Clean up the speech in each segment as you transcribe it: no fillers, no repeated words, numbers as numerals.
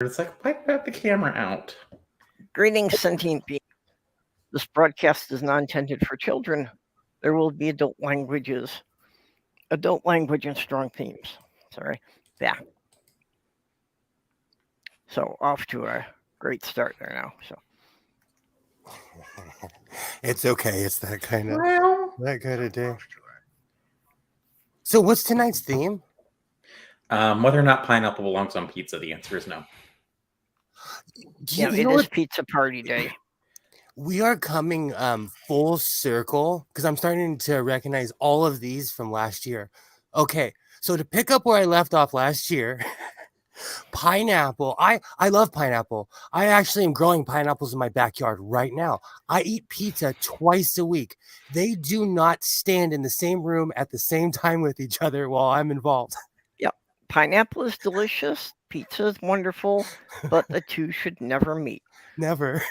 It's like, why have the camera out? Greetings, sentient beings. This broadcast is not intended for children. There will be adult language and strong themes. Sorry. Yeah. So off to a great start there now. So It's okay. It's that kind of day. So what's tonight's theme? Whether or not pineapple belongs on pizza, the answer is no. it is pizza party day. We are coming full circle because I'm starting to recognize all of these from last year. Okay, so to pick up where I left off last year, pineapple. I love pineapple. I actually am growing pineapples in my backyard right now. I eat pizza twice a week. They do not stand in the same room at the same time with each other while I'm involved. Yep. Pineapple is delicious. Pizza is wonderful, but the two should never meet. Never.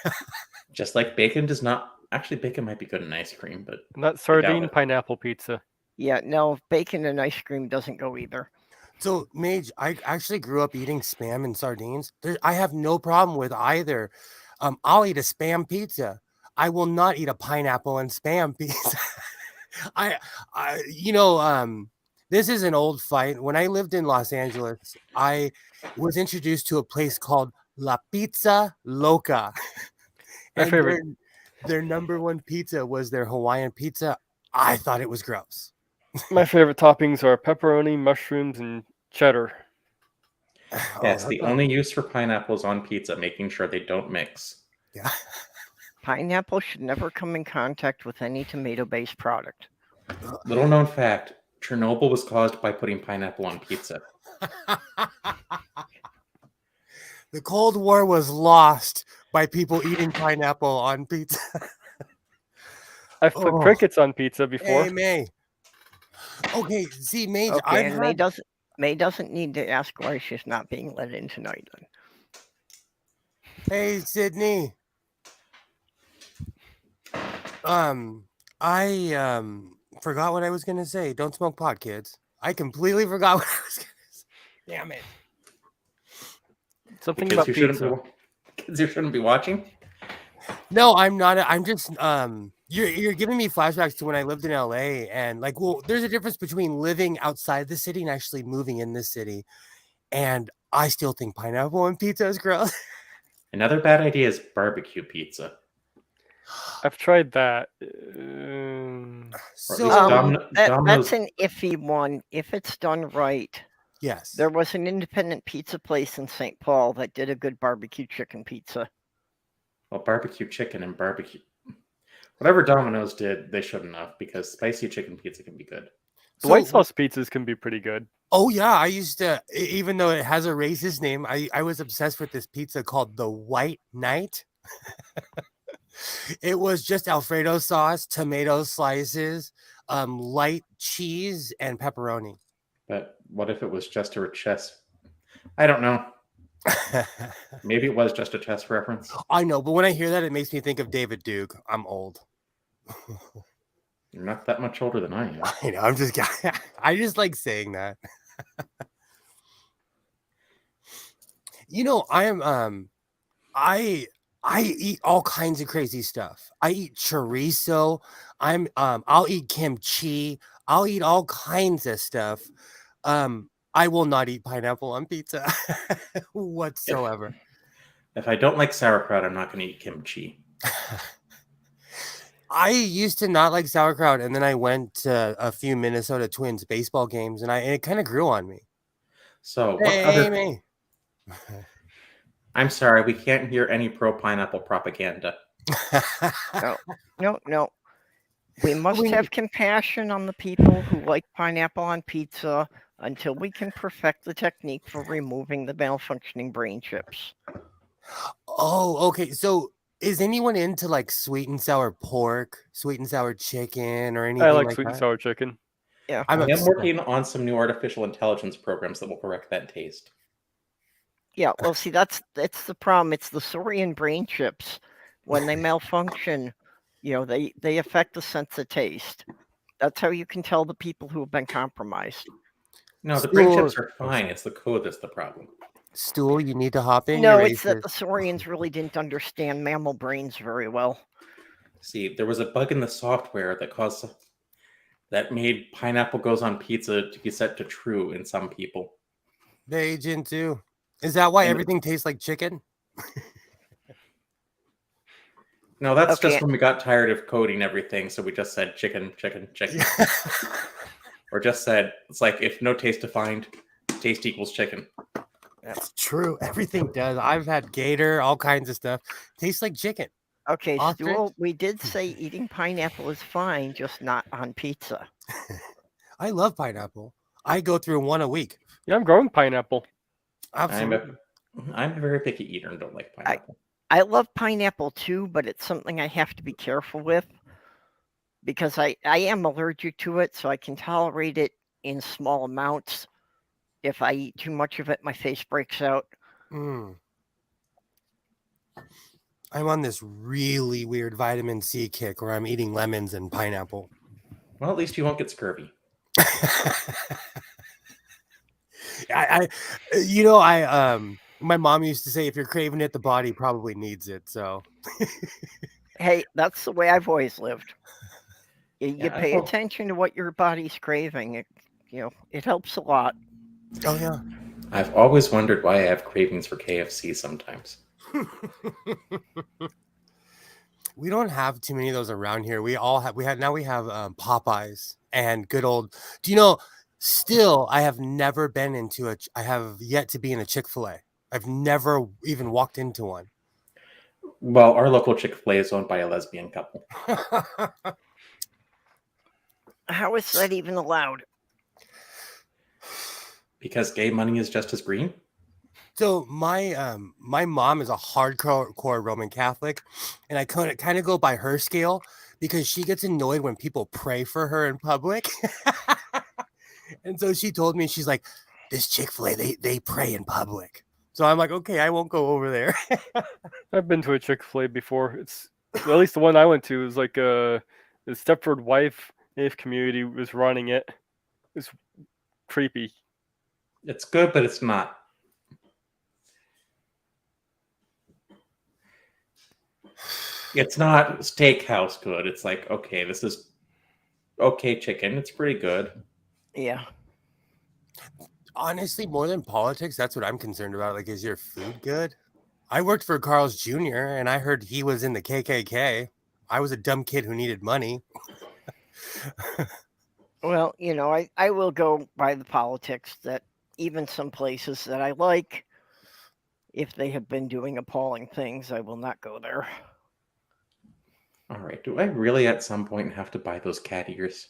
Just like bacon does not. Actually, bacon might be good in ice cream, but not sardine pineapple pizza. Yeah, no, bacon and ice cream doesn't go either. So, Mage, I actually grew up eating Spam and sardines. I have no problem with either. I'll eat a Spam pizza. I will not eat a pineapple and Spam pizza. This is an old fight. When I lived in Los Angeles, I was introduced to a place called La Pizza Loca. My favorite. Their number one pizza was their Hawaiian pizza. I thought it was gross. My favorite toppings are pepperoni, mushrooms, and cheddar. That's the only use for pineapples on pizza, making sure they don't mix. Yeah. Pineapple should never come in contact with any tomato-based product. Little known fact, Chernobyl was caused by putting pineapple on pizza. The Cold War was lost by people eating pineapple on pizza. I've put crickets on pizza before. Hey, May. Okay, see, Mage, May doesn't need to ask why she's not being let in tonight. Then. Hey, Sydney. I forgot what I was gonna say. Don't smoke pot, kids. I completely forgot what I was gonna say. Damn it. Something about pizza. Kids, you shouldn't be watching. No, I'm not. I'm just You're giving me flashbacks to when I lived in LA, and there's a difference between living outside the city and actually moving in this city. And I still think pineapple and pizza is gross. Another bad idea is barbecue pizza. I've tried that. That's an iffy one. If it's done right. Yes. There was an independent pizza place in St. Paul that did a good barbecue chicken pizza. Well, barbecue chicken and barbecue. Whatever Domino's did, they shouldn't have, because spicy chicken pizza can be good. The white sauce pizzas can be pretty good. Oh, yeah. I used to, even though it has a racist name, I was obsessed with this pizza called the White Knight. It was just Alfredo sauce, tomato slices, light cheese, and pepperoni. But what if it was just a chess? I don't know. Maybe it was just a chess reference. I know, but when I hear that, it makes me think of David Duke. I'm old. You're not that much older than I am. I know. I just like saying that. I eat all kinds of crazy stuff. I eat chorizo. I'll eat kimchi. I'll eat all kinds of stuff. I will not eat pineapple on pizza whatsoever. If I don't like sauerkraut, I'm not going to eat kimchi. I used to not like sauerkraut, and then I went to a few Minnesota Twins baseball games, and it kind of grew on me. So, I'm sorry, we can't hear any pro-pineapple propaganda. No. We must have compassion on the people who like pineapple on pizza until we can perfect the technique for removing the malfunctioning brain chips. Oh, okay. So is anyone into sweet and sour pork, sweet and sour chicken, or anything? I like sweet and sour chicken. Yeah. I am working on some new artificial intelligence programs that will correct that taste. Yeah, well, see, that's the problem. It's the saurian brain chips. When they malfunction, they affect the sense of taste. That's how you can tell the people who have been compromised. No, the brain chips are fine. It's the code that's the problem. stool you need to hop in? No, You're it's that racist. the Saurians really didn't understand mammal brains very well. See, there was a bug in the software that made pineapple goes on pizza to be set to true in some people. The agent too. Is that why And- everything tastes like chicken? No, that's Okay. just when we got tired of coding everything, so we just said chicken, chicken, chicken. Or just said, it's like, if no taste defined, taste equals chicken. That's true. Everything does. I've had gator, all kinds of stuff. Tastes like chicken. Okay, Ostrich? Stool, we did say eating pineapple is fine, just not on pizza. I love pineapple. I go through one a week. Yeah, I'm growing pineapple. Absolutely. I'm a very picky eater and don't like pineapple. I love pineapple too, but it's something I have to be careful with because I am allergic to it, so I can tolerate it in small amounts. If I eat too much of it, my face breaks out. Mm. I'm on this really weird vitamin C kick where I'm eating lemons and pineapple. Well, at least you won't get scurvy. My mom used to say if you're craving it, the body probably needs it. So Hey, that's the way I've always lived. You Yeah, I pay hope- attention to what your body's craving. It helps a lot. oh yeah. I've always wondered why I have cravings for KFC sometimes. We don't have too many of those around here. We have Popeyes and good old. Do you know? Still, I have never been into I have yet to be in a Chick-fil-A. I've never even walked into one. Well, our local Chick-fil-A is owned by a lesbian couple. How is that even allowed? Because gay money is just as green? So my mom is a hardcore Roman Catholic, and I kind of go by her scale because she gets annoyed when people pray for her in public. And so she told me, she's like, this Chick-fil-A, they pray in public. So I'm like, okay, I won't go over there. I've been to a Chick-fil-A before. It's at least the one I went to was like the Stepford wife if community was running it. It's creepy. It's good, but it's not. It's not steakhouse good. It's like, okay, this is okay chicken. It's pretty good. Yeah. Honestly, more than politics, that's what I'm concerned about. Like, is your food good? I worked for Carl's Jr. and I heard he was in the KKK. I was a dumb kid who needed money. Well, I will go by the politics that even some places that I like, if they have been doing appalling things, I will not go there. All right. Do I really at some point have to buy those cat ears?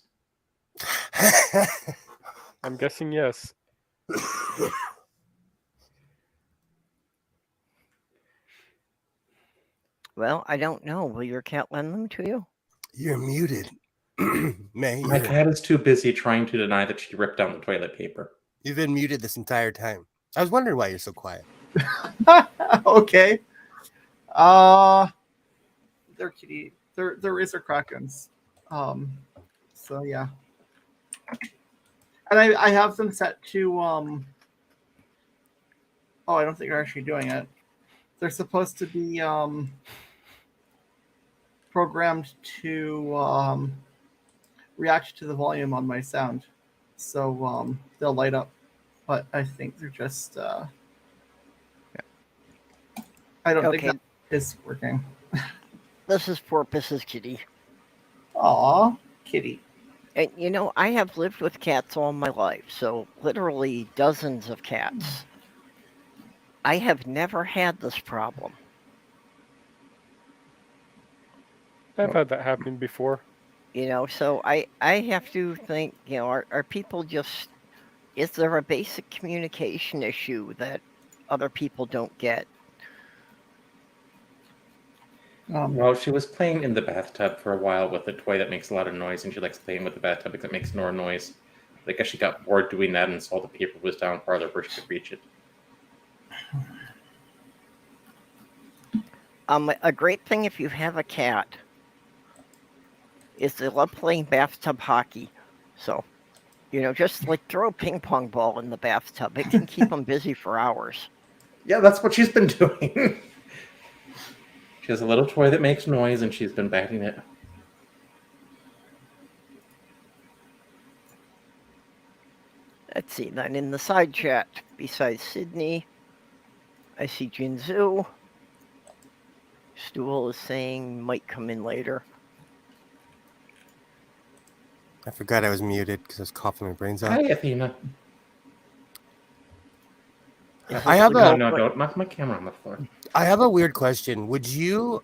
I'm guessing yes. Well, I don't know. Will your cat lend them to you? You're muted. May, My cat is too busy trying to deny that she ripped down the toilet paper. you've been muted this entire time. I was wondering why you're so quiet. Okay. They're kitty. They're razor krakens. So yeah. And I have them set to oh, I don't think they're actually doing it. They're supposed to be programmed to react to the volume on my sound. So they'll light up. But I think they're just I don't think that is working. This is Porpoise's kitty. Aw, kitty. And I have lived with cats all my life, so literally dozens of cats. I have never had this problem. I've had that happen before. So I have to think, are people just, is there a basic communication issue that other people don't get? Well, she was playing in the bathtub for a while with a toy that makes a lot of noise, and she likes playing with the bathtub because it makes no noise. I guess she got bored doing that and saw the paper was down farther where she could reach it. A great thing if you have a cat is they love playing bathtub hockey. So, just like throw a ping pong ball in the bathtub. It can keep them busy for hours. Yeah, that's what she's been doing. She has a little toy that makes noise, and she's been batting it. Let's see. Then in the side chat, besides Sydney, I see Jinzu. Stool is saying might come in later. I forgot I was muted because I was coughing my brains out. Hi, Athena. I have No, a don't knock my camera on the floor. I have a weird question. Would you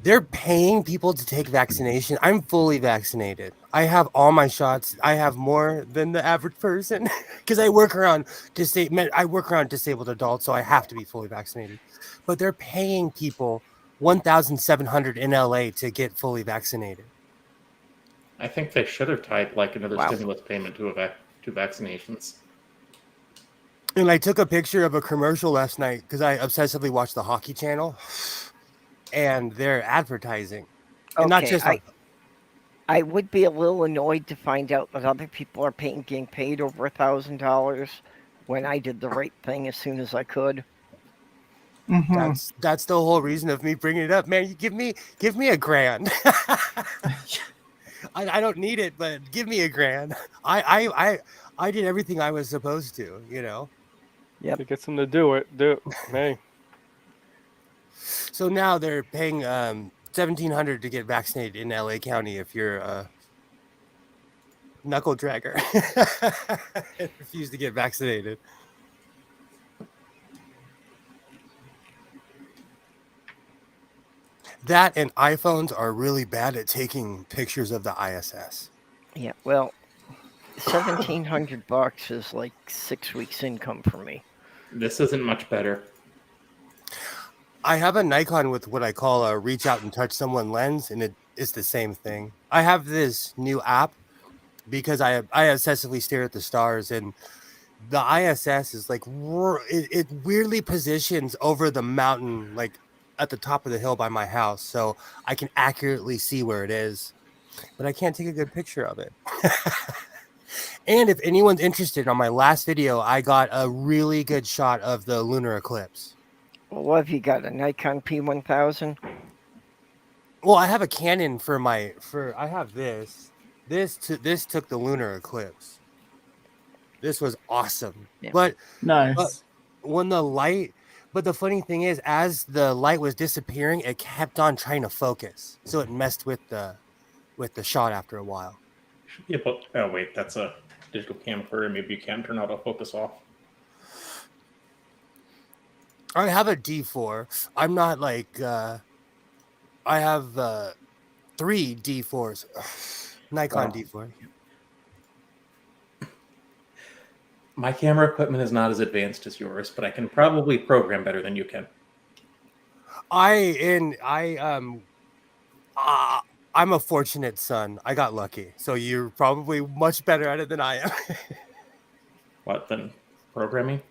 they're paying people to take vaccination. I'm fully vaccinated. I have all my shots. I have more than the average person because I work around disabled adults, so I have to be fully vaccinated. But they're paying people $1,700 in LA to get fully vaccinated. I think they should have tied like another Wow. stimulus payment to vaccinations. And I took a picture of a commercial last night because I obsessively watch the hockey channel, and they're advertising. And not Okay, just I would be a little annoyed to find out that other people are getting paid over $1,000 when I did the right thing as soon as I could. Mhm. that's the whole reason of me bringing it up, man. You give me $1,000. I don't need it, but give me $1,000. I did everything I was supposed to, you know. To get them to do it. Hey, So now they're paying $1,700 to get vaccinated in LA County if you're a knuckle dragger and refuse to get vaccinated. That and iPhones are really bad at taking pictures of the ISS. Yeah, well, $1,700 is like 6 weeks' income for me. This isn't much better. I have a Nikon with what I call a reach out and touch someone lens, and it's the same thing. I have this new app because I obsessively stare at the stars, and the ISS is like it weirdly positions over the mountain, like at the top of the hill by my house, so I can accurately see where it is, but I can't take a good picture of it. And if anyone's interested, on my last video, I got a really good shot of the lunar eclipse. Well, what have you got? A Nikon P1000? Well, I have a Canon I have this. This took the lunar eclipse. This was awesome. Yeah. But Nice. when but the funny thing is, as the light was disappearing, it kept on trying to focus. So it messed with the shot after a while. Yeah, but oh wait, that's a digital camcorder. Maybe you can't turn autofocus off. I have a D4. I'm not like I have 3 D4s. Nikon Wow. D4. My camera equipment is not as advanced as yours, but I can probably program better than you can. I'm a fortunate son. I got lucky. So you're probably much better at it than I am. What then? Programming?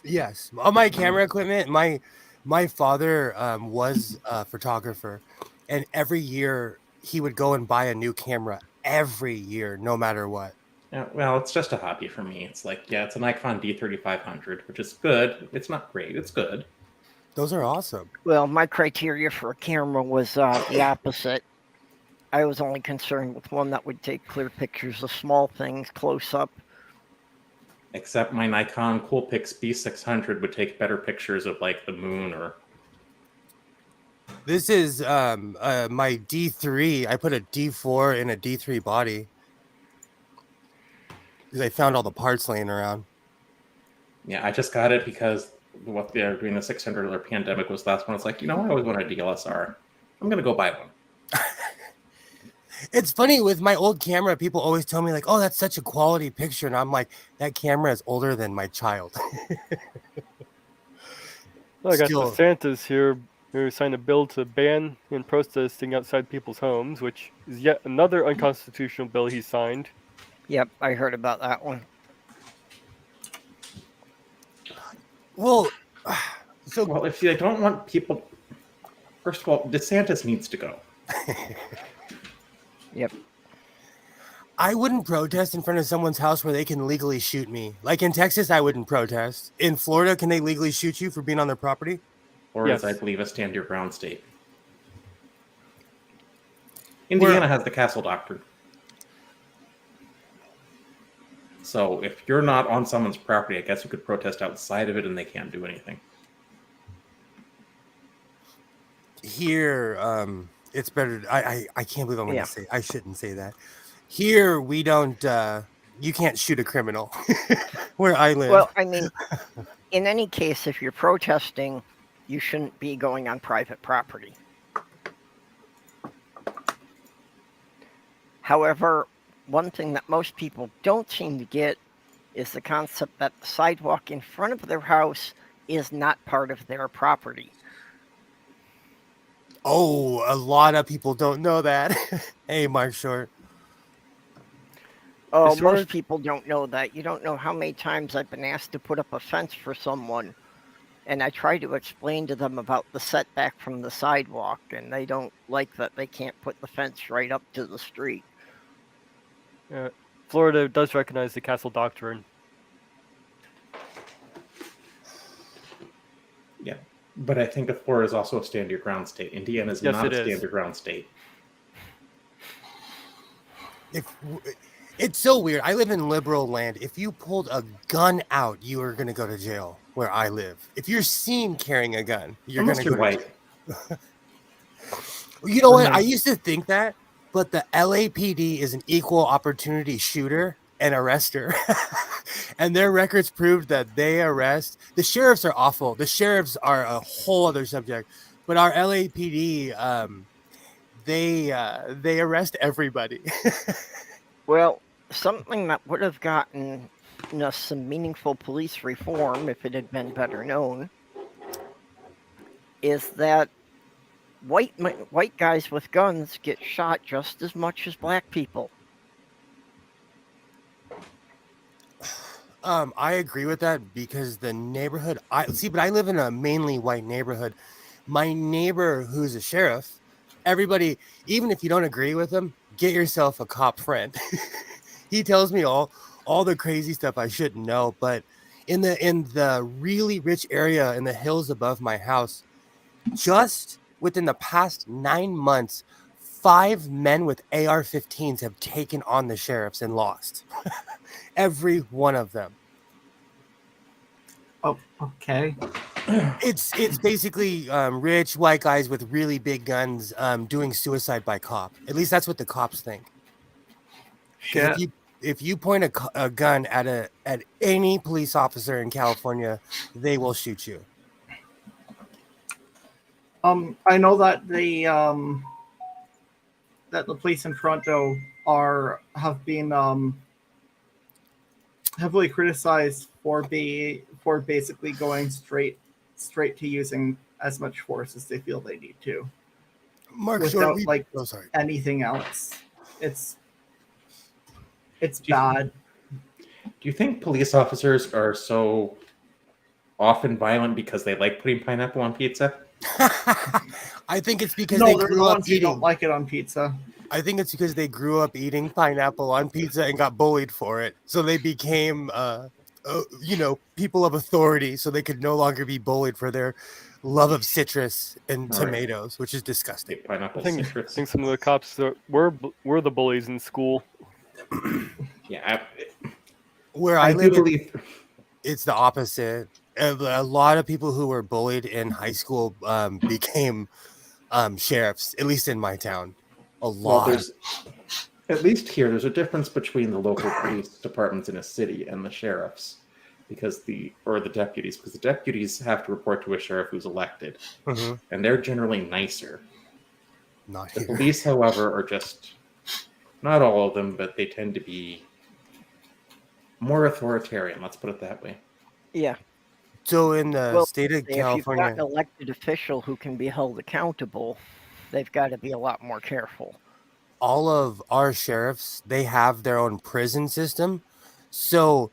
Yes. On my camera equipment, my father was a photographer, and every year he would go and buy a new camera every year, no matter what. Yeah, well, it's just a hobby for me. It's like, yeah, it's a Nikon D3500, which is good. It's not great. It's good. Those are awesome. Well, my criteria for a camera was the opposite. I was only concerned with one that would take clear pictures of small things close up. Except my Nikon Coolpix B600 would take better pictures of like the moon or. This is my D3. I put a D4 in a D3 body because I found all the parts laying around. Yeah, I just got it because what they're doing the $600 pandemic was last one. It's like, I always want a DLSR. I'm gonna go buy one. It's funny with my old camera, people always tell me like, oh, that's such a quality picture. And I'm like, that camera is older than my child. I got Still- the Santas here who signed a bill to ban and protesting outside people's homes, which is yet another unconstitutional bill he signed. Yep, I heard about that one. Well, so Well, if they don't want people, first of all, DeSantis needs to go. Yep. I wouldn't protest in front of someone's house where they can legally shoot me. Like in Texas, I wouldn't protest. In Florida, can they legally shoot you for being on their property? Or is, I Yes. believe, a stand your ground state. Indiana has the castle doctrine. So if you're not on someone's property, I guess you could protest outside of it and they can't do anything. Here, it's better. I can't believe I'm going to Yeah. say. I shouldn't say that. Here, we don't. You can't shoot a criminal where I live. Well, I mean, in any case, if you're protesting, you shouldn't be going on private property. However, one thing that most people don't seem to get is the concept that the sidewalk in front of their house is not part of their property. Oh, a lot of people don't know that. Hey, Mark Short. Oh, As far most as- people don't know that. You don't know how many times I've been asked to put up a fence for someone, and I try to explain to them about the setback from the sidewalk, and they don't like that they can't put the fence right up to the street. Florida does recognize the castle doctrine. Yeah. But I think that Florida is also a stand your ground state. Indiana is Yes, not it a is. stand your ground state. It's so weird. I live in liberal land. If you pulled a gun out, you are going to go to jail where I live. If you're seen carrying a gun, you're going Unless to you're go white. You know what? Uh-huh. I used to think that, but the LAPD is an equal opportunity shooter and arrester. And their records proved that they arrest. The sheriffs are awful. The sheriffs are a whole other subject. But our LAPD, they arrest everybody. Well, something that would have gotten us some meaningful police reform if it had been better known is that white guys with guns get shot just as much as black people. I agree with that because the neighborhood but I live in a mainly white neighborhood. My neighbor who's a sheriff, everybody, even if you don't agree with him, get yourself a cop friend. He tells me all the crazy stuff I shouldn't know. But in the really rich area in the hills above my house, just within the past 9 months, 5 men with AR-15s have taken on the sheriffs and lost. Every one of them. Oh, okay. It's basically rich white guys with really big guns doing suicide by cop. At least that's what the cops think. 'Cause Shit. If you point a gun at any police officer in California, they will shoot you. I know that the police in Toronto have been heavily criticized for basically going straight to using as much force as they feel they need to, Mark without Short, sorry. anything else. It's Do you- bad. Do you think police officers are so often violent because they like putting pineapple on pizza? I think it's because No, they they're the grew up ones who don't eating. like it on pizza. I think it's because they grew up eating pineapple on pizza and got bullied for it. So they became, people of authority. So they could no longer be bullied for their love of citrus and All right. tomatoes, which is disgusting. Take pineapple I think citrus. some of the cops were the bullies in school. Yeah, Where I I do live, believe. it's the opposite. A lot of people who were bullied in high school became sheriffs, at least in my town. A Well, lot. there's at least here. There's a difference between the local police departments in a city and the sheriffs, because the deputies, because the deputies have to report to a sheriff who's elected, Mhm. and they're generally nicer. Not The here. police, however, are just not all of them, but they tend to be more authoritarian. Let's put it that way. Yeah. So in the Well, state of If you've got California, an elected official who can be held accountable, they've got to be a lot more careful. all of our sheriffs, they have their own prison system. So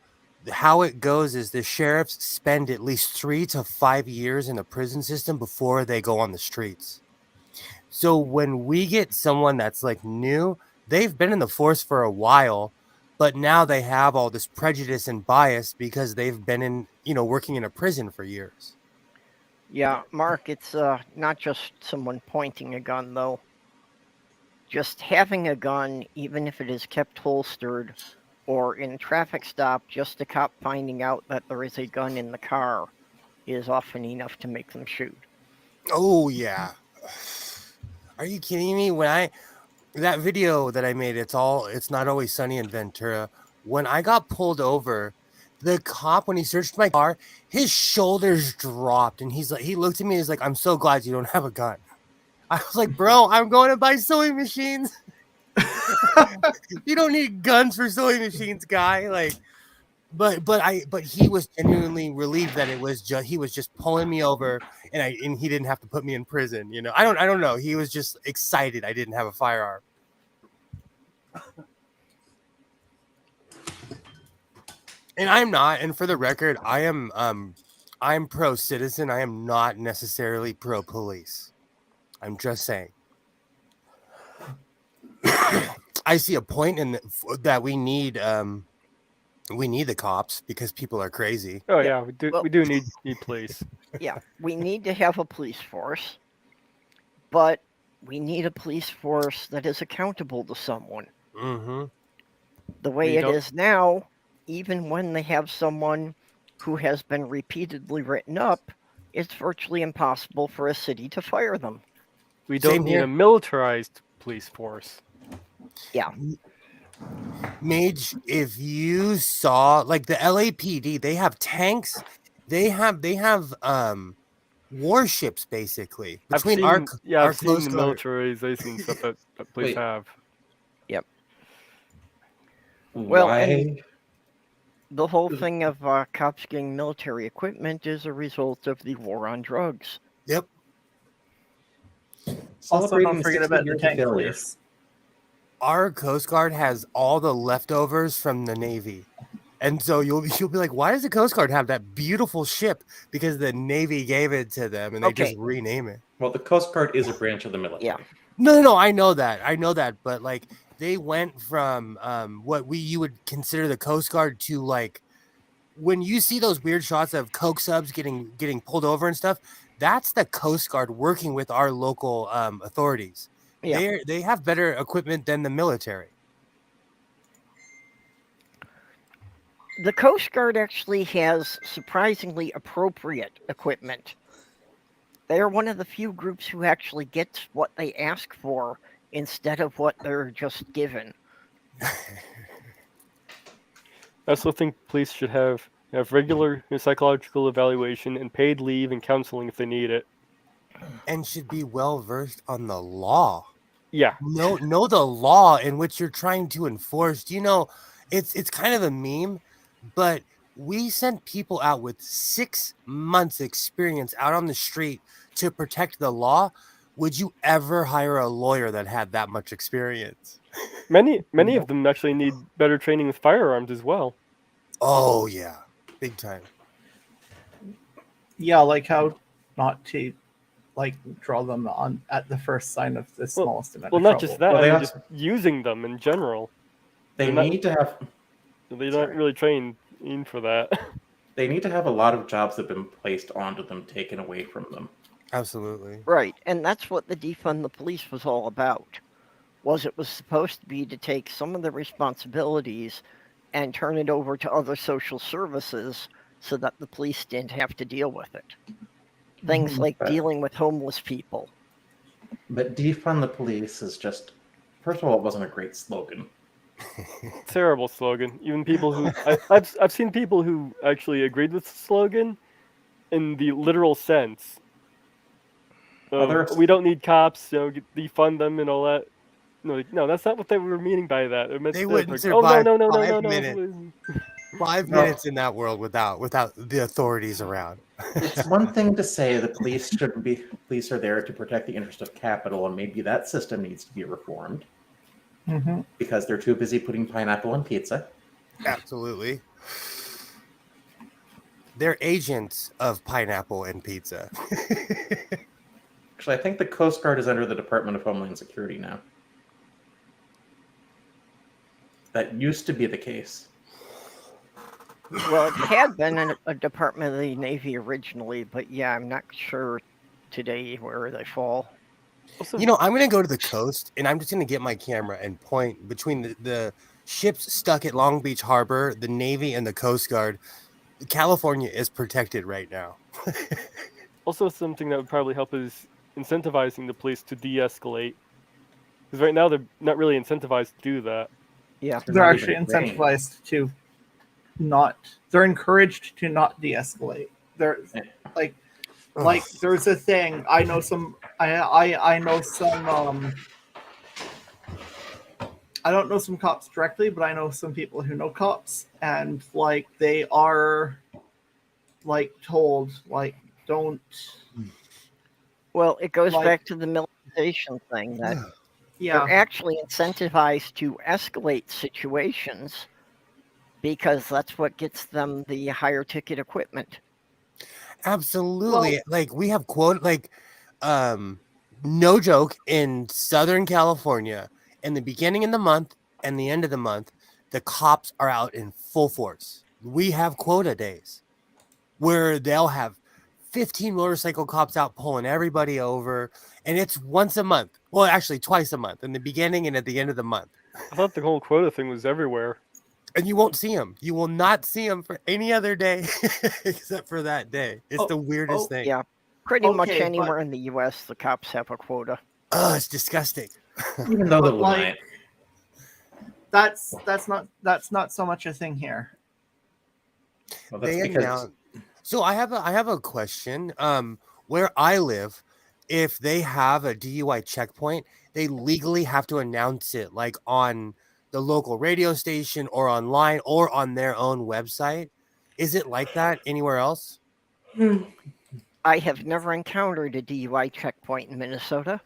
how it goes is the sheriffs spend at least 3 to 5 years in the prison system before they go on the streets. So when we get someone that's like new, they've been in the force for a while, but now they have all this prejudice and bias because they've been in, working in a prison for years. Yeah, Mark, it's not just someone pointing a gun, though. Just having a gun, even if it is kept holstered, or in a traffic stop, just a cop finding out that there is a gun in the car is often enough to make them shoot. Oh yeah. Are you kidding me? That video that I made, it's not always sunny in Ventura. When I got pulled over, the cop, when he searched my car, his shoulders dropped and he looked at me and he's like, "I'm so glad you don't have a gun." I was like, "Bro, I'm going to buy sewing machines." You don't need guns for sewing machines, guy. Like, but he was genuinely relieved that he was just pulling me over and he didn't have to put me in prison. I don't know. He was just excited I didn't have a firearm. And I'm not. And for the record, I'm pro citizen. I am not necessarily pro police. I'm just saying. I see a point in that we need the cops because people are crazy. Oh Yeah, yeah, we do need police. Yeah, we need to have a police force, but we need a police force that is accountable to someone. Mm-hmm. The way We it don't- is now, even when they have someone who has been repeatedly written up, it's virtually impossible for a city to fire them. We Same don't need here. a militarized police force. Yeah. Mage, if you saw like the LAPD, they have tanks, they have warships basically between I've seen Coast the Guard. militaries. I've seen stuff that police Wait. have. Well, Why? and the whole thing of cops getting military equipment is a result of the war on drugs. Yep. Also, don't Celebrating forget 60 about the years of tank failure. police. Our Coast Guard has all the leftovers from the Navy. And so you'll be like, why does the Coast Guard have that beautiful ship? Because the Navy gave it to them and they just Okay. rename it. Well, the Coast Guard is a branch of the military. Yeah. No, I know that. But like they went from what you would consider the Coast Guard to like when you see those weird shots of Coke subs getting pulled over and stuff, that's the Coast Guard working with our local authorities. Yeah. They have better equipment than the military. The Coast Guard actually has surprisingly appropriate equipment. They are one of the few groups who actually gets what they ask for instead of what they're just given. I also think police should have regular psychological evaluation and paid leave and counseling if they need it. And should be well versed on the law. Yeah. Know the law in which you're trying to enforce. It's kind of a meme, but we sent people out with 6 months experience out on the street to protect the law. Would you ever hire a lawyer that had that much experience? Many of them actually need better training with firearms as well. Oh yeah, big time. Yeah, like how not to like draw them on at the first sign of the smallest amount Well, of not trouble. just that. Well, I they mean, also- just using them in general. They They're not- need to have They're Sorry. not really trained in for that. they need to have a lot of jobs that have been placed onto them taken away from them. Absolutely. Right, and that's what the defund the police was all about. It was supposed to be to take some of the responsibilities and turn it over to other social services so that the police didn't have to deal with it. Things like But- dealing with homeless people. But defund the police is just, first of all, it wasn't a great slogan. Terrible slogan. Even people who I've seen people who actually agreed with the slogan in the literal sense. Others- We don't need cops, defund them and all that. No, that's not what they were meaning by that. It meant They this, wouldn't like, survive Oh no, 5 no. minutes. 5 No. minutes in that world without the authorities around. It's one thing to say the police are there to protect the interest of capital, and maybe that system needs to be reformed Mm-hmm. because they're too busy putting pineapple on pizza. Absolutely. They're agents of pineapple and pizza. Actually, I think the Coast Guard is under the Department of Homeland Security now. That used to be the case. Well, it had been a Department of the Navy originally, but yeah, I'm not sure today where they fall. Also, You know, I'm gonna go to the coast and I'm just gonna get my camera and point between the ships stuck at Long Beach Harbor, the Navy, and the Coast Guard. California is protected right now. also something that would probably help is incentivizing the police to de-escalate. Because right now they're not really incentivized to do that. Yeah. They're not actually even trained. incentivized to not. They're encouraged to not de-escalate. They're like there's a thing. I know some. I know some. I don't know some cops directly, but I know some people who know cops, and like they are like told like don't. Well, it goes Like- back to the militarization thing that Yeah, they're actually incentivized to escalate situations because that's what gets them the higher ticket equipment. Absolutely. Like we have no joke, in Southern California, in the beginning of the month and the end of the month, the cops are out in full force. We have quota days where they'll have 15 motorcycle cops out pulling everybody over, and it's once a month. Well, actually twice a month, in the beginning and at the end of the month. I thought the whole quota thing was everywhere. And you won't see them. You will not see them for any other day except for that day. It's the weirdest thing. Yeah. Pretty much Okay, but- anywhere in the U.S., the cops have a quota. Oh, it's disgusting. Even though But, the like, that's not so much a thing here. well, that's They because announce. So I have a question. Where I live, if they have a DUI checkpoint, they legally have to announce it, like on the local radio station or online or on their own website. Is it like that anywhere else? I have never encountered a DUI checkpoint in Minnesota.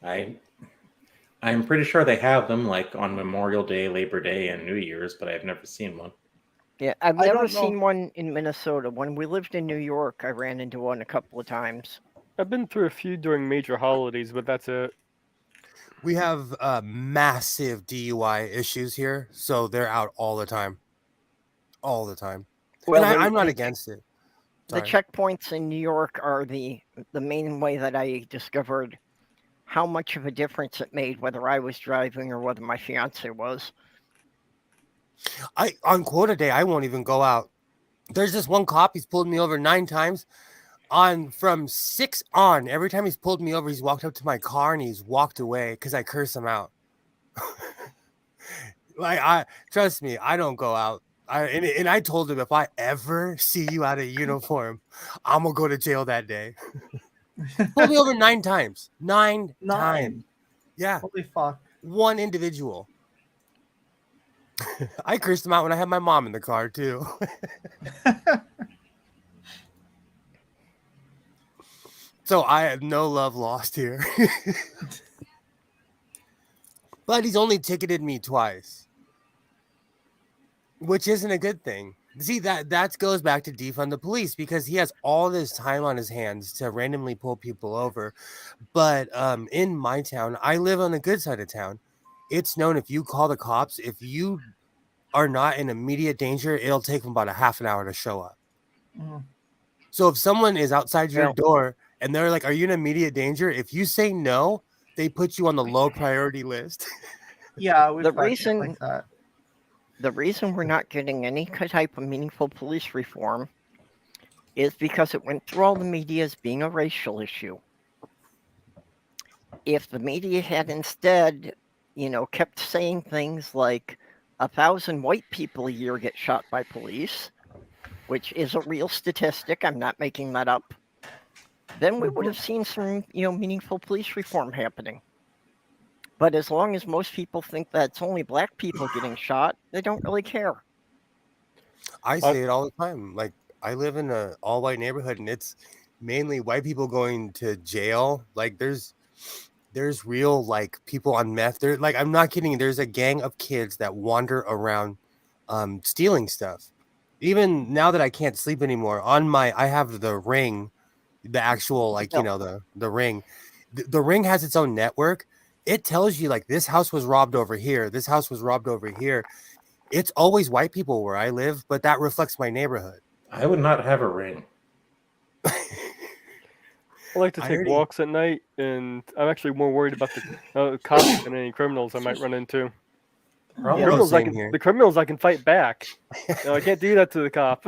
I'm pretty sure they have them like on Memorial Day, Labor Day, and New Year's, but I've never seen one. Yeah, I've I never don't know. seen one in Minnesota. When we lived in New York, I ran into one a couple of times. I've been through a few during major holidays, but that's it. We have massive DUI issues here, so they're out all the time. All the time. Well, And the- I'm not the- against it. The Sorry. checkpoints in New York are the main way that I discovered how much of a difference it made whether I was driving or whether my fiance was. On quota day, I won't even go out. There's this one cop, he's pulled me over 9 times. From 6 on, every time he's pulled me over, he's walked up to my car and he's walked away because I curse him out. Trust me, I don't go out. And I told him, if I ever see you out of uniform, I'm gonna go to jail that day. Pulled me over 9 times. 9 times. Yeah, Holy fuck. one individual. I cursed him out when I had my mom in the car too. So I have no love lost here. But he's only ticketed me twice, which isn't a good thing. See, that goes back to defund the police, because he has all this time on his hands to randomly pull people over. But in my town, I live on the good side of town. It's known, if you call the cops, if you are not in immediate danger, it'll take them about a half an hour to show up. Mhm. So if someone is outside your Well- door and they're like, "Are you in immediate danger?" If you say no, they put you on the low priority list. Yeah, we've The had shit reason- like that. The reason we're not getting any type of meaningful police reform is because it went through all the media as being a racial issue. If the media had instead, kept saying things like 1,000 white people a year get shot by police, which is a real statistic, I'm not making that up, then we would have seen some, meaningful police reform happening. But as long as most people think that it's only black people getting shot, they don't really care. I say it all the time. Like, I live in a all white neighborhood, and it's mainly white people going to jail. Like, there's real, like, people on meth. They're like, I'm not kidding. There's a gang of kids that wander around stealing stuff. Even now that I can't sleep anymore, I have the Ring, the actual, like, Yeah. the Ring. The Ring has its own network, it tells you like this house was robbed over here, this house was robbed over here. It's always white people where I live, but that reflects my neighborhood. I would not have a ring. I like to I take already- walks at night, and I'm actually more worried about the cops than any criminals I might run into. Problem, Yeah. Criminals I same can, here. the criminals I can fight back. I can't do that to the cop.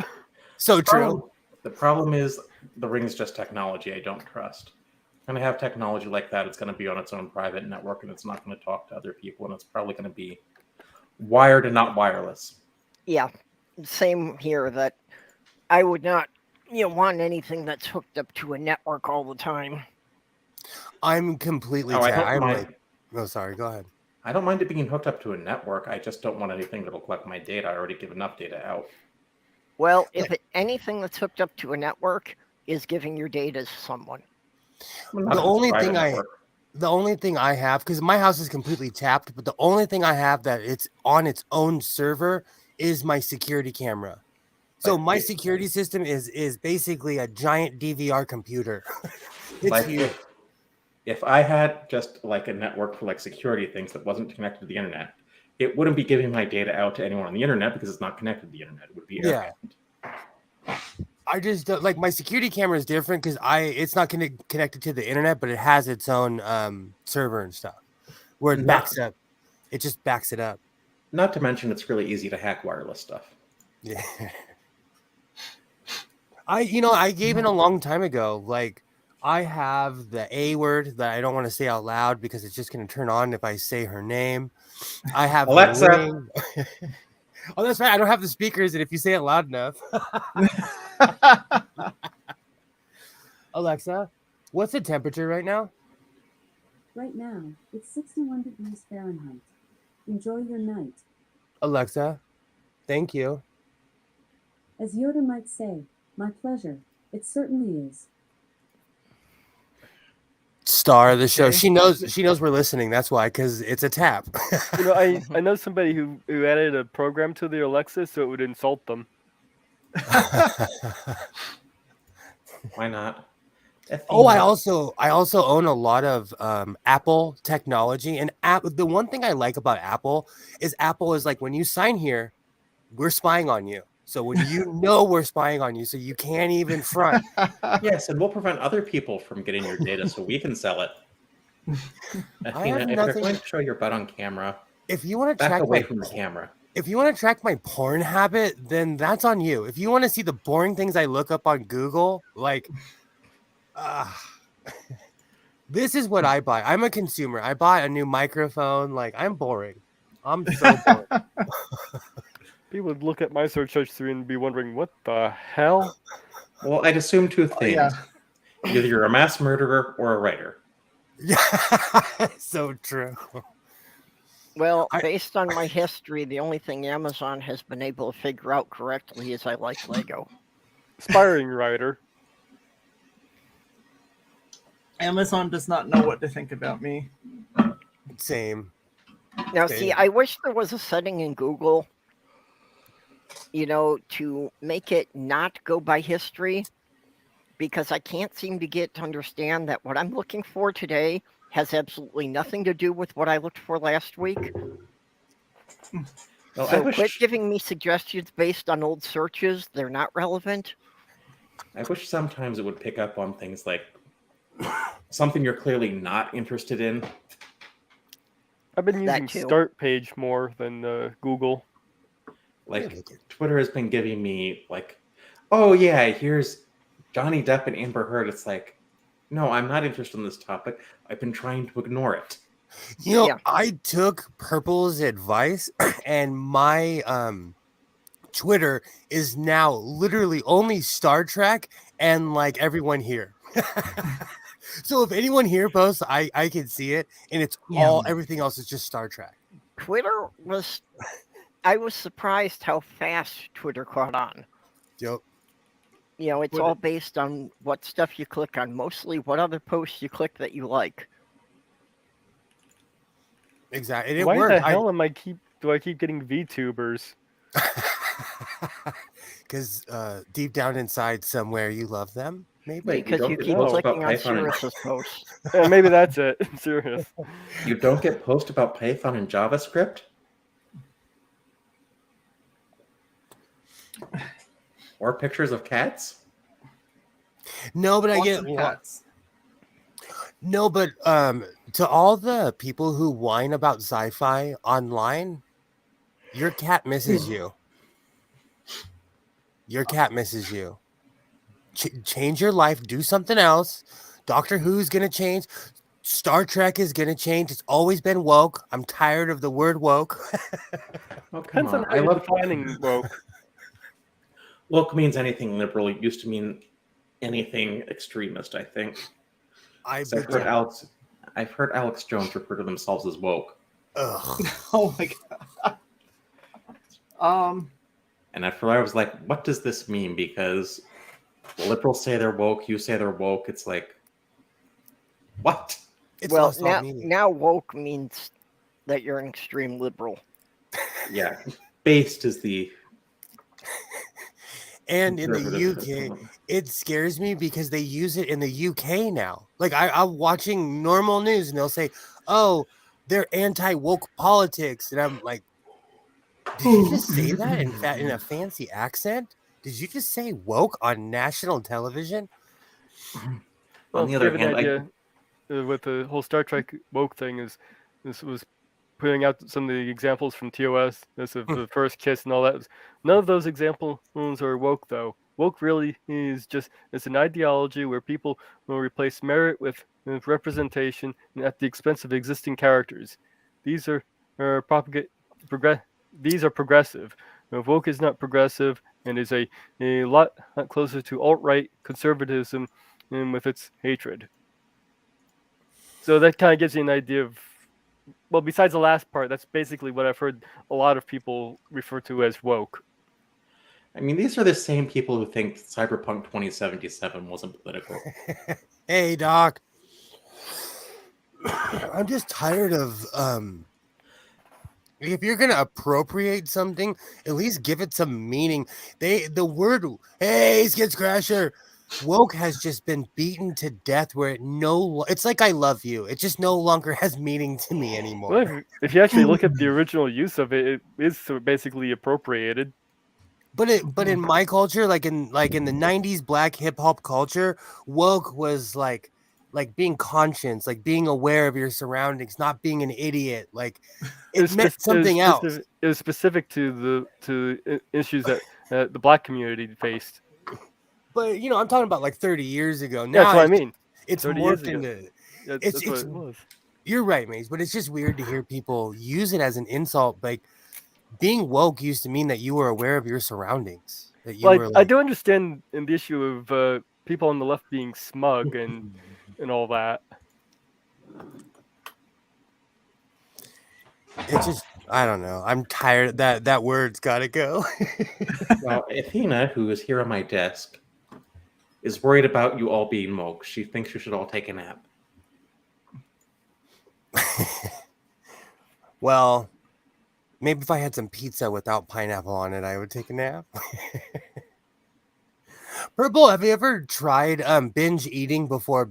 So true. the problem is the ring's just technology I don't trust. When I have technology like that, it's going to be on its own private network, and it's not going to talk to other people, and it's probably going to be wired and not wireless. Yeah, same here. That I would not, want anything that's hooked up to a network all the time. I'm completely. Oh, I don't I'm mind. like, oh, sorry. Go ahead. I don't mind it being hooked up to a network. I just don't want anything that'll collect my data. I already give enough data out. Well, if anything that's hooked up to a network is giving your data to someone. Well, not The if it's a only private thing network. The only thing I have, because my house is completely tapped, but the only thing I have that it's on its own server is my security camera. So Like, my it- security system is basically a giant DVR computer. It's like huge. if I had just like a network for like security things that wasn't connected to the internet, it wouldn't be giving my data out to anyone on the internet because it's not connected to the internet. It would be Yeah. I just don't, like my security camera is different because it's not connected to the internet, but it has its own server and stuff where it Not- backs up. It just backs it up. Not to mention, it's really easy to hack wireless stuff. Yeah. I gave in a long time ago. Like I have the A word that I don't want to say out loud because it's just going to turn on if I say her name. I have the Alexa. ring. Oh, that's right. I don't have the speakers, and if you say it loud enough, Alexa, what's the temperature right now? Right now, it's 61 degrees Fahrenheit. Enjoy your night. Alexa, thank you. As Yoda might say, my pleasure. It certainly is. Star of the show. Okay. She knows we're listening. That's why, because it's a tap. I know somebody who added a program to their Alexa so it would insult them. Why not? Oh, I also own a lot of Apple technology, and the one thing I like about Apple is like when you sign here, we're spying on you. So when we're spying on you, so you can't even front. Yes, and we'll prevent other people from getting your data so we can sell it. Athena, have if nothing- you're going to show your butt on camera, If you want to back track away my from the camera. if you want to track my porn habit, then that's on you. If you want to see the boring things I look up on Google, like, this is what I buy. I'm a consumer. I buy a new microphone. Like, I'm boring. I'm so boring. People would look at my search history and be wondering, what the hell? Well, I'd assume two things. yeah. Either you're a mass murderer or a writer. Yeah, so true. Well, I- based on my history, the only thing Amazon has been able to figure out correctly is I like Lego. Aspiring writer. Amazon does not know what to think about me. Same. Now, Okay. see, I wish there was a setting in Google, to make it not go by history, because I can't seem to get to understand that what I'm looking for today has absolutely nothing to do with what I looked for last week. Well, I So wish, quit giving me suggestions based on old searches. They're not relevant. I wish sometimes it would pick up on things like something you're clearly not interested in. I've been That using too. Start Page more than Google. Like Twitter has been giving me like, oh yeah, here's Johnny Depp and Amber Heard. It's like, no, I'm not interested in this topic. I've been trying to ignore it. Yeah. I took Purple's advice, and my Twitter is now literally only Star Trek and like everyone here. So if anyone here posts, I can see it, and it's all everything else is just Star Trek. Twitter I was surprised how fast Twitter caught on. Yep. It's all based on what stuff you click on, mostly what other posts you click that you like. Exactly. And it Why worked. the hell do I keep getting VTubers? Because deep down inside somewhere you love them. Maybe. Wait, Because you don't keep get posts clicking about on Python and Cirrus's posts. Yeah, maybe that's it. Serious. you don't get posts about Python and JavaScript? Or pictures of cats? No, but I Lots get of cats. no, but to all the people who whine about sci-fi online, your cat misses you. Your cat misses you. Change your life. Do something else. Doctor Who's gonna change. Star Trek is gonna change. It's always been woke. I'm tired of the word woke. Oh, come Depends on on. how I you're love defining woke. woke means anything liberal. It used to mean anything extremist, I think. I 'Cause I've heard Alex Jones refer to themselves as woke. Ugh. Oh my god. And after I was like, what does this mean? Because liberals say they're woke, you say they're woke. It's like, what? It's Well, lost all meaning. now woke means that you're an extreme liberal. Yeah. Based is the And in the conservative UK, term. it scares me because they use it in the UK now. Like I'm watching normal news and they'll say, "Oh, they're anti-woke politics," and I'm like, "Did you just say that in a fancy accent? Did you just say woke on national television?" Well, On the to other give an hand, idea, with the whole Star Trek woke thing is this was putting out some of the examples from TOS, this of the first kiss and all that. None of those examples are woke though. Woke really is just it's an ideology where people will replace merit with representation and at the expense of existing characters. These are these are progressive. Woke is not progressive and is a lot closer to alt-right conservatism and with its hatred. So that kind of gives you an idea of, well, besides the last part, that's basically what I've heard a lot of people refer to as woke. I mean, these are the same people who think Cyberpunk 2077 wasn't political. Hey, Doc. I'm just tired of if you're gonna appropriate something, at least give it some meaning. The word "Hey, Skids Crasher," woke has just been beaten to death. Where it's like "I love you." It just no longer has meaning to me anymore. Well, if you actually look at the original use of it, it is basically appropriated. But in my culture, like in the 90s black hip hop culture, woke was like being conscious, like being aware of your surroundings, not being an idiot. Like it meant something else. It was specific to the issues that the black community faced. But I'm talking about like 30 years ago. Yeah, Now that's what I mean. it's 30 years morphed ago. into That's what it was. You're right, Maze, but it's just weird to hear people use it as an insult. Like being woke used to mean that you were aware of your surroundings. That you were I do understand in the issue of people on the left being smug and all that. It's just I don't know. I'm tired. That word's got to go. Well, Athena, who is here on my desk, is worried about you all being woke. She thinks you should all take a nap. Well, maybe if I had some pizza without pineapple on it, I would take a nap. Purple, have you ever tried binge eating before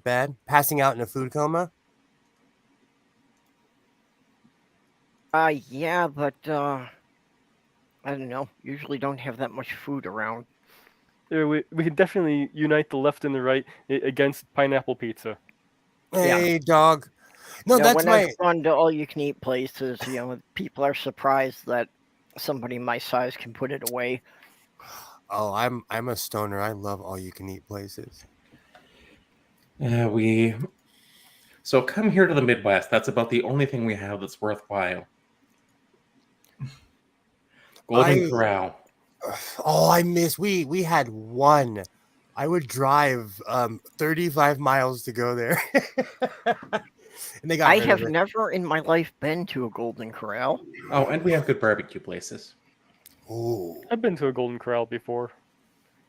bed, passing out in a food coma? Yeah, but I don't know. Usually don't have that much food around. Yeah, we can definitely unite the left and the right against pineapple pizza. Hey, dog. No, Yeah, that's when my. I've gone to all-you-can-eat places, people are surprised that somebody my size can put it away. Oh, I'm a stoner. I love all you can eat places. So come here to the Midwest. That's about the only thing we have that's worthwhile. Golden Corral. Oh, I miss. We had one. I would drive 35 miles to go there. And they got I rid have of it. never in my life been to a Golden Corral. Oh, and we have good barbecue places. Ooh. I've been to a Golden Corral before.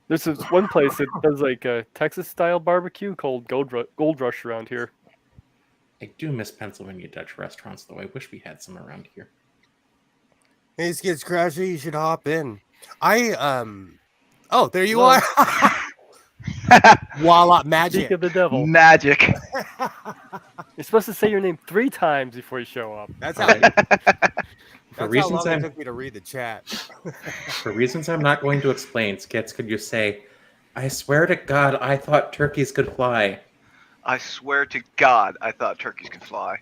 There's this one place that does like a Texas-style barbecue called Gold Rush around here. I do miss Pennsylvania Dutch restaurants, though. I wish we had some around here. Hey, Skids Crasher, you should hop in. Oh, there you Well- are. Voila, Speak magic. of the devil. Magic. You're supposed to say your name 3 times before you show up. That's All how. right. For That's how long reasons it I'm took me to read the chat. for reasons I'm not going to explain, Skits, could you say, "I swear to God, I thought turkeys could fly." I swear to God, I thought turkeys could fly.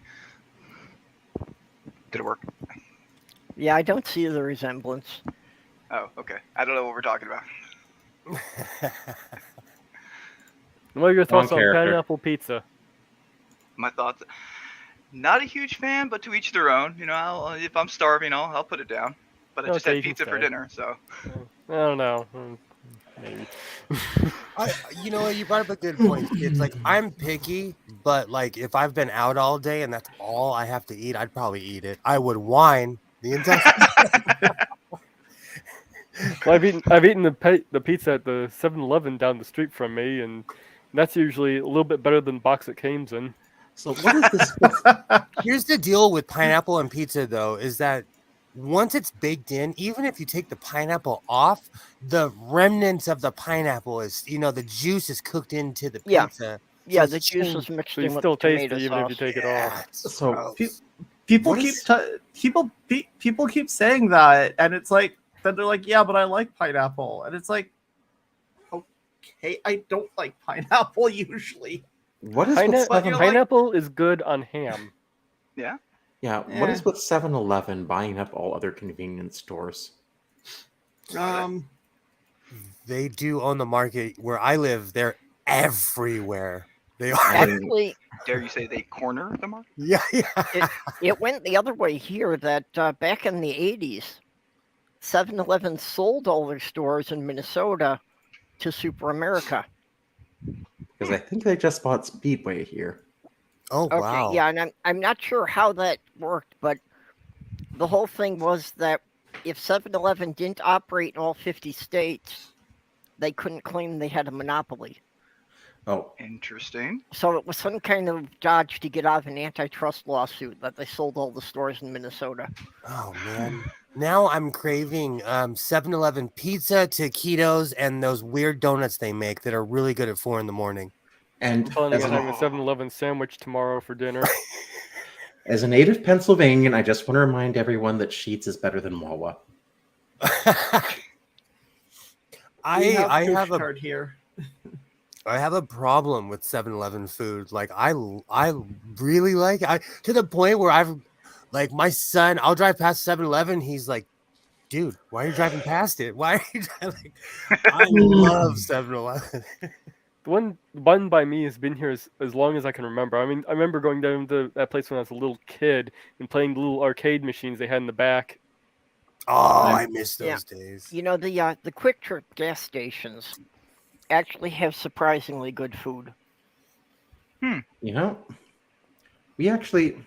Did it work? Yeah, I don't see the resemblance. Oh, okay. I don't know what we're talking about. What are your thoughts on character. pineapple pizza? My thoughts. Not a huge fan, but to each their own. You know, if I'm starving, I'll put it down. But I just Okay, had you can pizza for stay. dinner, so. I don't know. Maybe. You know what? You brought up a good point. It's like I'm picky, but like if I've been out all day and that's all I have to eat, I'd probably eat it. I would whine the entire. Well, I've eaten the pizza at the 7-Eleven down the street from me, and that's usually a little bit better than the box it came in. So what is this? Here's the deal with pineapple and pizza, though, is that once it's baked in, even if you take the pineapple off, the remnants of the pineapple is, the juice is cooked into the Yeah. pizza. Yeah, it's the juice changed. is mixed So in you with still the taste it tomato even if sauce. you take it Yeah, off. it's So- gross. People What keep is- people keep saying that, and it's like then they're like, yeah, but I like pineapple, and it's like, okay, I don't like pineapple usually. What is with But you're like- Pineapple is good on ham. Yeah. Yeah, what is with 7-Eleven buying up all other convenience stores? They do own the market where I live. They're everywhere. They are. Actually, Dare you say they corner the market? Yeah, yeah. it went the other way here that back in the 80s, 7-Eleven sold all their stores in Minnesota to Super America. Because I think they just bought Speedway here. Oh, Okay, wow. yeah, and I'm not sure how that worked, but the whole thing was that if 7-Eleven didn't operate in all 50 states, they couldn't claim they had a monopoly. Oh, Interesting. So it was some kind of dodge to get out of an antitrust lawsuit that they sold all the stores in Minnesota. Oh, man. Now I'm craving 7-Eleven pizza, taquitos, and those weird donuts they make that are really good at 4 in the morning. and I'm telling as you, I'm an, having a 7-Eleven sandwich tomorrow for dinner. as a native Pennsylvanian, I just want to remind everyone that Sheetz is better than Wawa. We I Push have a card here. I have a problem with 7-Eleven food. Like I really like it. To the point where I've like my son, I'll drive past 7-Eleven, he's like, dude, why are you driving past it? Why are you driving? I love 7-Eleven. The one by me has been here as long as I can remember. I mean, I remember going down to that place when I was a little kid and playing the little arcade machines they had in the back. Oh, I miss Yeah. those days. You know, the Quick Trip gas stations actually have surprisingly good food. You know, we actually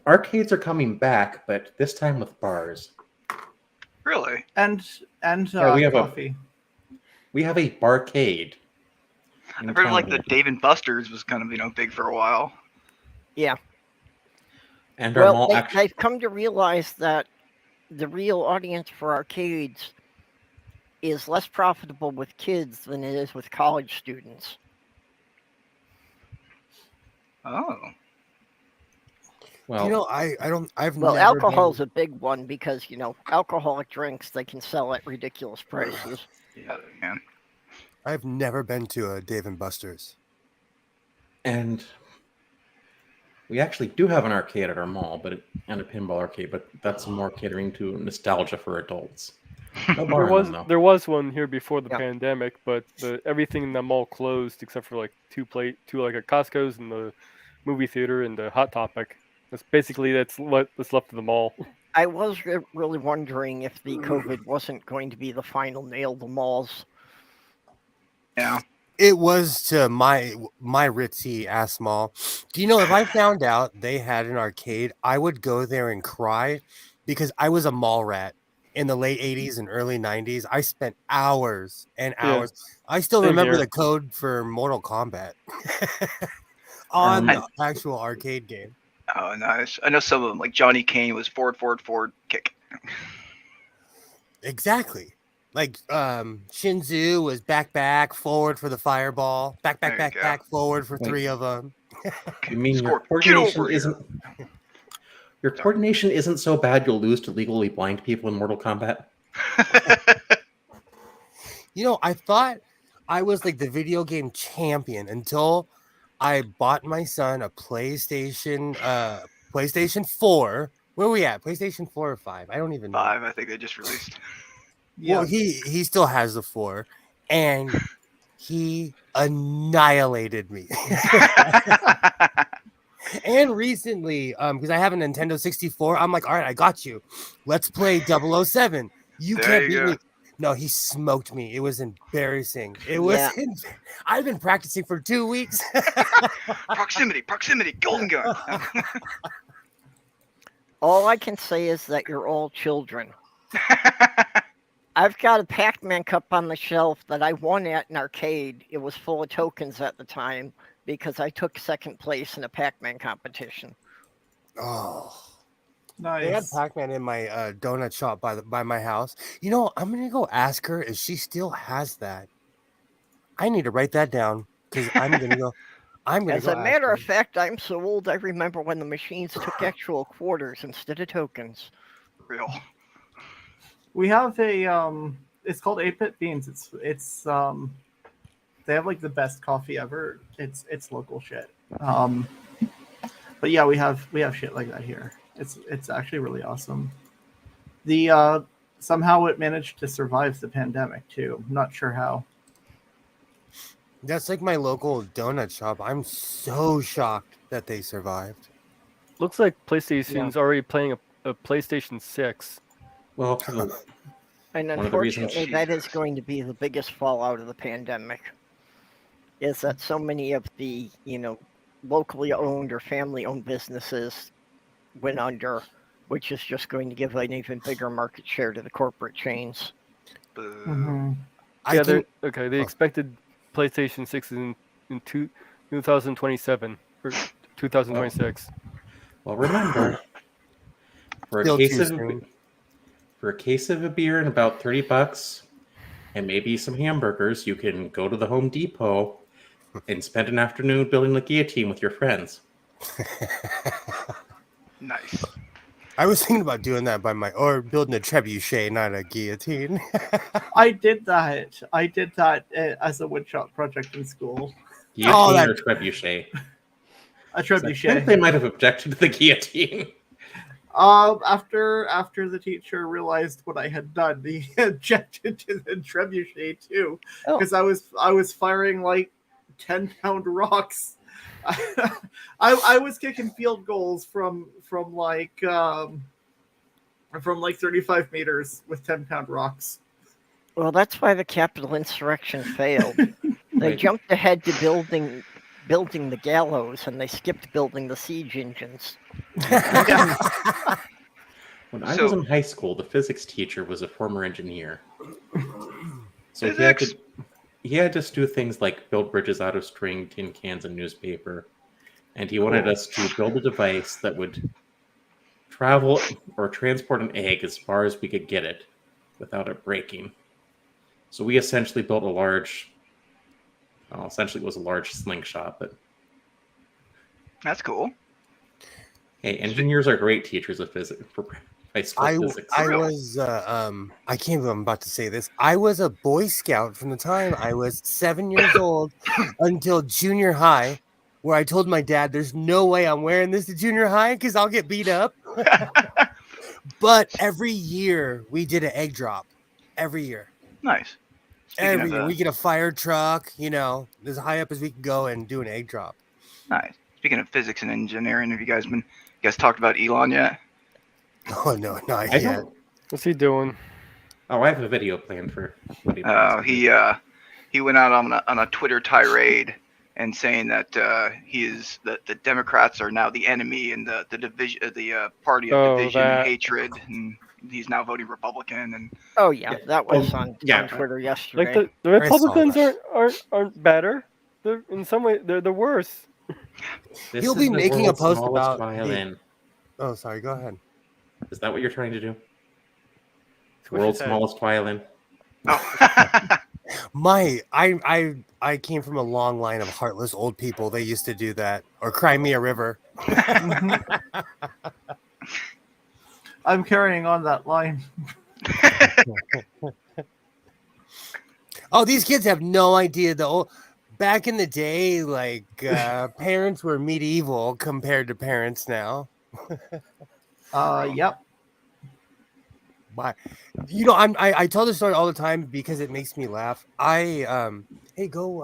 arcades are coming back, but this time with bars. Really? And Yeah, we have coffee. We have a barcade. I've heard like the Dave and Buster's was kind of big for a while. Yeah. And our Well, mall actually. they've come to realize that the real audience for arcades is less profitable with kids than it is with college students. Oh. Well, I've Well, never alcohol's been- a big one because, alcoholic drinks they can sell at ridiculous prices. Yeah, man. I've never been to a Dave and Buster's. and we actually do have an arcade at our mall, and a pinball arcade, but that's more catering to nostalgia for adults. No bar in them, though. There was one here before the Yeah. pandemic, but everything in the mall closed except for like two like a Costco's and the movie theater and the Hot Topic. That's what's left of the mall. I was really wondering if the COVID wasn't going to be the final nail to malls. Yeah. It was to my ritzy ass mall. Do you know if I found out they had an arcade, I would go there and cry because I was a mall rat in the late 80s and early 90s. I spent hours and Yeah. hours. I still Same remember here. the code for Mortal Kombat on I- the actual arcade game. Oh, nice. I know some of them, like Johnny Kane was forward, kick. Exactly. Like Shinzu was back forward for the fireball, There you go. back forward for Wait. 3 of them. You mean your Scorp, get coordination over here. isn't your coordination isn't so bad you'll lose to legally blind people in Mortal Kombat? You know, I thought I was like the video game champion until I bought my son a PlayStation 4. Where are we at? PlayStation 4 or 5? I don't even know. 5, I think they just released. Yeah. Well, he still has the 4, and he annihilated me. And recently, because I have a Nintendo 64, I'm like, all right, I got you. Let's play 007. You There can't you beat go. me. No, he smoked me. It was embarrassing. It was. Yeah. I've been practicing for 2 weeks. Proximity, golden gun. All I can say is that you're all children. I've got a Pac-Man cup on the shelf that I won at an arcade. It was full of tokens at the time because I took second place in a Pac-Man competition. Oh. They had Nice. Pac-Man in my donut shop by my house. You know, I'm gonna go ask her if she still has that. I need to write that down because I'm gonna go. As a ask matter her. of fact, I'm so old I remember when the machines took actual quarters instead of tokens. Real. We have a it's called 8-Bit Beans. It's they have like the best coffee ever. It's local shit. But yeah, we have shit like that here. It's actually really awesome. The somehow it managed to survive the pandemic too. I'm not sure how. That's like my local donut shop. I'm so shocked that they survived. Looks like PlayStation's already playing a PlayStation 6. Well, And One of the reasons- unfortunately, that is going to be the biggest fallout of the pandemic. Is that so many of the, locally owned or family owned businesses went under, which is just going to give an even bigger market share to the corporate chains. Boo. Mm-hmm. I can, The expected PlayStation 6 is in 2027 or 2026. well, remember, for a Still case too of soon. for a case of a beer and about $30 and maybe some hamburgers, you can go to the Home Depot and spend an afternoon building the guillotine with your friends. Nice. I was thinking about doing that or building a trebuchet, not a guillotine. I did that. As a woodshop project in school. Guillotine that- or trebuchet. A I think trebuchet. they might have objected to the guillotine. After the teacher realized what I had done, he objected to the trebuchet too, Oh. because I was firing like 10-pound rocks. I was kicking field goals from like 35 meters with 10-pound rocks. Well, that's why the Capitol insurrection failed. They Right. jumped ahead to building the gallows, and they skipped building the siege engines. When I So- was in high school, the physics teacher was a former engineer. So Physics. he had us do things like build bridges out of string, tin cans, and newspaper. And he wanted us to build a device that would travel or transport an egg as far as we could get it without it breaking. So we essentially built essentially it was a large slingshot, but That's cool. hey, engineers are great teachers of physics for high school physics. I was I can't believe I'm about to say this. I was a Boy Scout from the time I was 7 years old until junior high, where I told my dad there's no way I'm wearing this to junior high because I'll get beat up. But every year we did an egg drop. Every year. Nice. Speaking Every of, year. We get a fire truck, as high up as we can go and do an egg drop. Nice. Speaking of physics and engineering, have you guys talked about Elon yet? Oh no, not I yet. don't. What's he doing? Oh, I have a video planned for what he does. He went out on a Twitter tirade and saying that the Democrats are now the enemy and the division, the party of Oh, division that. and hatred, and he's now voting Republican. And Oh yeah, that was Oh, on yeah. Twitter yesterday. Like the I saw Republicans that. aren't better. They're in some way they're the worse. This He'll is be the making a world's post smallest about violin. Oh, sorry, go ahead. Is that what you're trying to do? Squish World's his head. smallest violin. Oh. I came from a long line of heartless old people. They used to do that, or cry me a river. Mhm. I'm carrying on that line. Oh, these kids have no idea. Back in the day, like parents were medieval compared to parents now. Yep. But I tell this story all the time because it makes me laugh. Hey, go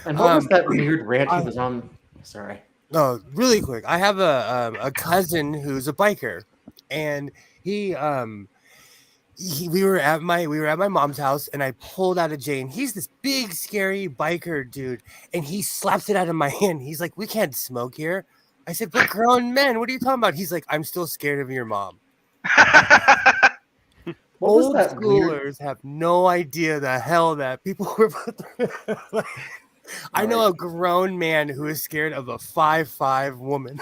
And what was that weird rant he I- was on? Sorry. No, really quick. I have a cousin who's a biker, and we were at my mom's house, and I pulled out a J, and he's this big scary biker dude, and he slaps it out of my hand. He's like, "We can't smoke here." I said, "We're grown men. What are you talking about?" He's like, "I'm still scared of your mom." What was Old that weird? schoolers have no idea the hell that people were put through. I know a grown man who is scared of a 5'5" woman.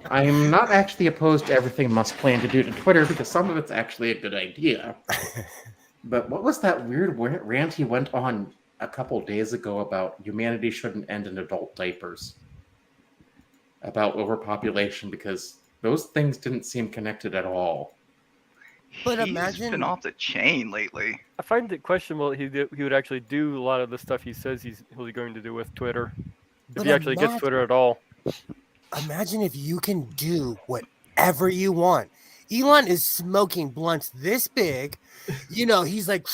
I'm not actually opposed to everything Musk planned to do to Twitter because some of it's actually a good idea. But what was that weird rant he went on a couple days ago about humanity shouldn't end in adult diapers? About overpopulation, because those things didn't seem connected at all. But He's imagine- been off the chain lately. I find it questionable he would actually do a lot of the stuff he says he's going to do with Twitter. If But he actually gets imagine- Twitter at all. Imagine if you can do whatever you want. Elon is smoking blunts this big. You know, he's like,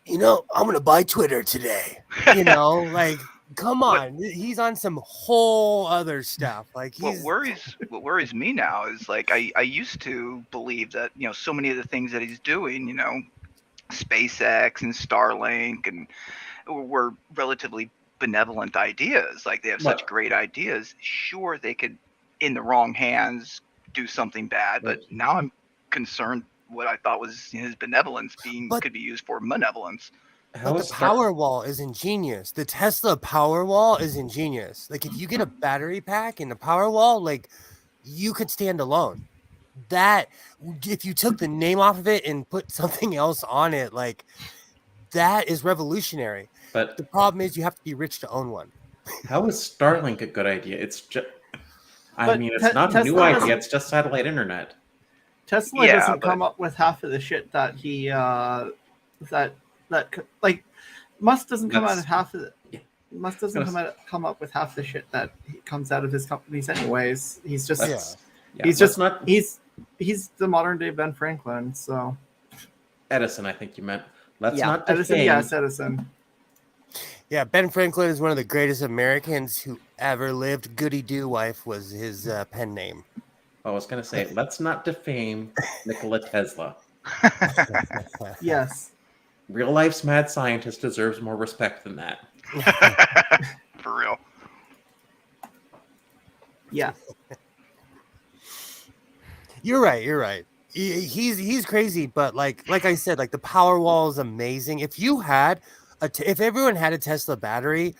I'm going to buy Twitter today. You know, like, come on. He's on some whole other stuff. Like, What he's worries me now is like I used to believe that so many of the things that he's doing, SpaceX and Starlink and were relatively benevolent ideas. Like they have such But- great ideas. Sure, they could, in the wrong hands, do something bad. But now I'm concerned. What I thought was his benevolence could be used for malevolence. But the power wall is ingenious. The Tesla power wall is ingenious. Like if you get a battery pack in the power wall, like you could stand alone. That if you took the name off of it and put something else on it, like that is revolutionary. But the problem is you have to be rich to own one. How is Starlink a good idea? It's just, But it's not a new Tesla idea. doesn't- It's just satellite internet. Tesla Yeah, doesn't but- come up with half of the shit that he like Musk doesn't come out That's- of half of the yeah. Musk doesn't come up with half the shit that comes out of his companies anyways. He's just Let's- yeah, he's let's just not he's the modern day Ben Franklin. So Edison. I think you meant. Let's Yeah. not Edison, defame. yes, Edison. Yeah, Ben Franklin is one of the greatest Americans who ever lived. Goody Doo Wife was his pen name. I was going to say, let's not defame Nikola Tesla. Yes. Real life's mad scientist deserves more respect than that. For real. Yeah. You're right. He's crazy, but like I said, like the power wall is amazing. If you had if everyone had a Tesla battery,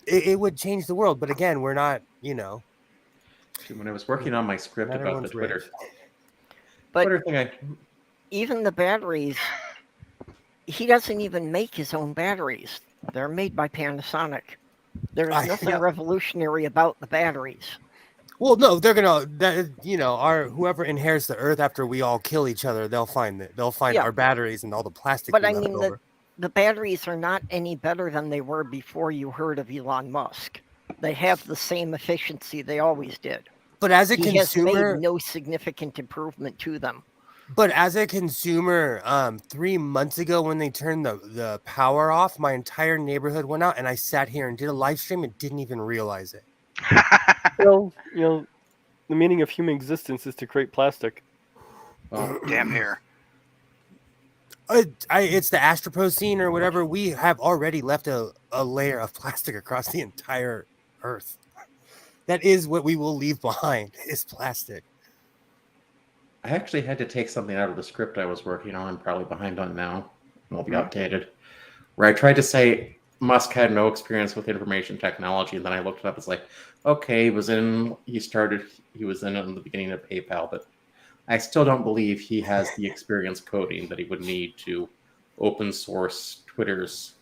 it would change the world. But again, we're not, When I was working on my script Not about the everyone's Twitter, rich. But Twitter thing, even the batteries, he doesn't even make his own batteries. They're made by Panasonic. There's nothing revolutionary about the batteries. Well, no, they're gonna whoever inherits the earth after we all kill each other, they'll find Yeah. our batteries and all the plastic. But we I left mean, over. the batteries are not any better than they were before you heard of Elon Musk. They have the same efficiency they always did. But as a He has consumer, made no significant improvement to them. But as a consumer, 3 months ago when they turned the power off, my entire neighborhood went out, and I sat here and did a live stream and didn't even realize it. Well, the meaning of human existence is to create plastic. well, Damn near. It's the Astropocene or whatever. We have already left a layer of plastic across the entire Earth. That is what we will leave behind, is plastic. I actually had to take something out of the script I was working on, probably behind on now. It'll be updated. Where I tried to say Musk had no experience with information technology, and then I looked it up. It's like, okay, he was in it in the beginning of PayPal, but I still don't believe he has the experience coding that he would need to open source Twitter's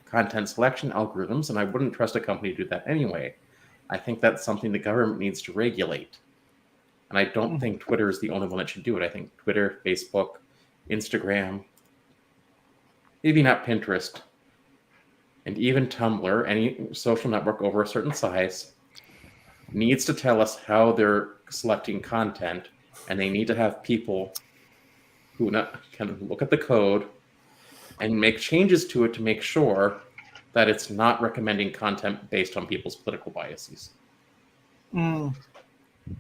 content selection algorithms, and I wouldn't trust a company to do that anyway. I think that's something the government needs to regulate. And I don't think Twitter is the only one that should do it. I think Twitter, Facebook, Instagram, maybe not Pinterest, and even Tumblr, any social network over a certain size, needs to tell us how they're selecting content, and they need to have people who can look at the code and make changes to it to make sure that it's not recommending content based on people's political biases. Mm.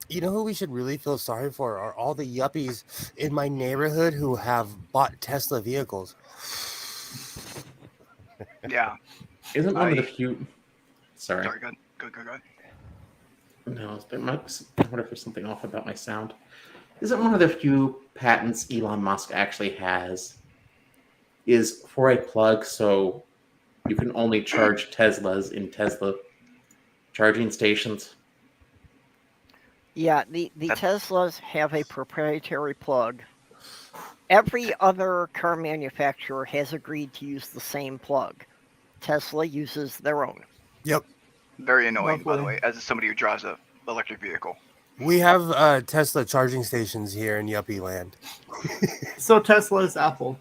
You know who we should really feel sorry for are all the yuppies in my neighborhood who have bought Tesla vehicles. Yeah. Isn't one of the few... Sorry. Sorry, go ahead. No, there might be... I wonder if there's something off about my sound. Isn't one of the few patents Elon Musk actually has is for a plug, so you can only charge Teslas in Tesla charging stations? Yeah, the Teslas have a proprietary plug. Every other car manufacturer has agreed to use the same plug. Tesla uses their own. Yep. Very annoying, by the Lovely. way, as somebody who drives a electric vehicle. We have Tesla charging stations here in Yuppie Land. So Tesla is Apple.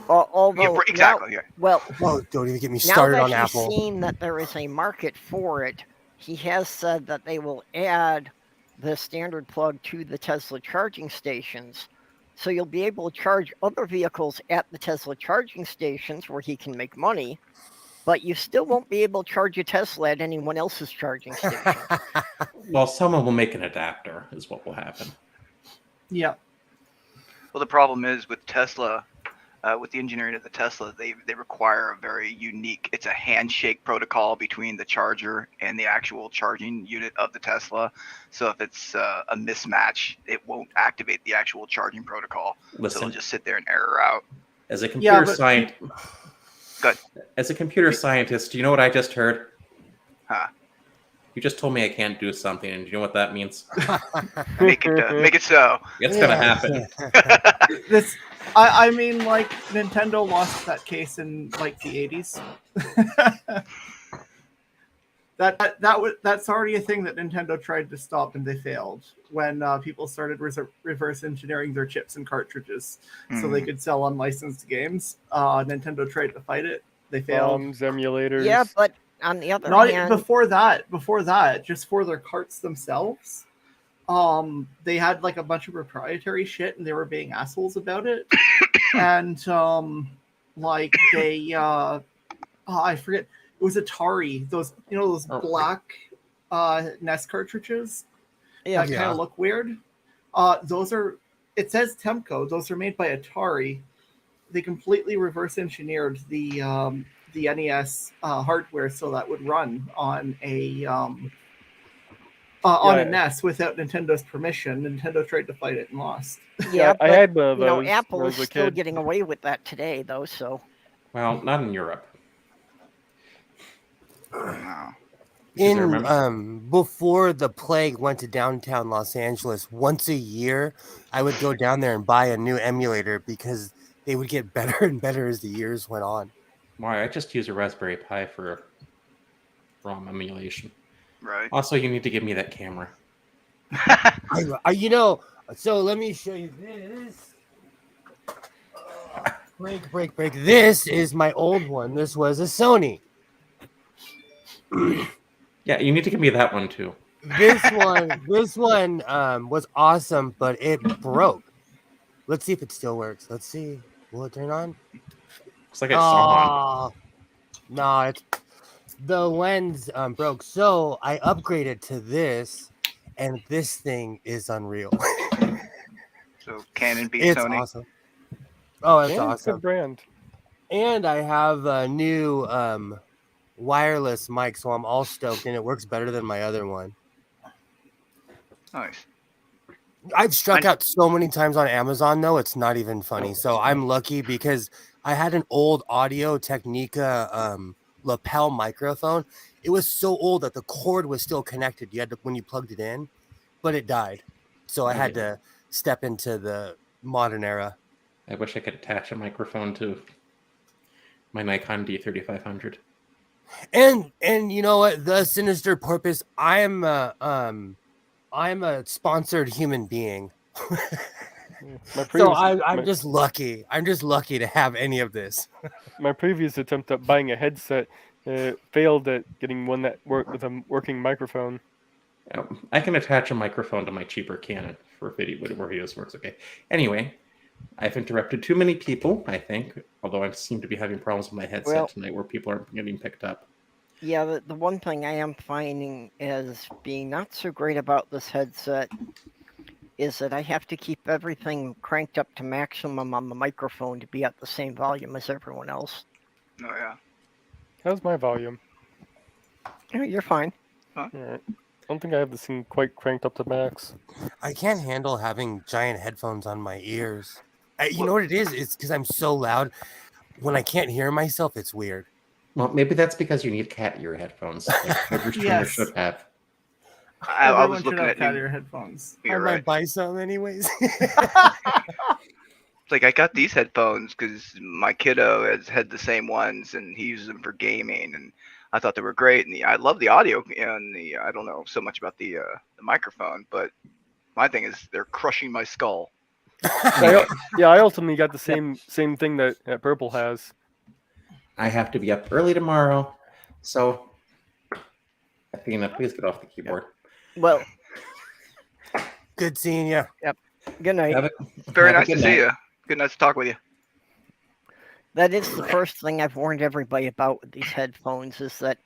Although, Yeah, exactly. Yeah. well, Oh, don't even get me now started that on he's Apple. seen that there is a market for it, he has said that they will add the standard plug to the Tesla charging stations. So you'll be able to charge other vehicles at the Tesla charging stations where he can make money, but you still won't be able to charge a Tesla at anyone else's charging station. Well, someone will make an adapter, is what will happen. Yeah. Well, the problem is with Tesla, with the engineering of the Tesla, they require a very unique, it's a handshake protocol between the charger and the actual charging unit of the Tesla. So if it's a mismatch, it won't activate the actual charging protocol. So Listen, it'll just sit there and error out. as a computer but- scientist, Go ahead. as a computer scientist, do you know what I just heard? Huh. You just told me I can't do something, and do you know what that means? Make it so. It's gonna happen. This, I mean, like Nintendo lost that case in like the 80s. That's already a thing that Nintendo tried to stop and they failed when people started reverse engineering their chips and cartridges so they could sell unlicensed games. Nintendo tried to fight it. They failed. Emulators. Yeah, but on the other Not hand, before that, just for their carts themselves. They had like a bunch of proprietary shit and they were being assholes about it. And like they I forget, it was Atari, those black NES cartridges yeah, that kind of look weird. Those are, it says Temco, those are made by Atari. They completely reverse engineered the NES hardware so that would run on a a NES without Nintendo's permission. Nintendo tried to fight it and lost. yeah, I but, had one of you know, those Apple when I is was a still kid. getting away with that today, though. So Well, not in Europe. No. In before the plague went to downtown Los Angeles, once a year I would go down there and buy a new emulator because they would get better and better as the years went on. Why? I just use a Raspberry Pi for ROM emulation. Right. Also, you need to give me that camera. So let me show you this. Break. This is my old one. This was a Sony. Yeah, you need to give me that one too. This one was awesome, but it broke. Let's see if it still works. Let's see. Will it turn on? Looks like it's on. No, it's the lens broke. So I upgraded to this, and this thing is unreal. So Canon beat It's Sony. awesome. Oh, it's Yeah, it's a awesome. brand. And I have a new wireless mic, so I'm all stoked, and it works better than my other one. Nice. I've struck out so many times on Amazon, though, it's not even funny. So I'm lucky because I had an old Audio Technica lapel microphone. It was so old that the cord was still connected. You had to, when you plugged it in, but it died. So I had to step into the modern era. I wish I could attach a microphone to my Nikon D3500. And you know what? The sinister purpose. I'm a sponsored human being. My So previous I'm just lucky. I'm just lucky to have any of this. my previous attempt at buying a headset failed at getting one that worked with a working microphone. I can attach a microphone to my cheaper Canon for video, where videos works okay. Anyway, I've interrupted too many people, I think, although I seem to be having problems with my headset Well- tonight where people aren't getting picked up. Yeah, the one thing I am finding as being not so great about this headset is that I have to keep everything cranked up to maximum on the microphone to be at the same volume as everyone else. Oh yeah. How's my volume? Oh, you're fine. All right. I don't think I have this thing quite cranked up to max. I can't handle having giant headphones on my ears. You Well- know what it is? It's because I'm so loud. When I can't hear myself, it's weird. Well, maybe that's because you need cat ear headphones, like every streamer Yes. should have. I Everyone was should looking have at cat new. ear headphones. I You're might right. buy some anyways. Like I got these headphones because my kiddo has had the same ones and he uses them for gaming, and I thought they were great. And I love the audio and I don't know so much about the microphone, but my thing is they're crushing my skull. I ultimately got the same thing that Purple has. I have to be up early tomorrow, so Athena, please get off the keyboard. Well, Good seeing you. good night. Have it. Very Have a nice to good see night. you. Good nice to talk with you. That is the first thing I've warned everybody about with these headphones is that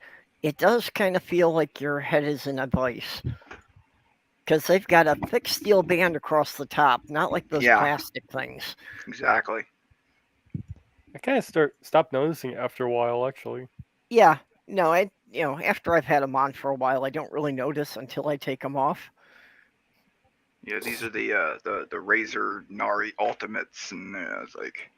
it does kind of feel like your head is in a vice. Because they've got a thick steel band across the top, not like those Yeah. plastic things. Exactly. I kind of stopped noticing it after a while, actually. Yeah, no, after I've had them on for a while, I don't really notice until I take them off. Yeah, these are the Razer Nari Ultimates, and it's like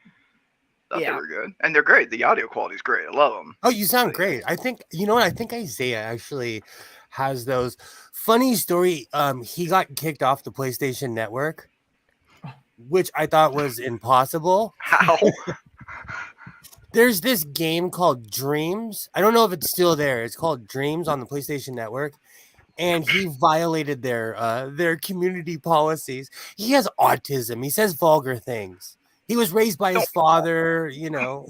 thought Yeah. they were good, and they're great. The audio quality is great. I love them. Oh, you sound great. I think you know what? I think Isaiah actually has those. Funny story. He got kicked off the PlayStation Network, which I thought was impossible. How? There's this game called Dreams. I don't know if it's still there. It's called Dreams on the PlayStation Network, and he violated their community policies. He has autism. He says vulgar things. He was raised by his father, you know.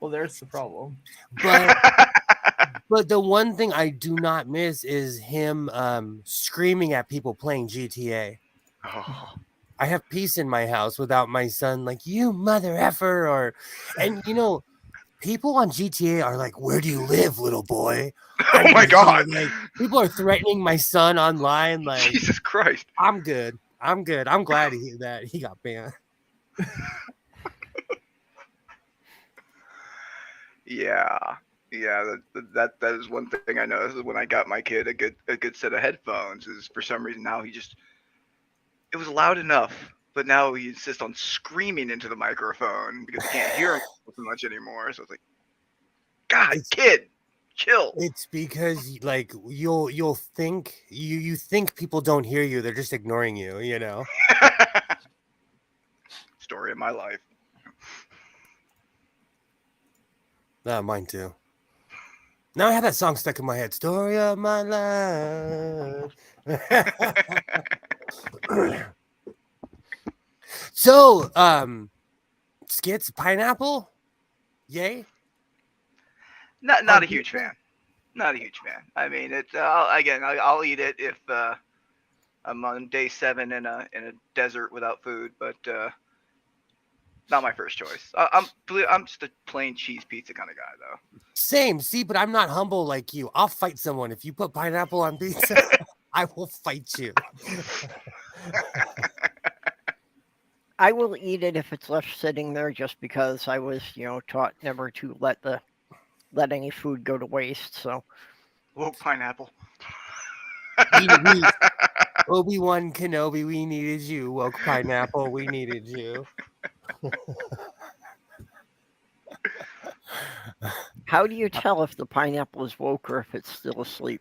Well, there's the problem. But the one thing I do not miss is him screaming at people playing GTA. Oh, I have peace in my house without my son like, you mother effer, and you know, people on GTA are like, where do you live, little boy? oh my God! Like, people are threatening my son online. Like, Jesus Christ! I'm good. I'm glad that he got banned. Yeah, that is one thing I noticed when I got my kid a good set of headphones. Is for some reason now it was loud enough, but now he insists on screaming into the microphone because he can't hear him so much anymore. So it's like, God, kid, chill. It's because like you'll think you think people don't hear you. They're just ignoring you. You know. Story of my life. Mine too. Now I have that song stuck in my head. Story of my life. So, skits, pineapple, yay. Not a huge fan. Not a huge fan. I mean, I'll eat it if I'm on day 7 in a desert without food, but not my first choice. I'm just a plain cheese pizza kind of guy, though. Same. See, but I'm not humble like you. I'll fight someone if you put pineapple on pizza. I will fight you. I will eat it if it's left sitting there just because I was, taught never to let any food go to waste. So Woke pineapple. Obi-Wan Kenobi, we needed you. Woke pineapple, we needed you. how do you tell if the pineapple is woke or if it's still asleep?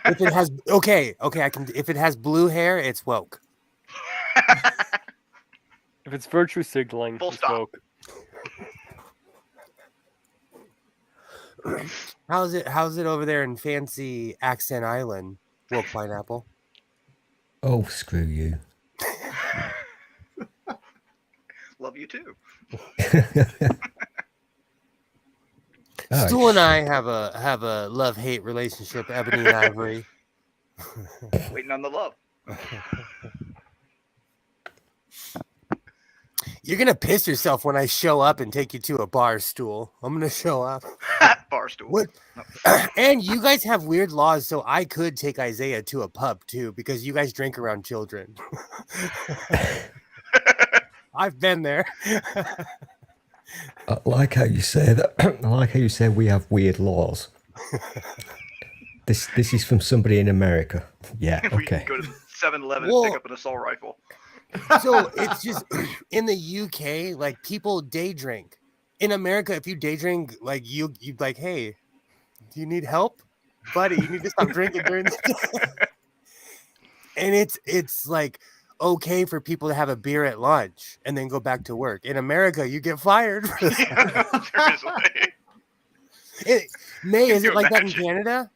If it has okay, I can. If it has blue hair, it's woke. If it's virtue signaling, Full it's stop. woke. How's it over there in fancy Accent Island? Woke pineapple. Oh, screw you. Love you too. All right, Stu and I have a love-hate relationship, Ebony and Ivory. Waiting on the love. You're gonna piss yourself when I show up and take you to a bar stool. I'm gonna show up. Barstool. What? And you guys have weird laws, so I could take Isaiah to a pub too, because you guys drink around children. I've been there. I like how you say that. I like how you say we have weird laws. This is from somebody in America. Yeah, If we okay. go to 7-Eleven Well- and pick up an assault rifle. So it's just in the UK, like people day drink. In America, if you day drink, like you like, hey, do you need help, buddy? You need to stop drinking during the day. And it's like okay for people to have a beer at lunch and then go back to work. In America, you get fired. For that. Seriously. May, is you it like that in imagine? Canada?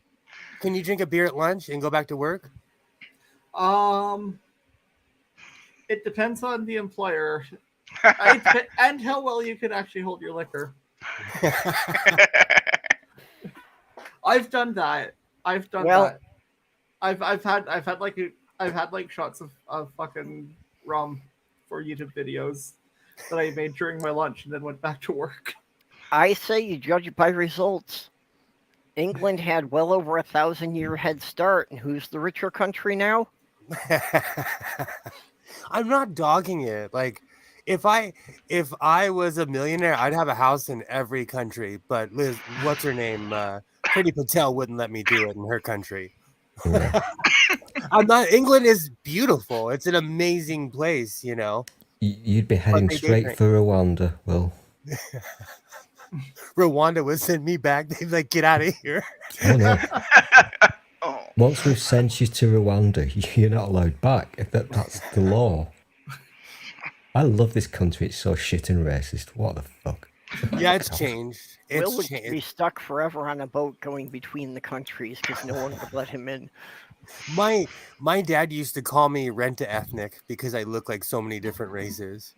Can you drink a beer at lunch and go back to work? It depends on the employer and how well you can actually hold your liquor. I've done that. I've done Well- that. I've had like shots of fucking rum for YouTube videos that I made during my lunch and then went back to work. I say you judge it by results. England had well over 1,000-year head start, and who's the richer country now? I'm not dogging it. Like, if I was a millionaire, I'd have a house in every country. But Liz, what's her name? Priti Patel wouldn't let me do it in her country. Yeah. I'm not. England is beautiful. It's an amazing place, you know. You'd be heading they do straight drink. for Rwanda. Well, Rwanda would send me back. They'd like, get out of here. oh no. Oh, Once we've sent you to Rwanda, you're not allowed back. That's the law. I love this country. It's so shit and racist. What the fuck? Yeah, it's changed. Will It's would be changed. stuck forever on a boat going between the countries because no one would let him in. My dad used to call me rent-a-ethnic because I look like so many different races.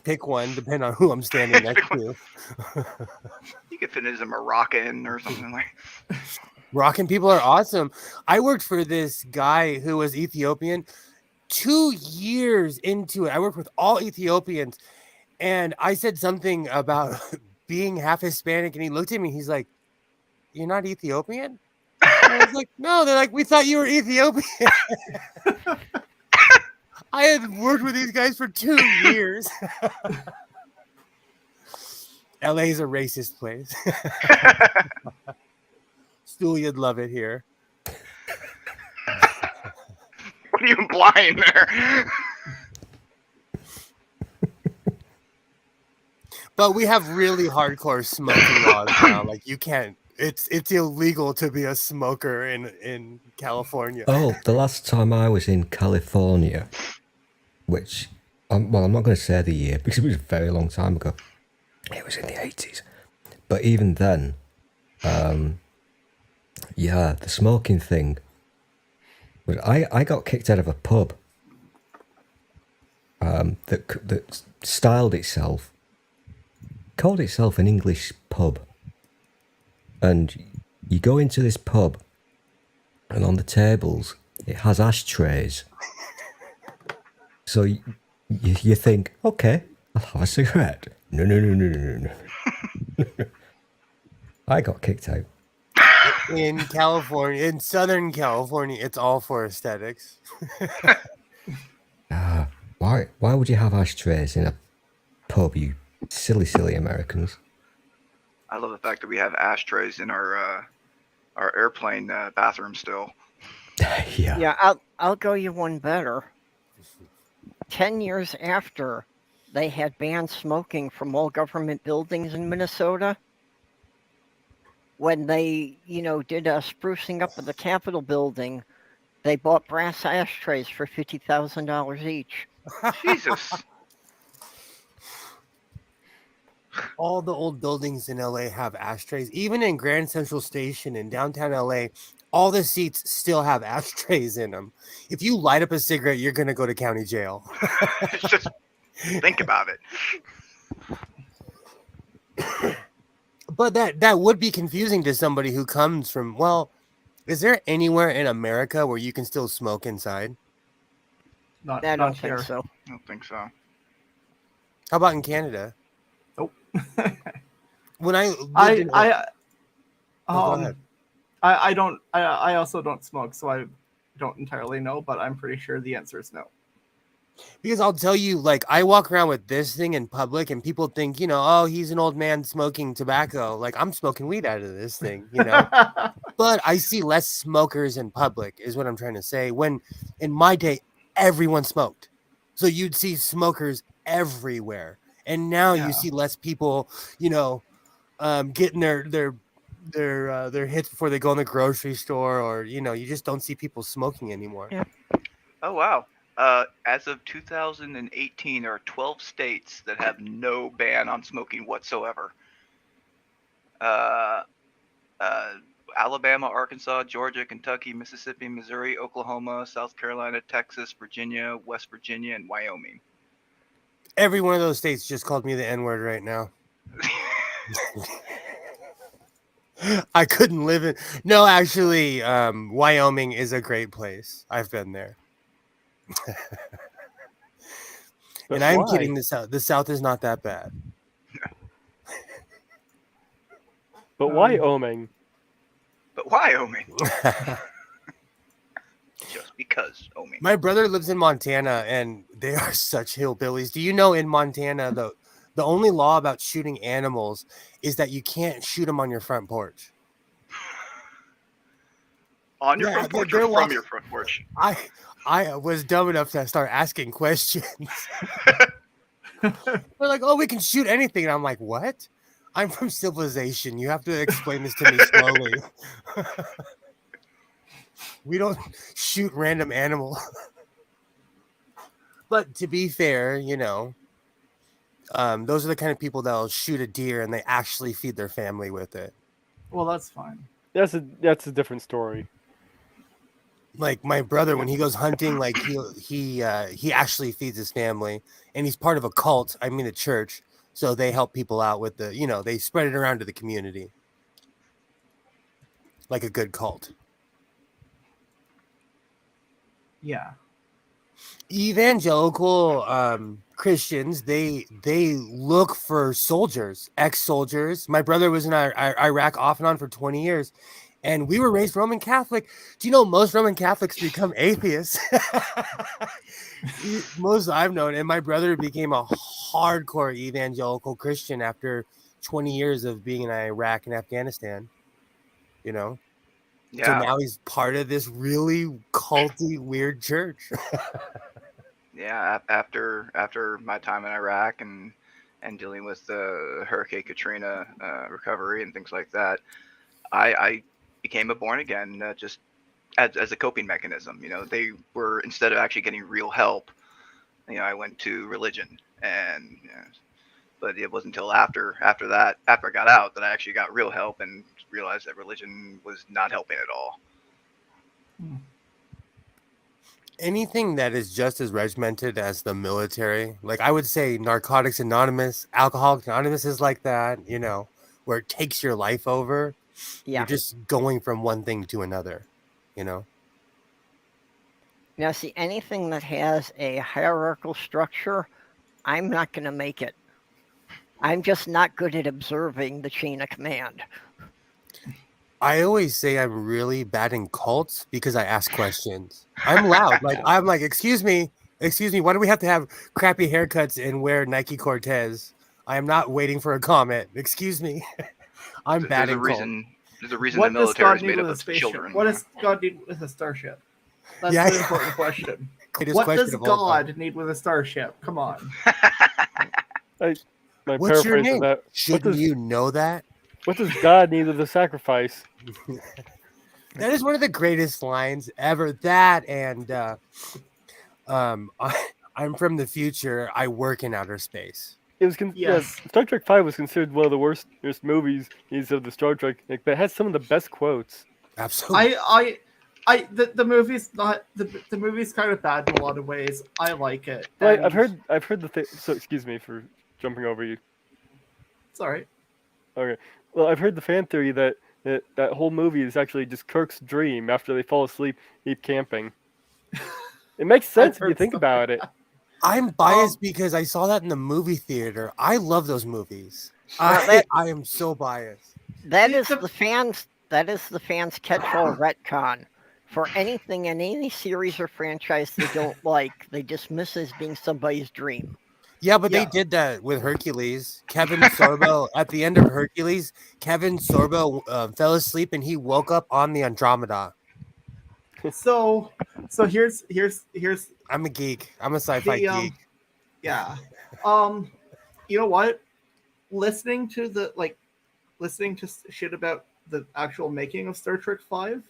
Pick one, depending on who I'm standing next to. you could fit in as a Moroccan or something like. Rockin' people are awesome. I worked for this guy who was Ethiopian. 2 years into it, I worked with all Ethiopians, and I said something about being half Hispanic, and he looked at me. He's like, "You're not Ethiopian?" And I was like, "No." They're like, "We thought you were Ethiopian." I had worked with these guys for 2 years. LA's a racist place. Stu, you'd love it here. What are you implying there? But we have really hardcore smoking laws now. Like you can't. It's illegal to be a smoker in California. Oh, the last time I was in California, which, I'm not going to say the year because it was a very long time ago. It was in the 80s. But even then, yeah, the smoking thing. But I got kicked out of a pub that called itself an English pub. And you go into this pub, and on the tables, it has ashtrays. So you think, okay, I'll have a cigarette. No. I got kicked out. In California, in Southern California, it's all for aesthetics. Why would you have ashtrays in a pub, you silly Americans? I love the fact that we have ashtrays in our airplane bathroom still. Yeah. Yeah, I'll go you one better. 10 years after they had banned smoking from all government buildings in Minnesota, when they, did a sprucing up of the Capitol building, they bought brass ashtrays for $50,000 each. Jesus. All the old buildings in LA have ashtrays. Even in Grand Central Station in downtown LA, all the seats still have ashtrays in them. If you light up a cigarette, you're going to go to county jail. Just think about it. But that would be confusing to somebody who comes from, well, is there anywhere in America where you can still smoke inside? Not, I not don't here. think so. I don't think so. How about in Canada? Nope. When I lived in, go ahead. I don't. I also don't smoke, so I don't entirely know. But I'm pretty sure the answer is no. Because I'll tell you, like, I walk around with this thing in public and people think, oh, he's an old man smoking tobacco. Like, I'm smoking weed out of this thing, But I see less smokers in public, is what I'm trying to say. When in my day, everyone smoked. So you'd see smokers everywhere. And now Yeah. you see less people, getting their hits before they go in the grocery store, or, you just don't see people smoking anymore. Yeah. Oh, wow. As of 2018, there are 12 states that have no ban on smoking whatsoever. Alabama, Arkansas, Georgia, Kentucky, Mississippi, Missouri, Oklahoma, South Carolina, Texas, Virginia, West Virginia, and Wyoming. Every one of those states just called me the N-word right now. I couldn't live in. No, actually, Wyoming is a great place. I've been there. But And I'm why? kidding. The South is not that bad. But Wyoming. But Wyoming, just because Oming. My brother lives in Montana, and they are such hillbillies. Do you know in Montana, the only law about shooting animals is that you can't shoot them on your front porch? On your Yeah, front porch they're or from walking- your front porch? I was dumb enough to start asking questions. They're like, oh, we can shoot anything. And I'm like, what? I'm from civilization. You have to explain this to me slowly. We don't shoot random animals. But to be fair, those are the kind of people that'll shoot a deer and they actually feed their family with it. Well, that's fine. That's a different story. Like my brother, when he goes hunting, like he actually feeds his family, and he's part of a cult. I mean, a church. So they help people out with they spread it around to the community. Like a good cult. Yeah. Evangelical Christians, they look for soldiers, ex-soldiers. My brother was in Iraq off and on for 20 years. And we were raised Roman Catholic. Do you know most Roman Catholics become atheists? Most I've known. And my brother became a hardcore evangelical Christian after 20 years of being in Iraq and Afghanistan. So Yeah, now he's part of this really culty, weird church. yeah. After my time in Iraq and dealing with the Hurricane Katrina recovery and things like that, I became a born again just as a coping mechanism. They were, instead of actually getting real help, I went to religion, and but it wasn't until after I got out that I actually got real help and realized that religion was not helping at all. Anything that is just as regimented as the military, like I would say Narcotics Anonymous, Alcoholics Anonymous is like that, where it takes your life over. Yeah. You're just going from one thing to another, Now, see, anything that has a hierarchical structure, I'm not going to make it. I'm just not good at observing the chain of command. I always say I'm really bad in cults because I ask questions. I'm loud. I'm like, excuse me, why do we have to have crappy haircuts and wear Nike Cortez? I am not waiting for a comment. Excuse me. I'm bad in cults. There's a reason What the does military God is need made with up a of spaceship? children. What does God need with a starship? That's Yeah. the important question. Greatest What question does of all time. God need with a starship? Come on. My What's your paraphrase name? of that. Shouldn't you know that? What does God need with a sacrifice? That is one of the greatest lines ever. That and I'm from the future. I work in outer space. It was Yes. Star Trek V was considered one of the worst movies of the Star Trek, but it has some of the best quotes. Absolutely. The movie's not the movie's kind of bad in a lot of ways. I like it. Well, and- I've heard the thing. So excuse me for jumping over you. It's all right. Okay. Well, I've heard the fan theory that that whole movie is actually just Kirk's dream after they fall asleep camping. It makes sense if you heard think something about it. I'm biased because I saw that in the movie theater. I love those movies. I am so biased. That See, is the- the fans. That is the fans' catch-all retcon. For anything in any series or franchise they don't like, they dismiss as being somebody's dream. Yeah, but they Yeah. did that with Hercules. Kevin Sorbo, at the end of Hercules, Kevin Sorbo fell asleep and he woke up on the Andromeda. So here's I'm a geek. I'm a sci-fi the geek. yeah. You know what? Listening to shit about the actual making of Star Trek V.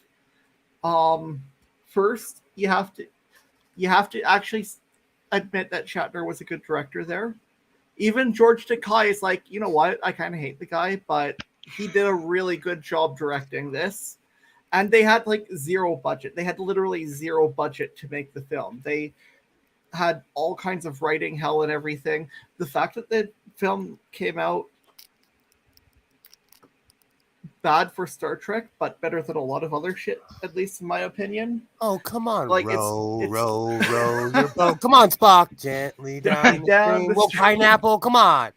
First you have to actually admit that Shatner was a good director there. Even George Takei is like, you know what? I kind of hate the guy, but he did a really good job directing this. And they had like zero budget. They had literally zero budget to make the film. They had all kinds of writing hell and everything. The fact that the film came out bad for Star Trek, but better than a lot of other shit, at least in my opinion. Oh, come on. like, row it's- your boat. Come on, Spock. Gently down the Down stream. the Well, stream. pineapple, come on.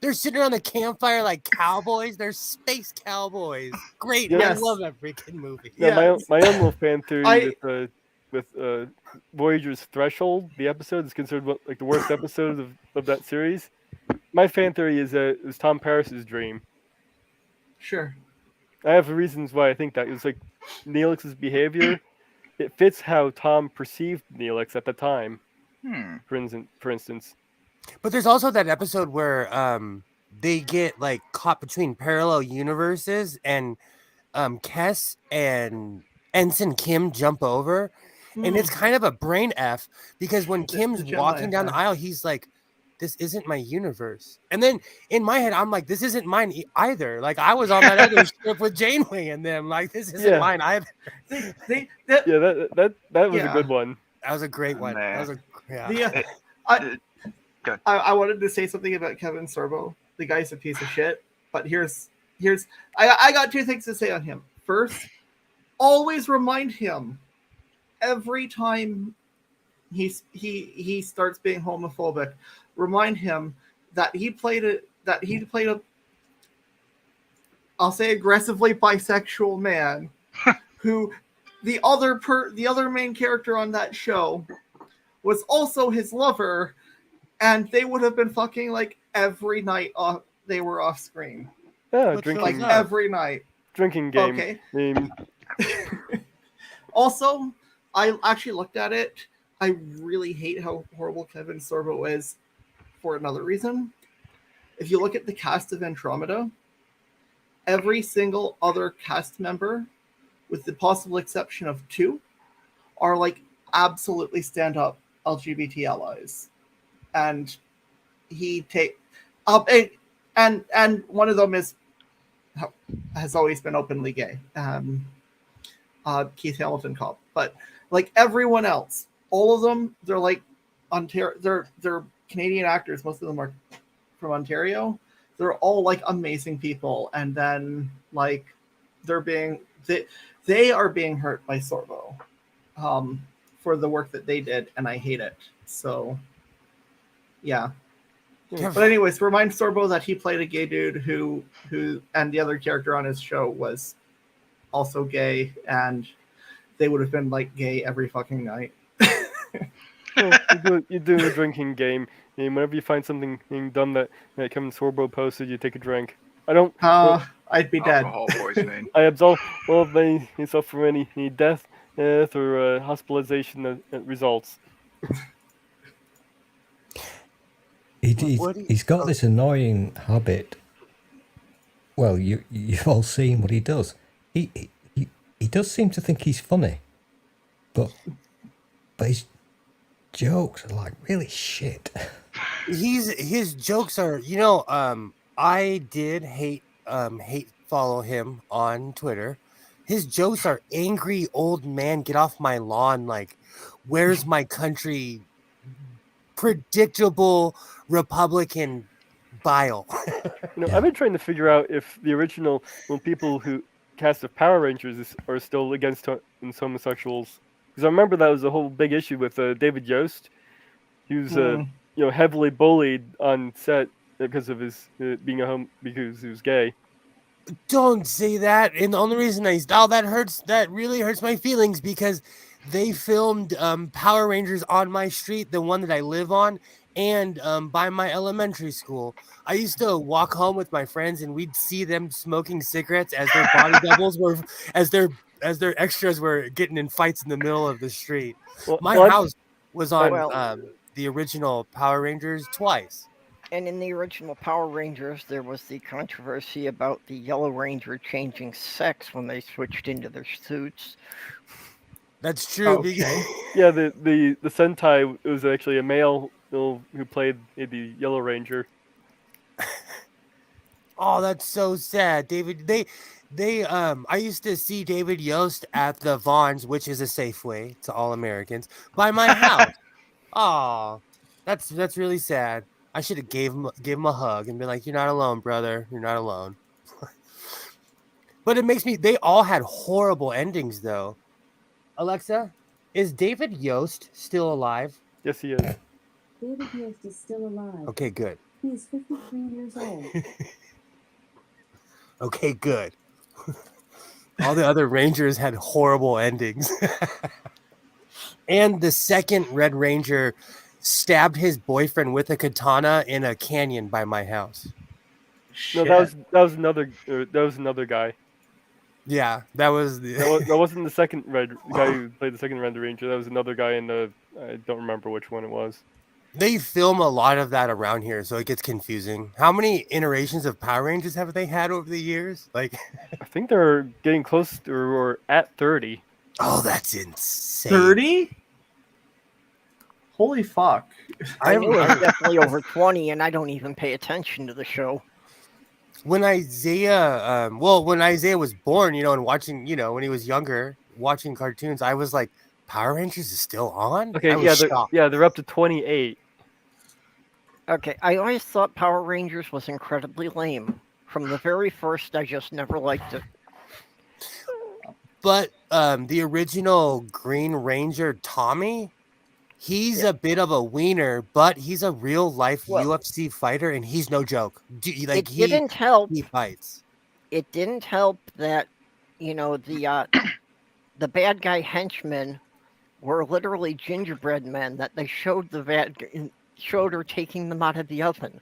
They're sitting around the campfire like cowboys. They're space cowboys. Great. Yes. I love that freaking movie. Yeah, Yes. my own little fan theory I- with Voyager's Threshold, the episode is considered like the worst episode of that series. My fan theory is that it was Tom Paris's dream. Sure. I have reasons why I think that. It was like Neelix's behavior. It fits how Tom perceived Neelix at the time. For instance. But there's also that episode where they get like caught between parallel universes and Kess and Ensign Kim jump over. And it's kind of a brain F because when Kim's Gemini walking down the effect. aisle, he's like, this isn't my universe. And then in my head, I'm like, this isn't mine either. Like I was on that other ship with Janeway and them. Like this isn't mine either. They Yeah, that was Yeah. a good one. That was a great one. That was the, Good. I wanted to say something about Kevin Sorbo. The guy's a piece of shit. But here's I got two things to say on him. First, always remind him every time he starts being homophobic. Remind him that he played a I'll say aggressively bisexual man who the other main character on that show was also his lover, and they would have been fucking like every night they were off screen. Yeah, What's drinking up? Every night. drinking game. Okay. Name. Also, I actually looked at it. I really hate how horrible Kevin Sorbo is for another reason. If you look at the cast of Andromeda, every single other cast member, with the possible exception of 2, are like absolutely stand-up LGBT allies. And he and one of them has always been openly gay. Keith Hamilton Cobb. But like everyone else, all of them, they're like they're Canadian actors. Most of them are from Ontario. They're all like amazing people, and then like they are being hurt by Sorbo for the work that they did, and I hate it. So yeah. But anyways, remind Sorbo that he played a gay dude who and the other character on his show was also gay, and they would have been like gay every fucking night. You do the drinking game. And whenever you find something dumb that Kevin Sorbo posted, you take a drink. I don't. I'd be dead. Alcohol poisoning. I absolve all of myself from any death or hospitalization results. He's got this annoying habit Well, you've all seen what he does. He does seem to think he's funny, but his jokes are like really shit. His jokes are, I did hate follow him on Twitter. His jokes are angry old man, get off my lawn, like, where's my country? Predictable Republican bile. I've been trying to figure out if the original people who cast of Power Rangers are still against homosexuals. Because I remember that was a whole big issue with David Yost. He was heavily bullied on set because of his being because he was gay. Don't say that. And the only reason that really hurts my feelings, because they filmed Power Rangers on my street, the one that I live on, and by my elementary school. I used to walk home with my friends, and we'd see them smoking cigarettes as their body doubles were, as their extras were getting in fights in the middle of the street. My house was on the original Power Rangers twice. And in the original Power Rangers, there was the controversy about the Yellow Ranger changing sex when they switched into their suits. That's true. Okay. Yeah, the Sentai was actually a male who played the Yellow Ranger. Oh, that's so sad, David. I used to see David Yost at the Vaughn's, which is a Safeway to all Americans, by my house. Oh, that's really sad. I should have gave him a hug and been like, "You're not alone, brother. You're not alone." But it makes me. They all had horrible endings, though. Alexa, is David Yost still alive? Yes, he is. David Yost is still alive. Okay, good. He is 53 years old. Okay, good. All the other Rangers had horrible endings. And the second Red Ranger stabbed his boyfriend with a katana in a canyon by my house. No, that was another guy. Yeah, that was the... that wasn't the second guy who played the second Red Ranger. That was another guy in the... I don't remember which one it was. They film a lot of that around here, so it gets confusing. How many iterations of Power Rangers have they had over the years? Like, I think they're getting close to or at 30. Oh, that's insane. 30? Holy fuck. I knew it was definitely over 20, and I don't even pay attention to the show. When Isaiah, when Isaiah was born, and watching, when he was younger, watching cartoons, I was like, Power Rangers is still on? Okay, they're up to 28. Okay, I always thought Power Rangers was incredibly lame. From the very first, I just never liked it. But the original Green Ranger, Tommy, he's a bit of a wiener, but he's a real life UFC fighter, and he's no joke. Didn't help. He fights. It didn't help that, the bad guy henchmen were literally gingerbread men that they showed her taking them out of the oven.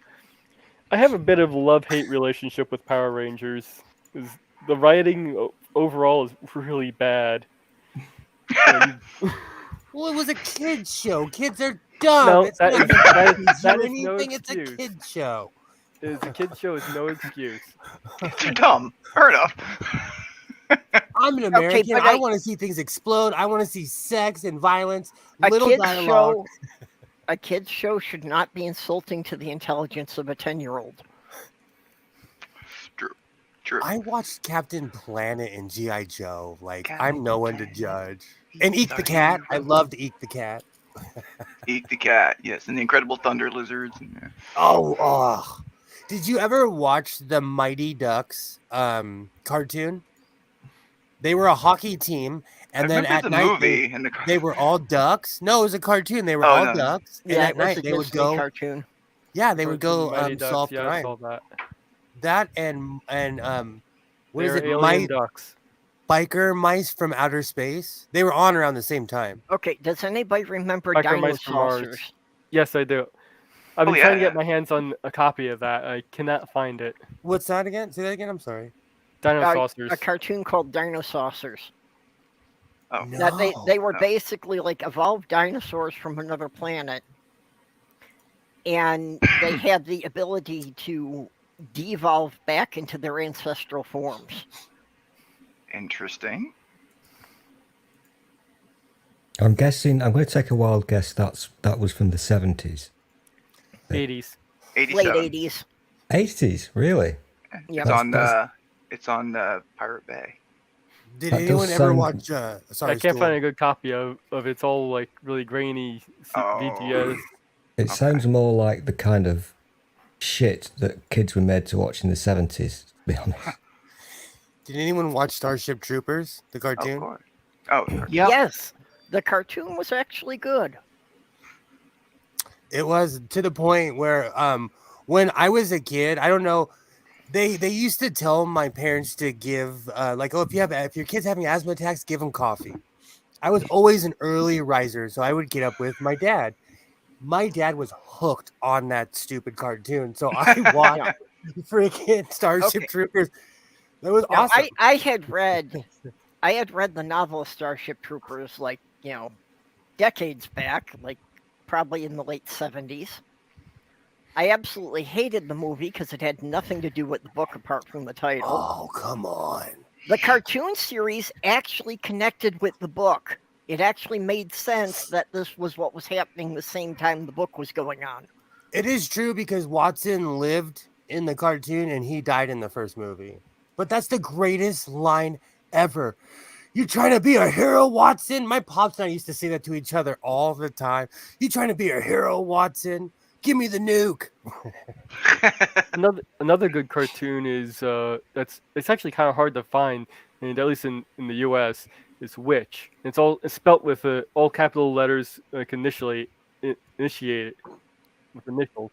I have a bit of a love-hate relationship with Power Rangers. The writing overall is really bad. Well, it was a kid's show. Kids are dumb. No, it's that not is no it's a excuse. kid's show. It's a kid's show. It's no excuse. You're dumb. Fair enough. I'm an American. but I want to see things explode. I want to see sex and violence. A Little kid's dialogue. A kid's show should not be insulting to the intelligence of a 10-year-old. True. I watched Captain Planet and G.I. Joe. Like, I'm no one to judge. And Eek the Cat. I loved Eek the Cat. Eek the Cat, yes. And the Incredible Thunder Lizards. Oh. Did you ever watch the Mighty Ducks cartoon? They were a hockey team, and then at night they were all ducks. No, it was a cartoon. They were all ducks, and at night they would go. Cartoon. Yeah, they would go solve crime. I saw that. That and what is it? Alien ducks. Biker mice from outer space. They were on around the same time. Okay, does anybody remember Biker mice from Mars? Dinosaurs? Yes, I do. I've been trying to get my hands on a copy of that. I cannot find it. What's that again? Say that again. I'm sorry. Dinosaurs. A cartoon called Dinosaurs. Oh. No. That they were basically like evolved dinosaurs from another planet, and they had the ability to de-evolve back into their ancestral forms. Interesting. I'm guessing. I'm going to take a wild guess. That was from the 70s, 80s. 87. Late 80s. 80s. Really? Yep. It's on Pirate Bay. Did That does anyone ever sound- watch? Sorry, I can't Stool. find a good copy of it's all like really grainy VGS. It sounds more like the kind of shit that kids were made to watch in the 70s. To be honest. Did anyone watch Starship Troopers, the Of cartoon? course. Oh, of course. Yep. Yes, the cartoon was actually good. It was to the point where when I was a kid, I don't know, they used to tell my parents to give like, oh, if your kid's having asthma attacks, give them coffee. I was always an early riser, so I would get up with my dad. My dad was hooked on that stupid cartoon, so I watched freaking Starship Okay. Troopers. That was Now, awesome. I had read the novel Starship Troopers like, decades back, like probably in the late 70s. I absolutely hated the movie because it had nothing to do with the book apart from the title. Oh, come on. The cartoon series actually connected with the book. It actually made sense that this was what was happening the same time the book was going on. It is true because Watson lived in the cartoon and he died in the first movie. But that's the greatest line ever. You trying to be a hero, Watson? My pops and I used to say that to each other all the time. You trying to be a hero, Watson? Give me the nuke. Another good cartoon is it's actually kind of hard to find, and at least in the U.S. is Witch. It's spelt with all capital letters, like initiated with initials.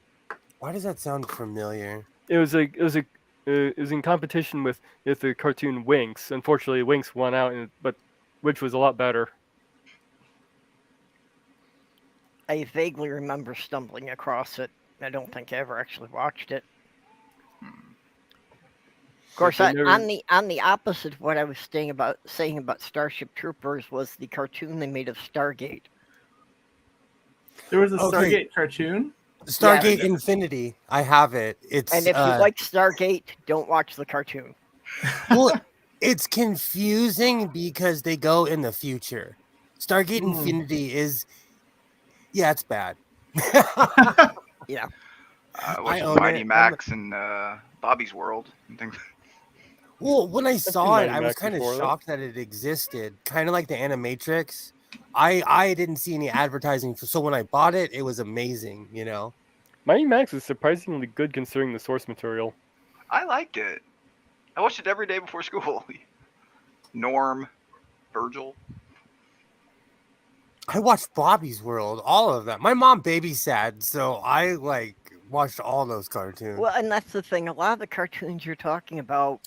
Why does that sound familiar? It was in competition with the cartoon Winx. Unfortunately, Winx won out, but Witch was a lot better. I vaguely remember stumbling across it. I don't think I ever actually watched it. Of course, they never- on the opposite of what I was saying about Starship Troopers was the cartoon they made of Stargate. There was a Okay. Stargate cartoon. Stargate Infinity. I have it. It's And if you like Stargate, don't watch the cartoon. well, it's confusing because they go in the future. Stargate Infinity is, it's bad. Yeah. What's own Mighty it. Max and Bobby's World and things. Well, when I saw it, Mighty I was Max kind of before that. shocked that it existed, kind of like the Animatrix. I didn't see any advertising, so when I bought it, it was amazing, Mighty Max is surprisingly good considering the source material. I liked it. I watched it every day before school. Norm, Virgil. I watched Bobby's World, all of that. My mom babysat, so I watched all those cartoons. Well, and that's the thing. A lot of the cartoons you're talking about,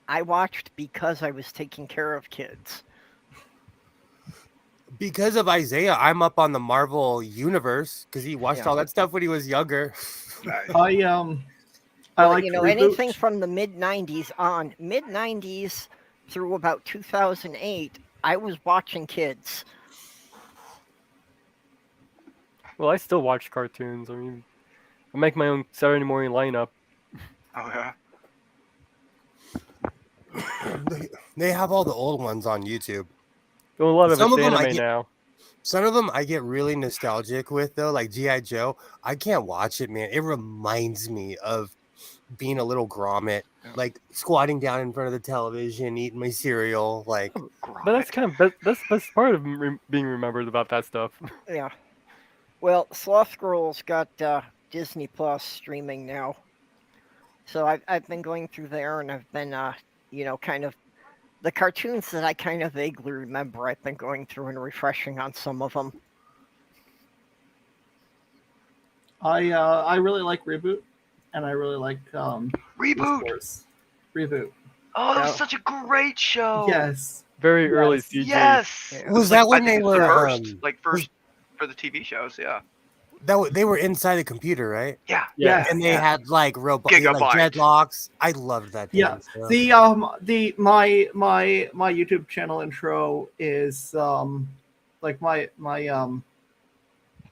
I watched because I was taking care of kids. Because of Isaiah, I'm up on the Marvel universe because he watched all that stuff when he was younger. Nice. I like anything from the mid 90s on. Mid 90s through about 2008, I was watching kids. Well, I still watch cartoons. I mean, I make my own Saturday morning lineup. Oh yeah. They have all the old ones on YouTube. Well, a lot of Some it's of them I anime get- now. Some of them I get really nostalgic with, though, like G.I. Joe. I can't watch it, man. It reminds me of being a little grommet, like squatting down in front of the television, eating my cereal. Like, But that's kind of that's part of being remembered about that stuff. Yeah. Well, Sloth Girl's got Disney Plus streaming now. So I've been going through there and I've been, kind of the cartoons that I kind of vaguely remember. I've been going through and refreshing on some of them. I really like Reboot, and I really like Reboot. Beast Wars. Reboot. Oh, that was Yeah. such a great show. Yes. Very early Yes. CG. Yes. Yeah. was Like, that when I they think it's the were first for the TV shows? Yeah. they were inside the computer, right? Yeah. Yes. And they had like robots, Gigabyte. like dreadlocks. I loved that. Yeah. damn show. My YouTube channel intro is like my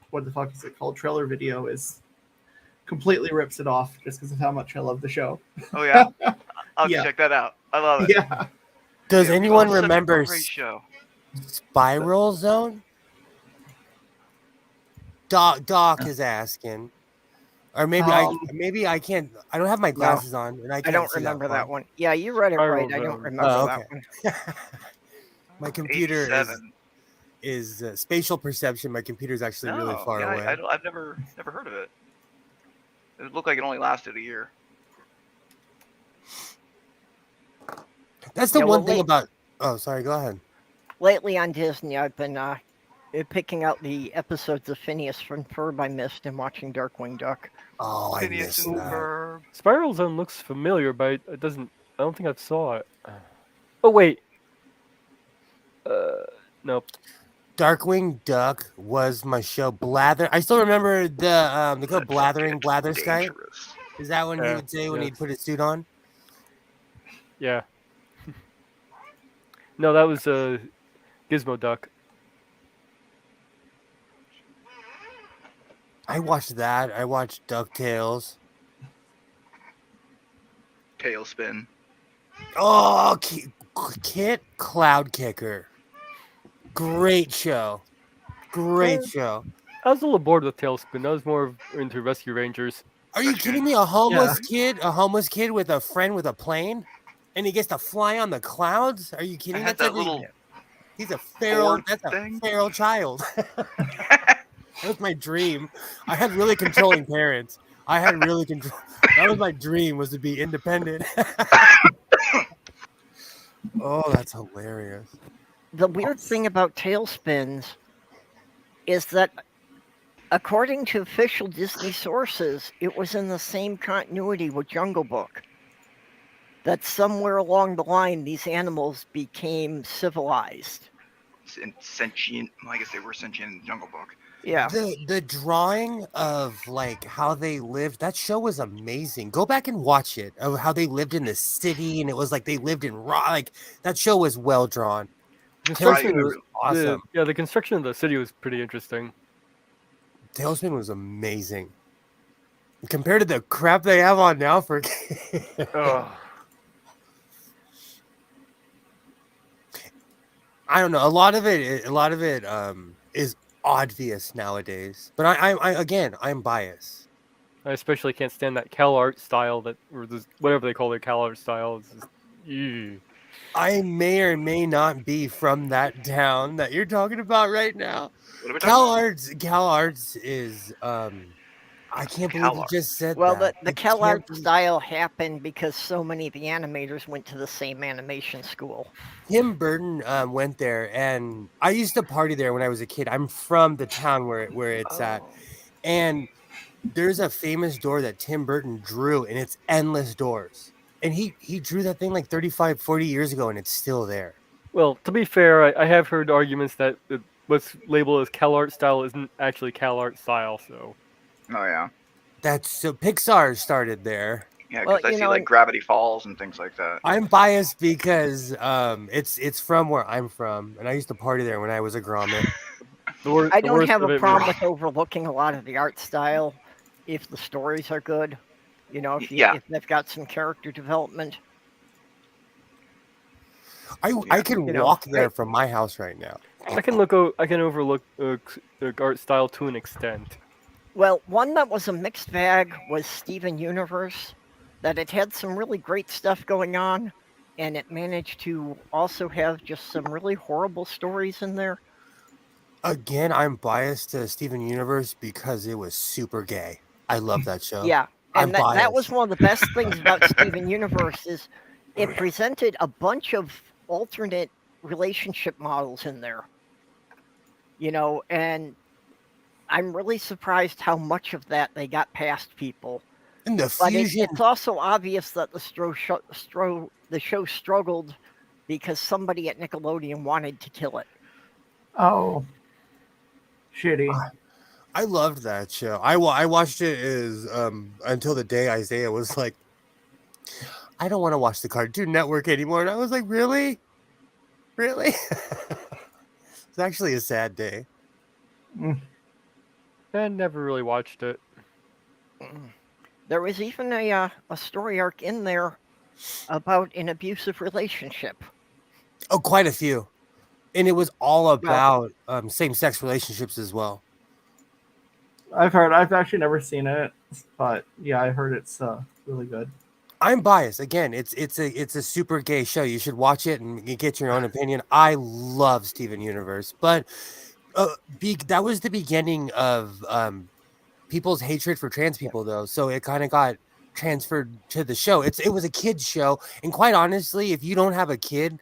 what the fuck is it called? Trailer video is completely rips it off just because of how much I love the show. Oh yeah, I'll Yeah. check that out. I love it. Yeah. Does Yeah, anyone such a remember great show? Spiral Zone? Doc is asking, or maybe Um, I can't. I don't have my No, glasses on, and I I can't don't see remember that far. one. Yeah, you read it Spiral right. I don't Zone. remember Oh, that okay. one. My computer 87. is spatial perception. My computer's actually really No, far yeah, away. I've never heard of it. It looked like it only lasted a year. That's the Yeah, one well, thing about. Oh, sorry. Go ahead. Lately on Disney, I've been picking out the episodes of Phineas and Ferb I missed and watching Darkwing Duck. Oh, I Phineas missed and that. Ferb. Spiral Zone looks familiar, but it doesn't. I don't think I saw it. Oh wait. Nope. Darkwing Duck was my show. Blather. I still remember the code Let's Blathering get Blatherskite. dangerous. Is that what he Yeah, would say when yes. he'd put his suit on? Yeah. No, that was Gizmo Duck. I watched that. I watched DuckTales. Tailspin. Oh, Kit Cloud Kicker. Great show. Great show. I was a little bored with Tailspin. I was more into Rescue Rangers. Are you That's kidding good. me? A homeless kid with a friend with a plane, and he gets to fly on the clouds? Are you I kidding? had That's that little he's a feral. board That's a thing. feral child. That was my dream. I had really controlling parents. That was my dream, was to be independent. Oh, that's hilarious. The weird thing about Tailspins is that, according to official Disney sources, it was in the same continuity with Jungle Book. That somewhere along the line, these animals became civilized. Sentient. Well, I guess they were sentient in the Jungle Book. Yeah. The drawing of like how they lived, that show was amazing. Go back and watch it, of how they lived in the city, and it was like they lived in that show was well drawn. Construction Tailspin of was awesome. the construction of the city was pretty interesting. Tailspin was amazing. Compared to the crap they have on now for Ugh. I don't know. A lot of it is obvious nowadays. But I'm biased. I especially can't stand that Cal art style or this, whatever they call their Cal art style. It's just, ew. I may or may not be from that town that you're talking about right now. What are we talking Cal Arts is I can't believe Cal you Arts. just said Well, that. the I Cal can't Art believe- style happened because so many of the animators went to the same animation school. Tim Burton went there, and I used to party there when I was a kid. I'm from the town where it's at, Oh. and there's a famous door that Tim Burton drew, and it's endless doors. And he drew that thing like 35, 40 years ago, and it's still there. Well, to be fair, I have heard arguments that what's labeled as Cal art style isn't actually Cal art style. So Oh yeah. That's so Pixar started there. Yeah, Well, because I you see know- like Gravity Falls and things like that. I'm biased because it's from where I'm from, and I used to party there when I was a grommet. I don't have a problem with overlooking a lot of the art style if the stories are good. You know, Yeah. if they've got some character development. I can you know, walk there from my house right now. I can overlook art style to an extent. Well, one that was a mixed bag was Steven Universe, that it had some really great stuff going on, and it managed to also have just some really horrible stories in there. Again, I'm biased to Steven Universe because it was super gay. I love that show. Yeah, I'm and that was biased. one of the best things about Steven Universe is it presented a bunch of alternate relationship models in there. You know, and I'm really surprised how much of that they got past people. And the But fusion. it's also obvious that the show struggled because somebody at Nickelodeon wanted to kill it. Oh, shitty. I loved that show. I watched it as until the day Isaiah was like, I don't want to watch the Cartoon Network anymore. And I was like, really? Really? It's actually a sad day. I never really watched it. There was even a story arc in there about an abusive relationship. Oh, quite a few. And it was all Well, about same-sex relationships as well. I've heard. I've actually never seen it, but yeah, I heard it's really good. I'm biased. Again, it's a super gay show. You should watch it and get your own opinion. I love Steven Universe, but that was the beginning of people's hatred for trans people, though. So it kind of got transferred to the show. It was a kids show, and quite honestly, if you don't have a kid,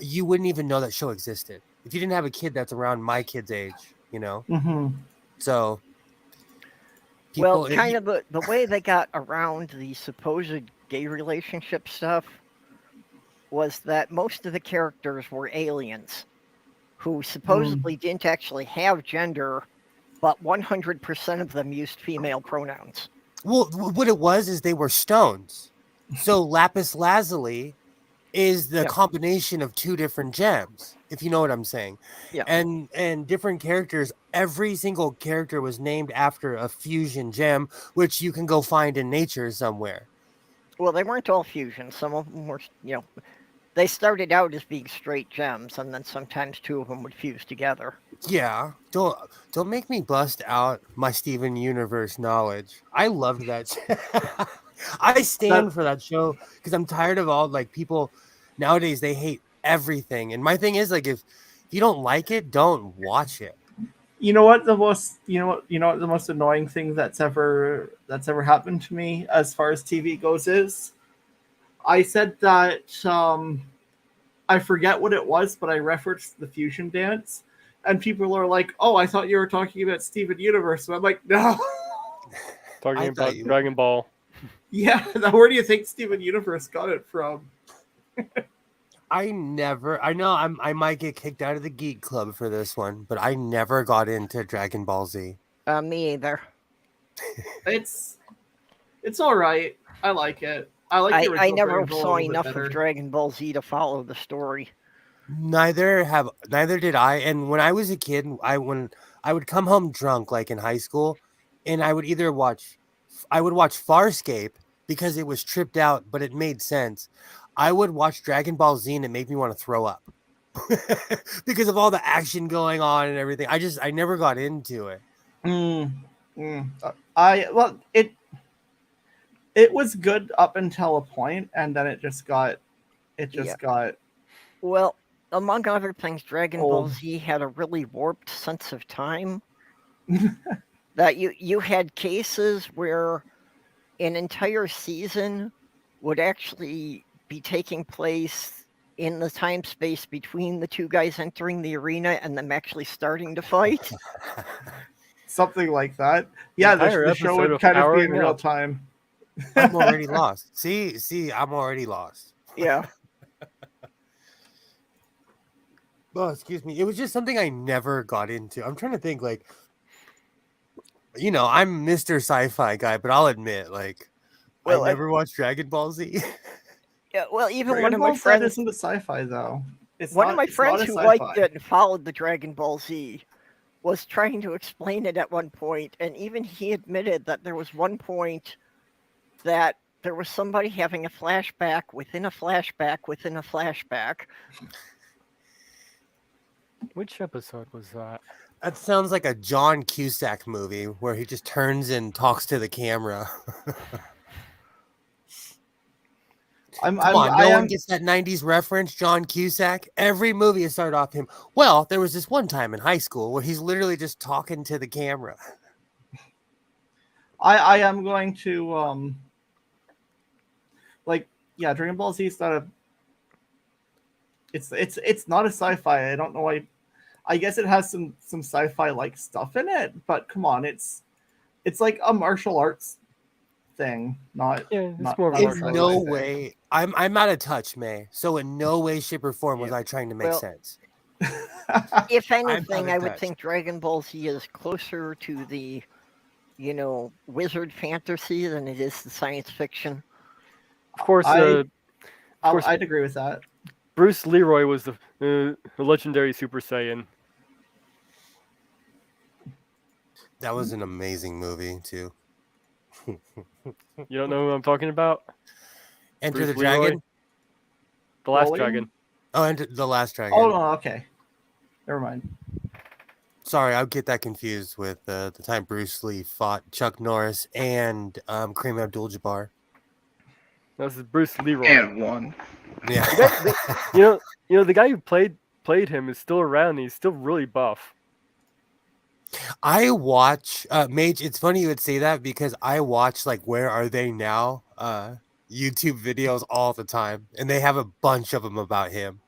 you wouldn't even know that show existed. If you didn't have a kid that's around my kid's age, you know. Mm-hmm. So, well, kind of the way they got around the supposed gay relationship stuff was that most of the characters were aliens who supposedly didn't actually have gender, but 100% of them used female pronouns. Well, what it was is they were stones. So lapis lazuli is the combination of two different gems, if you know what I'm saying. Yeah. And different characters, every single character was named after a fusion gem, which you can go find in nature somewhere. Well, they weren't all fusion. Some of them were, they started out as being straight gems, and then sometimes two of them would fuse together. Yeah, don't make me bust out my Steven Universe knowledge. I loved that. I stand for that show because I'm tired of all people nowadays. They hate everything, and my thing is if you don't like it, don't watch it. You know what the most the most annoying thing that's ever happened to me as far as TV goes is I said that I forget what it was, but I referenced the fusion dance, and people are like, "Oh, I thought you were talking about Steven Universe." And I'm like, "No." Talking about Dragon Ball. Yeah, where do you think Steven Universe got it from? I know I might get kicked out of the geek club for this one, but I never got into Dragon Ball Z. Me either. It's all right. I like it. I like the I original never Dragon Ball a saw little bit enough better. of Dragon Ball Z to follow the story. Neither did I. And when I was a kid, when I would come home drunk, like in high school, and I would watch Farscape because it was tripped out, but it made sense. I would watch Dragon Ball Z and it made me want to throw up because of all the action going on and everything. I never got into it. It was good up until a point, and then it just got Well, among other things, Dragon Ball old. Z had a really warped sense of time. That you had cases where an entire season would actually be taking place in the time space between the two guys entering the arena and them actually starting to fight. Something like that. Yeah, the show would kind of be in real time. I'm already lost. See, I'm already lost. Yeah. Oh, excuse me. It was just something I never got into. I'm trying to think, I'm Mr. Sci-Fi guy, but I'll admit, I never watched Dragon Ball Z. Yeah, well, even Dragon one of Ball my friends isn't a sci-fi though. One of my friends who liked it and followed the Dragon Ball Z was trying to explain it at one point, and even he admitted that there was one point that there was somebody having a flashback within a flashback within a flashback. Which episode was that? That sounds like a John Cusack movie where he just turns and talks to the camera. Come on, no one gets that 90s reference, John Cusack. Every movie has started off him. Well, there was this one time in high school where he's literally just talking to the camera. I am going to Dragon Ball Z is not a it's not a sci-fi. I don't know why. I guess it has some sci-fi like stuff in it, but come on, it's like a martial arts thing, not more in no way. I'm out of touch, May. So in no way, shape, or form was I trying to make sense. If anything, I would think Dragon Ball Z is closer to the, wizard fantasy than it is the science fiction. Of course, I'd agree with that. Bruce Leroy was the legendary Super Saiyan. That was an amazing movie too. You don't know who I'm talking about? Enter Bruce the Leroy? Dragon. The Last Rolling? Dragon. Oh, Enter the Last Dragon. Oh no, okay. Never mind. Sorry, I'll get that confused with the time Bruce Lee fought Chuck Norris and Kareem Abdul-Jabbar. This is Bruce Leroy. And one. Yeah. You know, the guy who played him is still around. And he's still really buff. I watch Mage. It's funny you would say that because I watch like Where Are They Now YouTube videos all the time, and they have a bunch of them about him.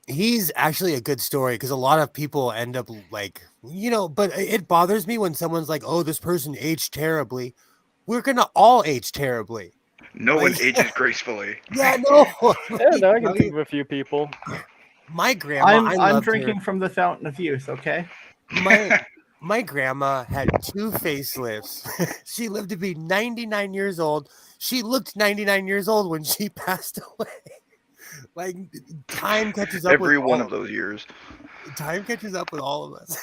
He's actually a good story because a lot of people end up like, but it bothers me when someone's like, oh, this person aged terribly. We're gonna all age terribly. No one ages gracefully. Yeah, no. Yeah, no, I can think of a few people. My grandma, I'm drinking from the fountain of youth. Okay. My grandma had 2 facelifts. She lived to be 99 years old. She looked 99 years old when she passed away. Like time catches up. Every with one all of those years. Time catches up with all of us.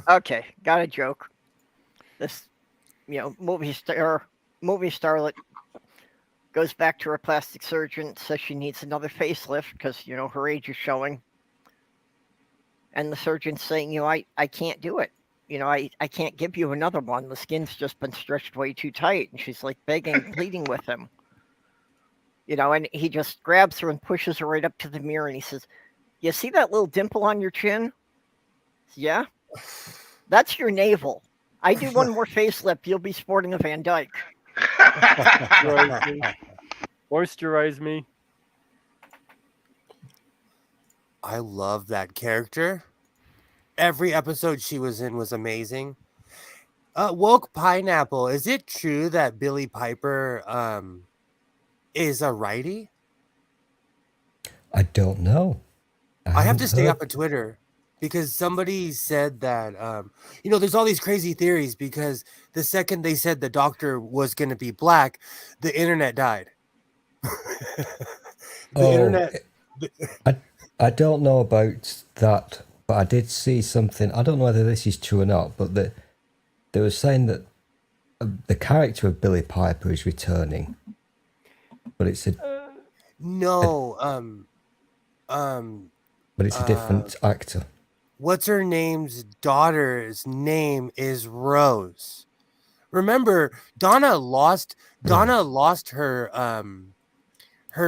Okay, got a joke. This, movie starlet goes back to her plastic surgeon, says she needs another facelift because, her age is showing. And the surgeon's saying, I can't do it. I can't give you another one. The skin's just been stretched way too tight. And she's like begging, pleading with him. And he just grabs her and pushes her right up to the mirror. And he says, you see that little dimple on your chin? Yeah. That's your navel. I do one more facelift. You'll be sporting a Van Dyke. Moisturize me. I love that character. Every episode she was in was amazing. Woke Pineapple, is it true that Billy Piper is a righty? I don't know. I have to haven't stay heard- up on Twitter because somebody said that, there's all these crazy theories because the second they said the Doctor was going to be black, the internet died. I don't know about that, but I did see something. I don't know whether this is true or not, but they were saying that the character of Billy Piper is returning, but it's a different actor. What's her name's daughter's name is Rose. Remember, Donna lost her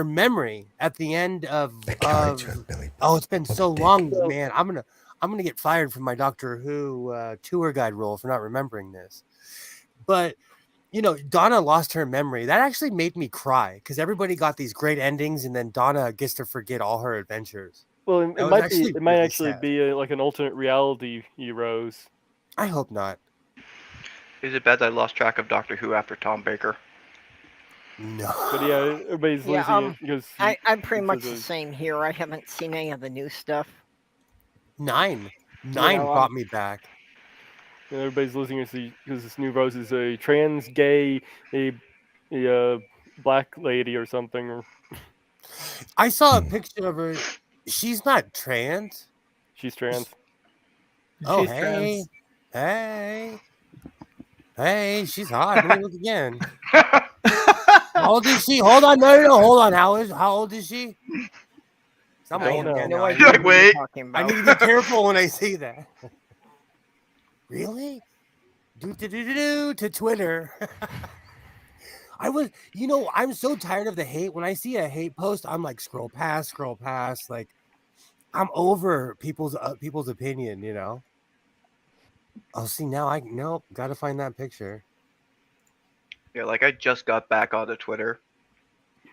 memory at the end of The character of Billy. Oh, it's been so long, man. I'm gonna get fired from my Doctor Who tour guide role for not remembering this. But Donna lost her memory. That actually made me cry because everybody got these great endings, and then Donna gets to forget all her adventures. Well, it might really actually sad. be like an alternate reality Rose. I hope not. Is it bad that I lost track of Doctor Who after Tom Baker? No. But yeah, everybody's losing it because I'm pretty much because the of- same here. I haven't seen any of the new stuff. 9 brought me back. everybody's losing it because this new Rose is a trans, gay, a black lady or something. Or I saw a picture of her. She's not trans. she's trans. Oh, She's trans. Hey, she's hot. Let me look again. How old is she? Hold on, no, hold on. How old is she? I don't know. Again, No now. idea Like, what wait. you're talking I about. need to be careful when I say that. Really? To Twitter. I'm so tired of the hate. When I see a hate post, I'm like, scroll past. Like, I'm over people's opinion, Oh, see, now gotta find that picture. Yeah, like I just got back onto Twitter,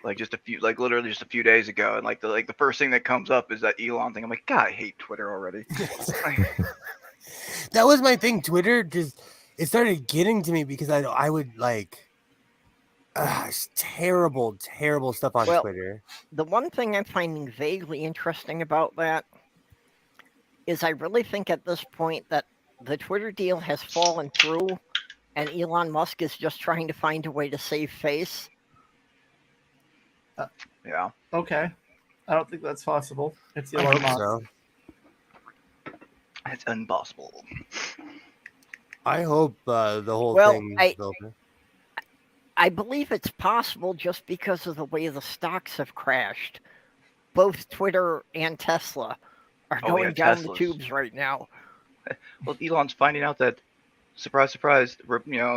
literally just a few days ago, and the first thing that comes up is that Elon thing. I'm like, God, I hate Twitter already. That was my thing. Twitter it started getting to me because I would it's terrible stuff on Well, Twitter. The one thing I'm finding vaguely interesting about that is I really think at this point that the Twitter deal has fallen through and Elon Musk is just trying to find a way to save face. Yeah. Okay. I don't think that's possible. It's I Elon hope Musk. so. It's impossible. I hope the whole Well, thing I- is over. I believe it's possible just because of the way the stocks have crashed. Both Twitter and Tesla are Oh, going yeah, down the Teslas. tubes right now. Well, Elon's finding out that, surprise, surprise,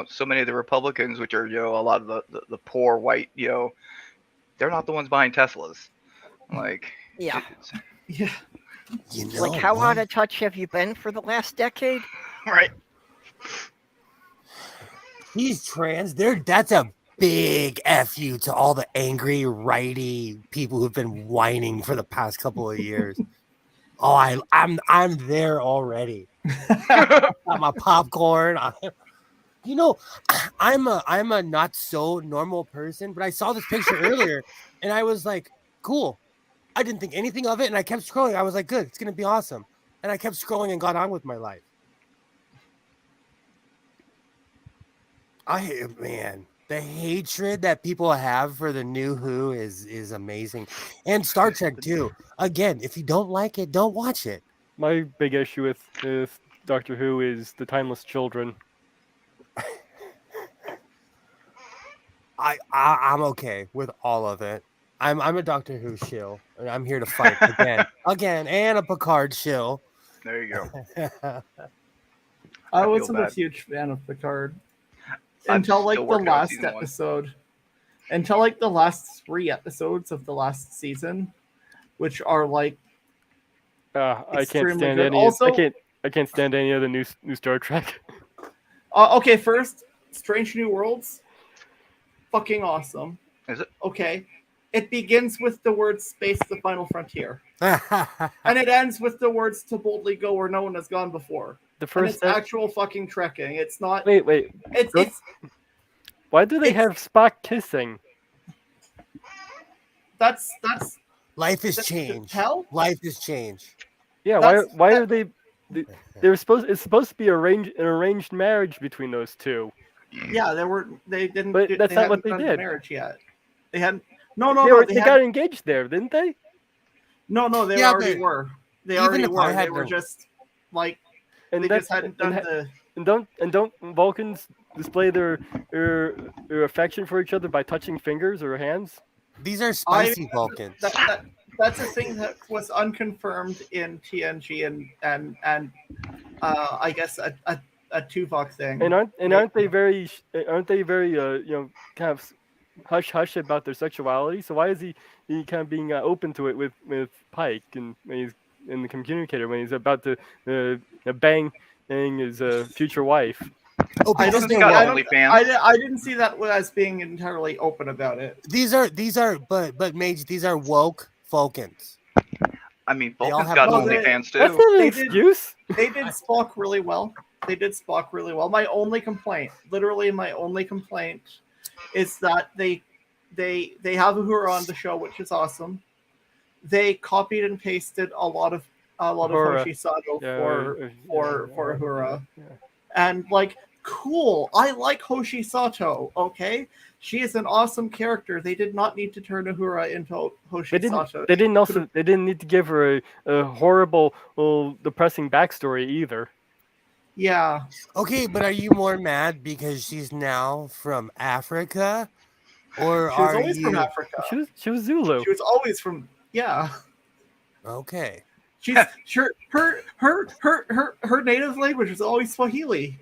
so many of the Republicans, which are, a lot of the poor white, they're not the ones buying Teslas. Like, Yeah. it's- Yeah. You know Like, how what? out of touch have you been for the last decade? right. These trans, that's a big fu to all the angry righty people who've been whining for the past couple of years. Oh, I'm there already. Got my popcorn. I'm a not so normal person, but I saw this picture earlier and I was like, cool. I didn't think anything of it, and I kept scrolling. I was like, good, it's gonna be awesome. And I kept scrolling and got on with my life. Man, the hatred that people have for the new Who is amazing. And Star Trek too. Again, if you don't like it, don't watch it. My big issue with Doctor Who is the timeless children. I'm okay with all of it. I'm a Doctor Who shill, and I'm here to fight again, and a Picard shill. There you go. I I feel wasn't a bad. huge fan of Picard I'm until like still the working on last season 1. episode. Until like the last 3 episodes of the last season, which are like I can't Extremely stand good. any. Also- I can't stand any of the new Star Trek. okay. First, Strange New Worlds, fucking awesome. Is it? Okay, it begins with the words "Space, the Final Frontier," and it ends with the words "To boldly go where no one has gone before." The And first. it's actual fucking trekking. It's not. Wait. It's Why do they it's- have Spock kissing? that's Life has that's changed. hell. Life has changed. Yeah. That's- Why that- are they? They're supposed. It's supposed to be an arranged marriage between those two. Yeah, they didn't. But that's not what hadn't they done the did. Marriage yet? They hadn't. No, They they got engaged there, didn't they? No, they Yeah, already but were. They even already if I were. had They were no- just like And they that's just hadn't done the. and don't Vulcans display their affection for each other by touching fingers or hands? These are spicy Vulcans. That's a thing that was unconfirmed in TNG and I guess a Tuvok thing. And aren't they very kind of hush hush about their sexuality? So why is he kind of being open to it with Pike and when he's in the communicator when he's about to bang his future wife? Oh, I because don't they're think I, woke. don't, I didn't see that as being entirely open about it. These are but Mage, these are woke Vulcans. I mean, They all Vulcan's have got no, they- OnlyFans That's too. not an They did- excuse. They did Spock really well. My only complaint, literally my only complaint, is that they have Uhura on the show, which is awesome. They copied and pasted a lot of Uhura. Hoshi Sato Yeah, for Uhura, yeah. and like cool. I like Hoshi Sato. Okay, she is an awesome character. They did not need to turn Uhura into Hoshi Sato. They didn't need to give her a horrible, depressing backstory either. Yeah, Okay, but are you more mad because she's now from Africa, or she was are always you from Africa. She was Zulu. She was always from okay? She's sure her native language was always Swahili.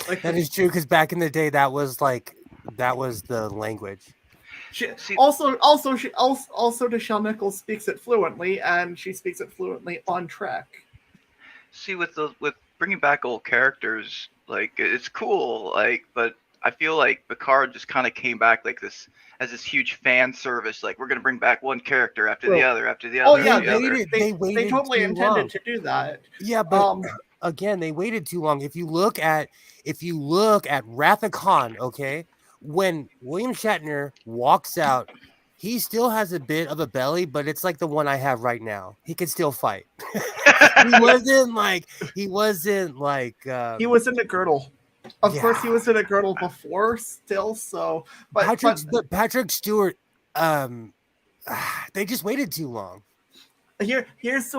Like That is true because back in the day, that was the language. See- also Nichelle Nichols speaks it fluently, and she speaks it fluently on Trek. See, with bringing back old characters, like it's cool, like, but I feel like Picard just kind of came back like this as this huge fan service. Like, we're gonna bring back one character after the other, after the Oh other. yeah, after the other. They waited they totally too intended long. to do that. Yeah, but again, they waited too long. If you look at Wrath of Khan, okay, when William Shatner walks out, he still has a bit of a belly, but it's like the one I have right now. He can still fight. he wasn't like He was in a girdle. Of Yeah. course, he was in a girdle before, still. So, but Patrick Stewart. They just waited too long. Here's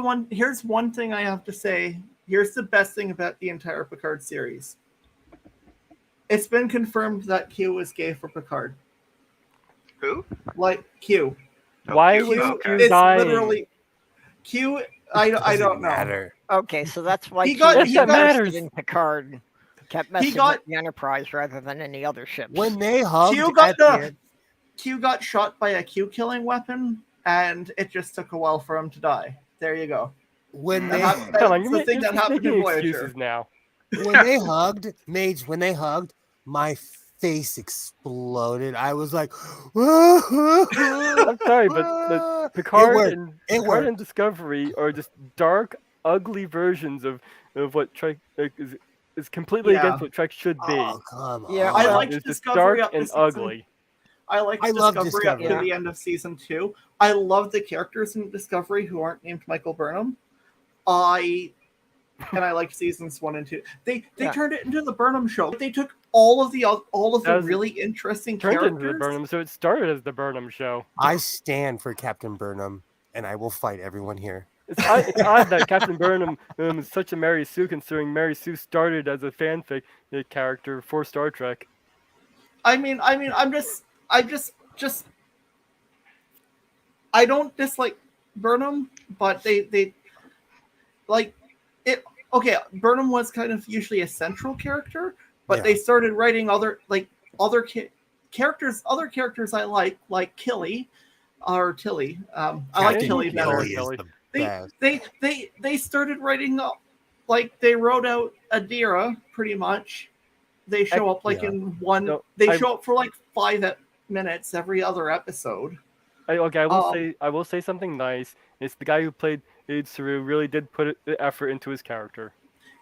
one thing I have to say. Here's the best thing about the entire Picard series. It's been confirmed that Q is gay for Picard. Who? Like Q. Why Q, was okay. Q It's dying? literally Q. I Doesn't don't know. matter. Okay, so that's why He Q got- was he got- interested in Picard. Kept messing got- with the Enterprise rather than any other ships. When they hugged Q got at the end, Q got shot by a Q killing weapon, and it just took a while for him to die. There you go. when That they hap- Come on, that's you're, the thing you're that just happened in making Voyager. excuses now. when they hugged, Mage, when they hugged, my face exploded. I was like, I'm sorry, but Picard worked. and It Picard worked. and Discovery are just dark, ugly versions of what Trek is completely Yeah. against what Trek should be. Oh, come Yeah, on. I well, liked It's just Discovery dark up to and season- ugly. I liked I love Discovery up to Discovery. the end of season 2. I love the characters in Discovery who aren't named Michael Burnham. I liked seasons 1 and 2. They Yeah. turned it into the Burnham show. They took all of the That was- really interesting Turned characters. into the Burnham, so it started as the Burnham show. I stand for Captain Burnham, and I will fight everyone here. It's odd that Captain Burnham is such a Mary Sue, considering Mary Sue started as a fanfic character for Star Trek. I mean, I don't dislike Burnham, but they like it. Okay, Burnham was kind of usually a central character, but Yeah. they started writing characters. Other characters I like Tilly. I like Captain Tilly better. Tilly is the best. They started writing they wrote out Adira pretty much. They show up Yeah. in one. No, They show up for 5 minutes every other episode. I will say something nice. It's the guy who played Saru really did put the effort into his character.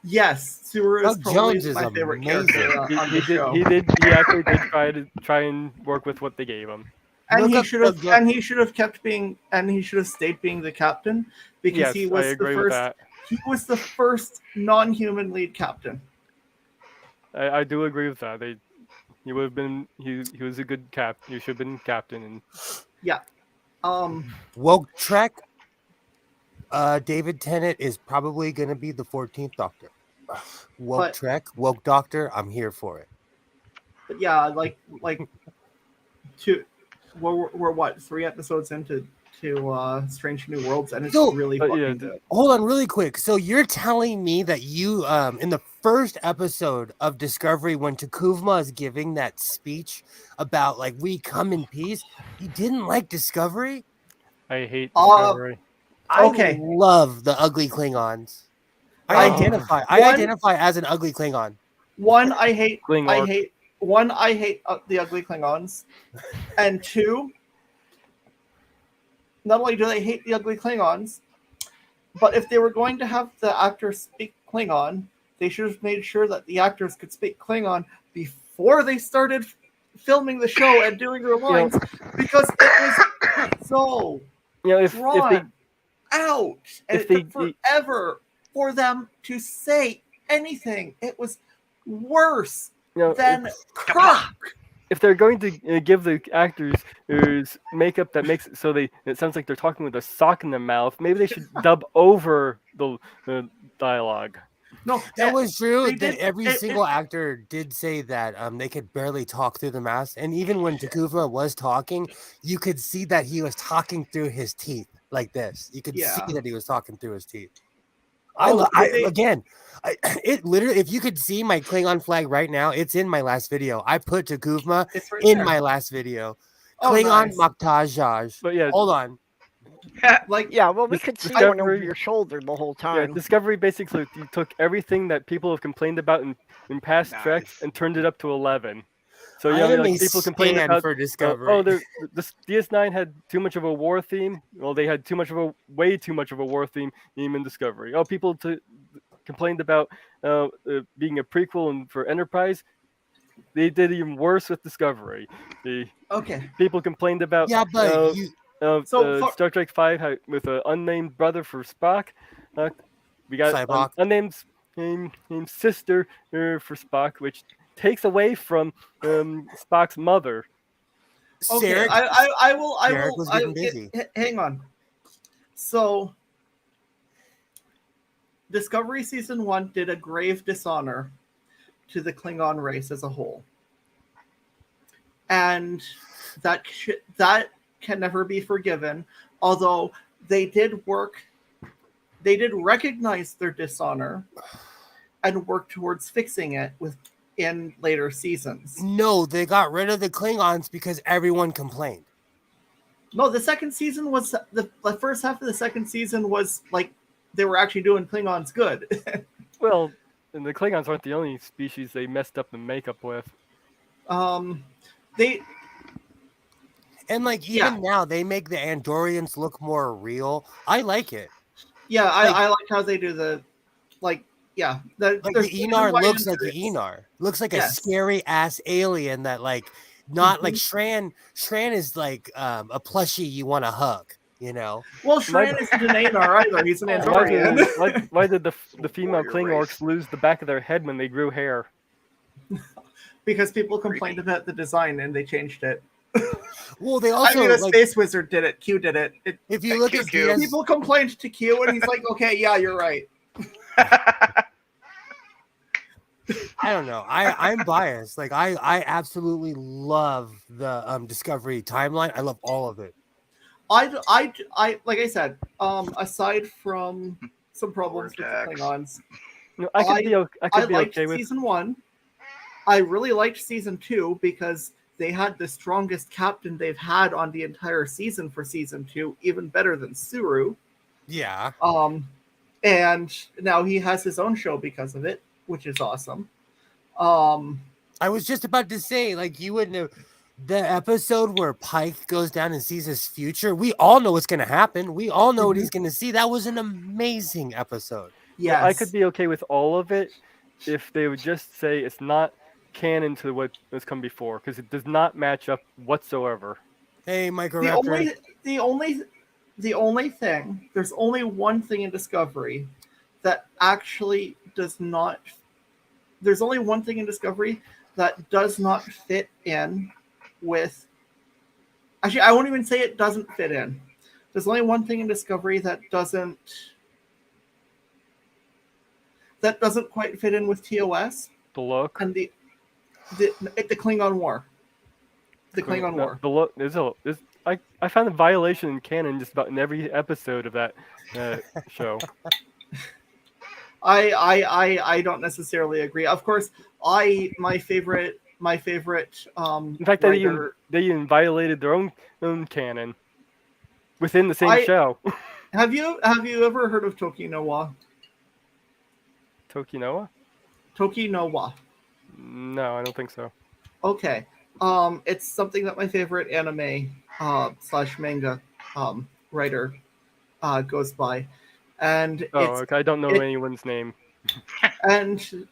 Yes, Suru is Doug probably Jones is my favorite amazing. character on the show. He actually did try and work with what they gave him. And Look he up should have Doug- he should have stayed being the captain because Yes, he was I agree the with first. that. He was the first non-human lead captain. I do agree with that. He would have been he was a good cap. He should have been captain. And Woke Trek, David Tennant is probably going to be the 14th Doctor. Woke But- Trek, Woke Doctor, I'm here for it. But yeah, we're what 3 episodes into Strange New Worlds, and it's So- really But fucking yeah, good. Hold on really quick. So you're telling me that you in the first episode of Discovery when Takuvma is giving that speech about we come in peace, you didn't like Discovery? I hate Uh, Discovery. Okay. I love the ugly Klingons. I One- identify as an ugly Klingon. One, I hate Klingon. the ugly Klingons, and 2, not only do they hate the ugly Klingons, but if they were going to have the actors speak Klingon, they should have made sure that the actors could speak Klingon before they started filming the show and doing their lines, because it was so If they drawn out, and if it took they- forever for them to say anything. It was worse than Kirk. if they're going to give the actors makeup that makes it so it sounds like they're talking with a sock in their mouth, maybe they should dub over the dialogue. No, That was true. they That did- every it- single actor did say that they could barely talk through the mask, and even when Takuvma was talking, you could see that he was talking through his teeth like this. You could Yeah. see that he was talking through his teeth. It literally, if you could see my Klingon flag right now, it's in my last video. I put Takuvma it's right in there. my last video. Oh, Klingon nice. Maktajaj. But yeah, Hold on. Yeah, well, we Dis- could see one over Discovery- your shoulder the whole yeah, time. Discovery basically took everything that people have complained about in past Trek Nice. and turned it up to 11. So I am a people complained stan about for Discovery. the DS9 had too much of a war theme. Well, they had way too much of a war theme in Discovery. Oh, people complained about being a prequel and for Enterprise. They did even worse with Discovery. Okay. People complained about Yeah, but you. Star Trek V with an unnamed brother for Spock. We got an Cyborg. unnamed named sister for Spock, which takes away from Spock's mother. Okay, Sarek, I will. Derek was getting busy. Hang on. So Discovery Season 1 did a grave dishonor to the Klingon race as a whole. And that can never be forgiven, although they did recognize their dishonor and work towards fixing it in later seasons. No, they got rid of the Klingons because everyone complained. No, the second season was the first half of the second season was like they were actually doing Klingons good. Well, and the Klingons aren't the only species they messed up the makeup with. They And like even now, they make the Andorians look more real. I like it. Yeah, I like how they do the like. Yeah, the Enar looks like the Enar. Looks like a scary ass alien that like not like Shran. Shran is like a plushie you want to hug. You know. Well, Shran isn't an Enar either. He's an Andorian. Why did the female Klingorks lose the back of their head when they grew hair? Because people complained about the design and they changed it. Well, they also a space wizard did it. Q did it. If you look at Q, people complained to Q, and he's like, "Okay, yeah, you're right." I don't know. I'm biased. Like I absolutely love the Discovery timeline. I love all of it. I like I said, aside from some problems with the Klingons, I could be liked okay with season 1. I really liked season 2 because they had the strongest captain they've had on the entire season for season 2, even better than Suru. Yeah. And now he has his own show because of it, which is awesome. I was just about to say, like, you wouldn't have the episode where Pike goes down and sees his future. We all know what's going to happen. We all know what he's going to see. That was an amazing episode. Yes. I could be okay with all of it if they would just say it's not canon to what has come before, because it does not match up whatsoever. Hey, Microraptor. The only thing, there's only one thing in Discovery that actually does not. There's only one thing in Discovery that does not fit in with. Actually, I won't even say it doesn't fit in. There's only one thing in Discovery that doesn't quite fit in with TOS. The look and the Klingon War. The Klingon War. The look I found a violation in canon just about in every episode of that show. I don't necessarily agree. Of course, my favorite. In fact, they even violated their own canon within the same show. Have you ever heard of Tokinowa? Tokinowa? Tokinowa. No, I don't think so. Okay. It's something that my favorite anime / manga writer goes by, and okay. I don't know anyone's name. And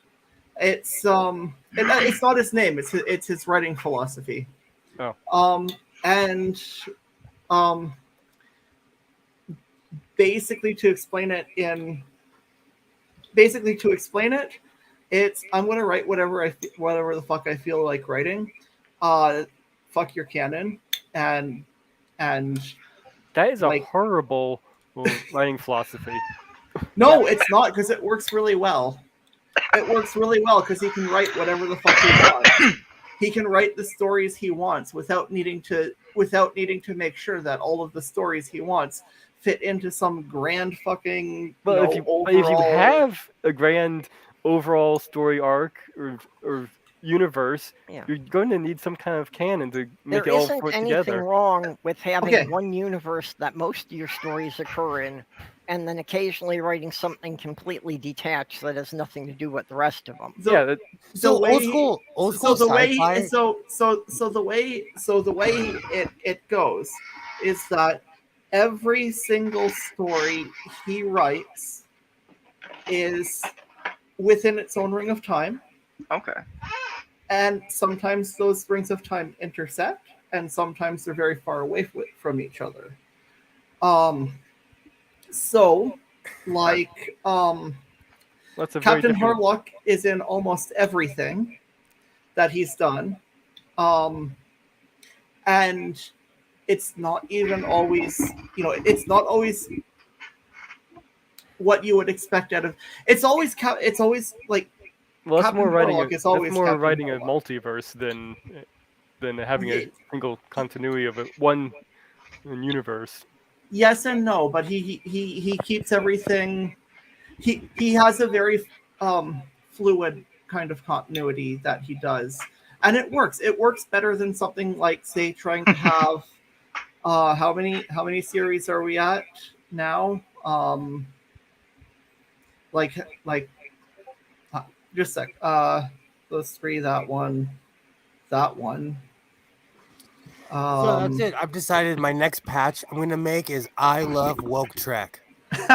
it's not his name. It's his writing philosophy. Oh. Basically to explain it, it's I'm gonna write whatever the fuck I feel like writing. Fuck your canon, and that is a horrible writing philosophy. No, it's not, because it works really well. It works really well because he can write whatever the fuck he wants. He can write the stories he wants without needing to make sure that all of the stories he wants fit into some grand fucking. But if you have a grand overall story arc or universe, you're going to need some kind of canon to make it all put together. There isn't anything wrong with having one universe that most of your stories occur in, and then occasionally writing something completely detached that has nothing to do with the rest of them. The way it goes is that every single story he writes is within its own ring of time. Okay. And sometimes those rings of time intersect, and sometimes they're very far away from each other. Captain Harlock is in almost everything that he's done. And it's not even always, it's not always what you would expect out of. It's always like Well, that's Captain more writing. Warlock is That's always more Captain writing a Warlock. multiverse than having Yeah. a single continuity of one universe. Yes and no, but he keeps everything. He has a very fluid kind of continuity that he does, and it works. It works better than something like, say, trying to have how many series are we at now? Like just a sec. Those three, that one. So that's it. I've decided my next patch I'm gonna make is I love woke Trek. I'm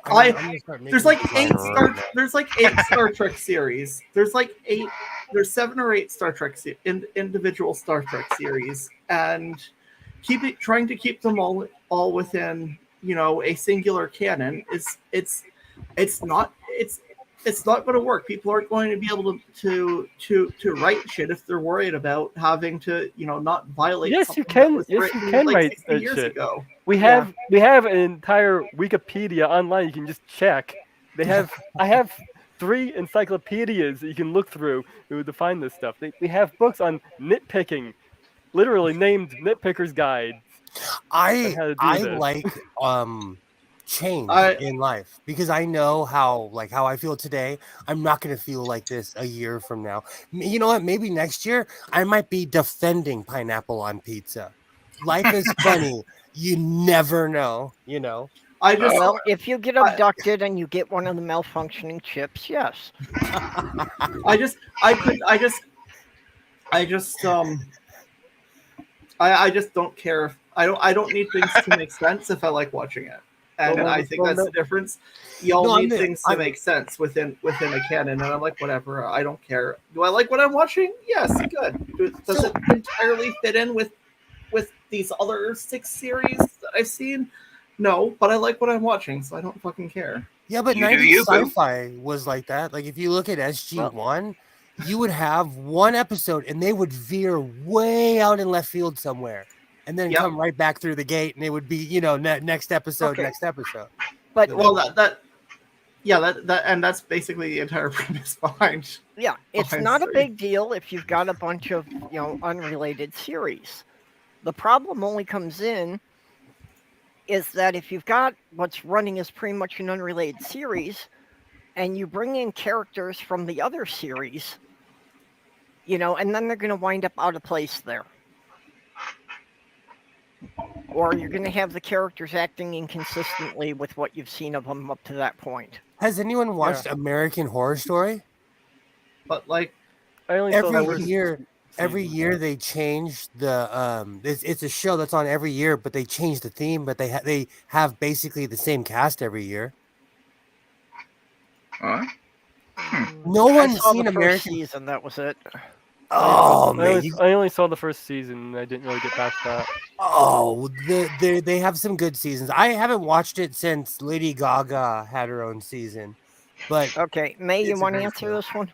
gonna start making There's like a sign right now. there's like 8 Star Trek series. There's 7 or 8 Star Trek individual Star Trek series, and trying to keep them all within, you know, a singular canon is it's not going to work. People aren't going to be able to write shit if they're worried about having to, you know, not violate. Yes, you something that can. was Yes, you written, can like, write 60 that years shit. ago. We have an entire Wikipedia online. You can just check. I have 3 encyclopedias that you can look through to find this stuff. We have books on nitpicking, literally named Nitpicker's Guides. I how to do this. like change I- in life because I know how I feel today. I'm not gonna feel like this a year from now. You know what? Maybe next year I might be defending pineapple on pizza. Life is funny. You never know. You know. I just Well, if you get abducted and you get one of the malfunctioning chips, yes. I just don't care. I don't need things to make sense if I like watching it, and Well, I think well, that's the difference. Y'all No, need things to make sense within a canon, and I'm like, whatever. I don't care. Do I like what I'm watching? Yes, good. Does it entirely fit in with these other 6 series that I've seen? No, but I like what I'm watching, so I don't fucking care. Yeah, but You do 90s you, boo. sci-fi was like that. Like if you look at SG1, you would have one episode and they would veer way out in left field somewhere and then come right back through the gate and it would be, you know, next episode. But Well, that and that's basically the entire premise behind. yeah, it's behind not a three. big deal if you've got a bunch of, you know, unrelated series. The problem only comes in is that if you've got what's running as pretty much an unrelated series and you bring in characters from the other series, you know, and then they're going to wind up out of place there. Or you're going to have the characters acting inconsistently with what you've seen of them up to that point. Has anyone watched American Horror Story? But like I only saw the Every first year they change the it's a show that's on every year, but they change the theme, but they have basically the same cast every year. Huh? No I one's saw seen the first American. season, that was it. Oh man, I only saw the first season. And I didn't really get past that. oh, they have some good seasons. I haven't watched it since Lady Gaga had her own season, but Okay, May, you It's want to very answer cool. this one?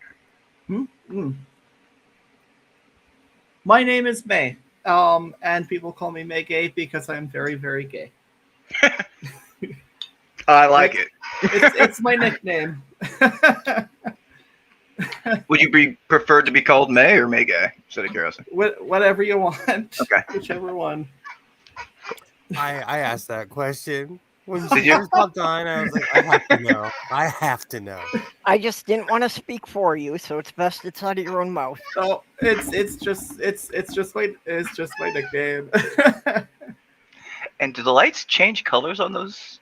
My name is May, and people call me May Gay because I'm very, very gay. I like it. It's my nickname. Would you preferred to be called May or May Gay? Just out of curiosity. Whatever you want. Okay. Whichever one. I asked that question when Did she you? first popped on. I was like, I have to know. I just didn't want to speak for you, so it's best it's out of your own mouth. So it's just my nickname. And do the lights change colors on those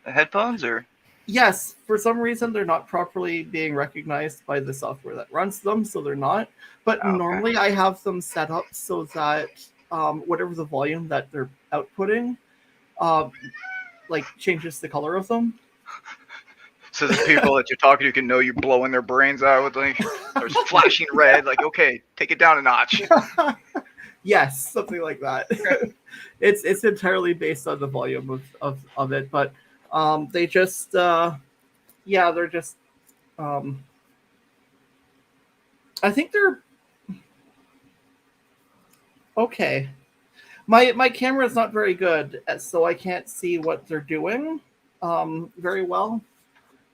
headphones, or? Yes, for some reason they're not properly being recognized by the software that runs them, so they're not. But Okay. normally I have them set up so that whatever the volume that they're outputting, like changes the color of them. So the people that you're talking to can know you're blowing their brains out with like there's flashing red, like okay, take it down a notch. Yes, something like that. It's entirely based on the volume of it, but they just they're just I think they're okay. My camera is not very good, so I can't see what they're doing. very well.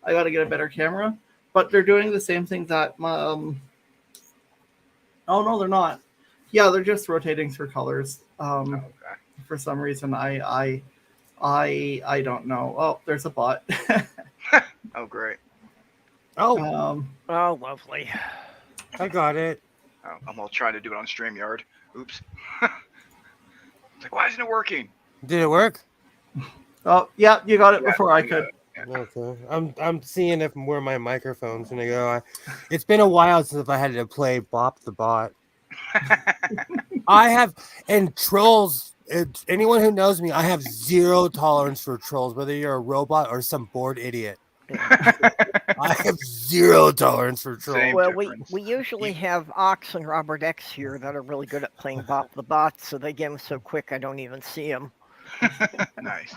I got to get a better camera, but they're doing the same thing that oh no, they're not. Yeah, they're just rotating through colors. Okay. For some reason, I don't know. Oh, there's a bot. Oh, great. Oh, Oh, lovely. I got it. Oh, I'm all trying to do it on StreamYard. Oops. It's like, why isn't it working? Did it work? Oh, yeah, you got it Yeah, before I you got could. it. Okay. I'm seeing if where my microphone's gonna go. It's been a while since I had to play Bop the Bot. I have, and trolls. Anyone who knows me, I have zero tolerance for trolls, whether you're a robot or some bored idiot. I have zero tolerance for trolls. Same Well, difference. we usually have Ox and Robert X here that are really good at playing Bop the Bot, so they get them so quick I don't even see them. Nice.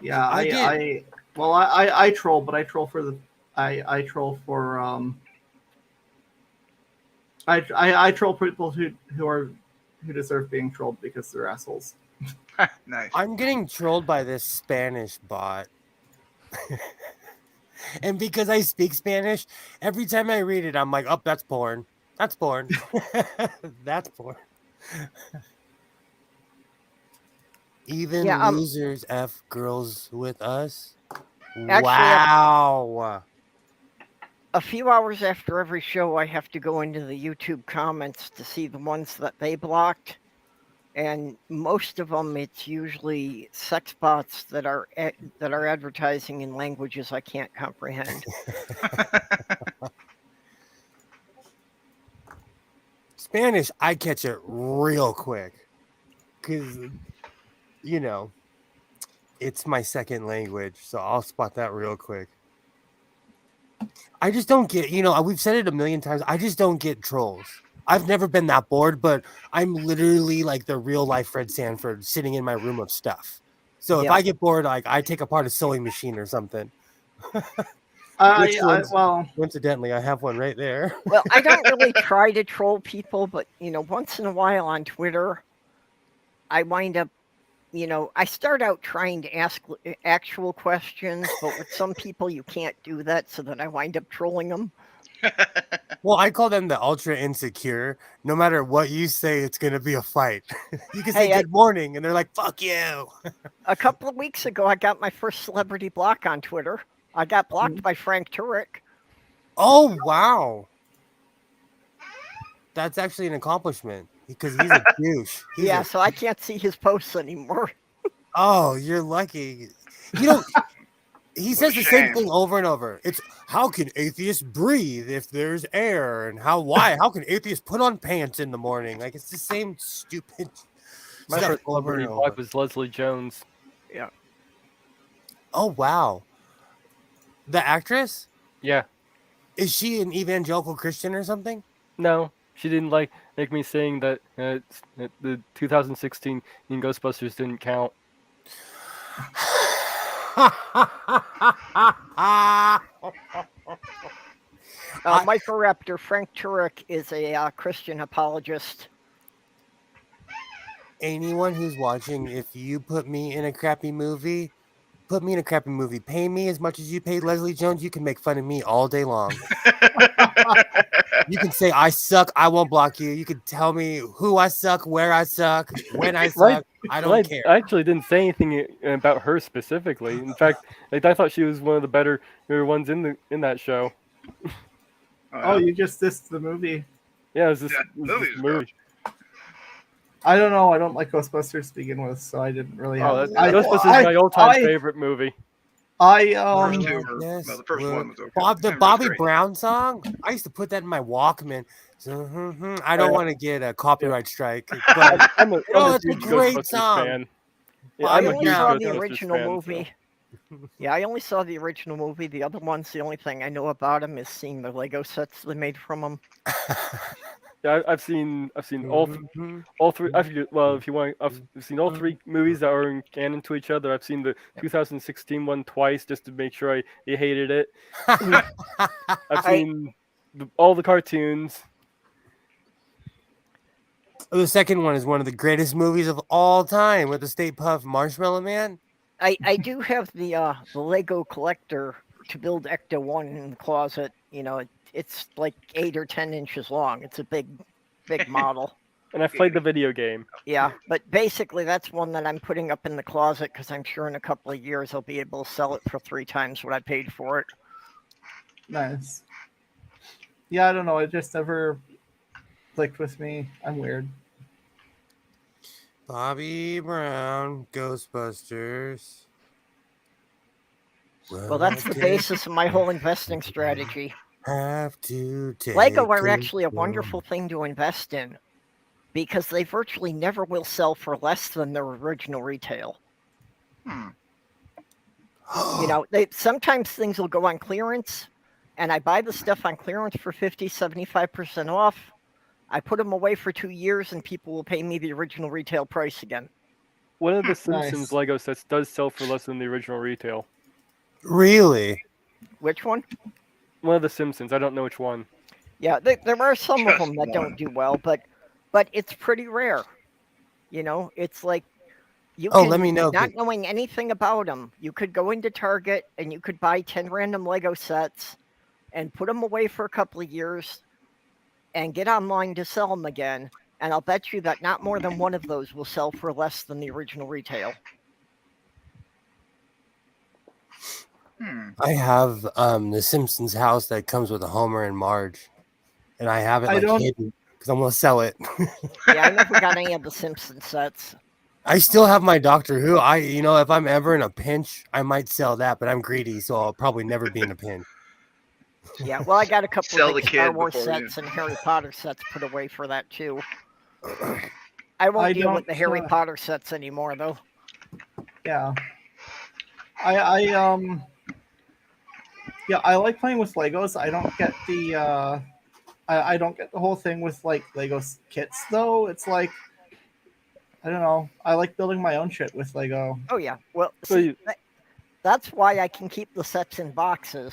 Yeah, I I troll, but I troll for the I troll for I troll people who deserve being trolled because they're assholes. Nice. I'm getting trolled by this Spanish bot. And because I speak Spanish, every time I read it, I'm like, oh, that's porn. That's porn. That's porn. Even Yeah, losers F girls with us. Actually, Wow. A few hours after every show, I have to go into the YouTube comments to see the ones that they blocked. And most of them, it's usually sex bots that are advertising in languages I can't comprehend. Spanish, I catch it real quick. Because, you know, it's my second language. So I'll spot that real quick. I just don't get, we've said it a million times. I just don't get trolls. I've never been that bored, but I'm literally like the real life Fred Sanford sitting in my room of stuff. So if Yeah. I get bored, like I take apart a sewing machine or something. Coincidentally, I have one right there. Well, I don't really try to troll people, but, once in a while on Twitter, I wind up, I start out trying to ask actual questions, but with some people you can't do that, so that I wind up trolling them. Well, I call them the ultra insecure. No matter what you say, it's going to be a fight. You can say Hey, good morning, and they're like, fuck you. A couple of weeks ago, I got my first celebrity block on Twitter. I got blocked by Frank Turek. Oh, wow. That's actually an accomplishment because he's a douche. So I can't see his posts anymore. Oh, you're lucky. He says the same thing over and over. It's how can atheists breathe if there's air, and how can atheists put on pants in the morning? Like it's the same stupid My stuff first over celebrity and block over. was Leslie Jones. Yeah. Oh wow. The actress? Yeah. Is she an evangelical Christian or something? No, she didn't make me saying that the 2016 in Ghostbusters didn't count. Michael Raptor, Frank Turek is a Christian apologist. Anyone who's watching, if you put me in a crappy movie, pay me as much as you paid Leslie Jones. You can make fun of me all day long. You can say I suck. I won't block you. You can tell me who I suck, where I suck, when I suck. I don't care. I actually didn't say anything about her specifically. In fact, I thought she was one of the better ones in that show. Oh, you just dissed the movie. Yeah, it was this movie. I don't know. I don't like Ghostbusters to begin with, so I didn't really have. Ghostbusters is my all-time favorite movie. First two were, the first one was okay. The Bobby Brown song. I used to put that in my Walkman. So, I don't want to get a copyright strike. But I'm a it's a huge great Ghostbusters song. fan. Yeah, I I'm a only huge saw the Ghostbusters original fan, movie. Yeah, I only saw the original movie. The other ones, the only thing I know about them is seeing the Lego sets they made from them. Yeah, I've seen all three. If you want, I've seen all three movies that are in canon to each other. I've seen the 2016 one twice just to make sure I hated it. I've seen all the cartoons. The second one is one of the greatest movies of all time with the Stay Puft Marshmallow Man. I do have the Lego collector to build Ecto 1 in the closet. It's like 8 or 10 inches long. It's a big model. And I've played the video game. Yeah, but basically that's one that I'm putting up in the closet because I'm sure in a couple of years I'll be able to sell it for 3 times what I paid for it. Nice. Yeah, I don't know. It just never clicked with me. I'm weird. Bobby Brown, Ghostbusters. Well, that's the basis of my whole investing strategy. Have to take Lego are actually a control. wonderful thing to invest in because they virtually never will sell for less than their original retail. Hmm. Sometimes things will go on clearance, and I buy the stuff on clearance for 50-75% off. I put them away for 2 years, and people will pay me the original retail price again. One of the Simpsons Nice. Lego sets does sell for less than the original retail. Really? Which one? One of the Simpsons. I don't know which one. Yeah, there are some of Just them that one. don't do well, but it's pretty rare. It's like you Oh, can, let me know. not knowing anything about them, you could go into Target and you could buy 10 random Lego sets and put them away for a couple of years and get online to sell them again. And I'll bet you that not more than one of those will sell for less than the original retail. I have the Simpsons house that comes with a Homer and Marge, and I have it I don't- hidden because I'm gonna sell it. Yeah, I never got any of the Simpson sets. I still have my Doctor Who. If I'm ever in a pinch, I might sell that, but I'm greedy, so I'll probably never be in a pinch. Yeah, well, I got a couple Sell of big the Star kid Wars before you- sets and Harry Potter sets put away for that too. I won't I deal with don't, the Harry uh, Potter sets anymore, though. Yeah. I like playing with Legos. I don't get the I don't get the whole thing with like Lego kits though. It's like I don't know. I like building my own shit with Lego. Oh yeah, well, So see, you- that's why I can keep the sets in boxes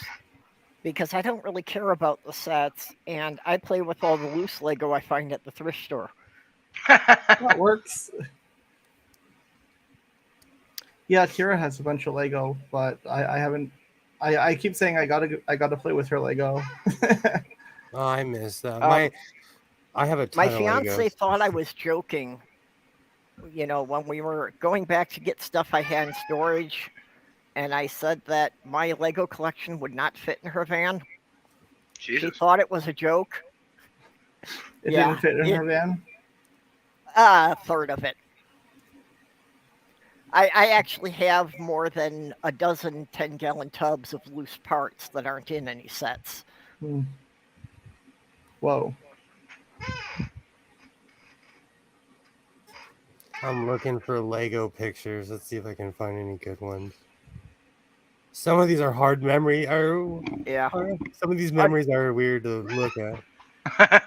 because I don't really care about the sets, and I play with all the loose Lego I find at the thrift store. That works. Yeah, Kira has a bunch of Lego, but I haven't. I keep saying I gotta play with her Lego. Oh, I miss that. Um, I have a ton My of fiance Legos. thought I was joking. When we were going back to get stuff I had in storage, and I said that my Lego collection would not fit in her van. She Jesus. thought it was a joke. It Yeah, didn't fit in her van. A third of it. I actually have more than a dozen 10-gallon tubs of loose parts that aren't in any sets. Hmm. Whoa. I'm looking for Lego pictures. Let's see if I can find any good ones. Some of these are hard memory. Yeah. Some of these memories are weird to look at.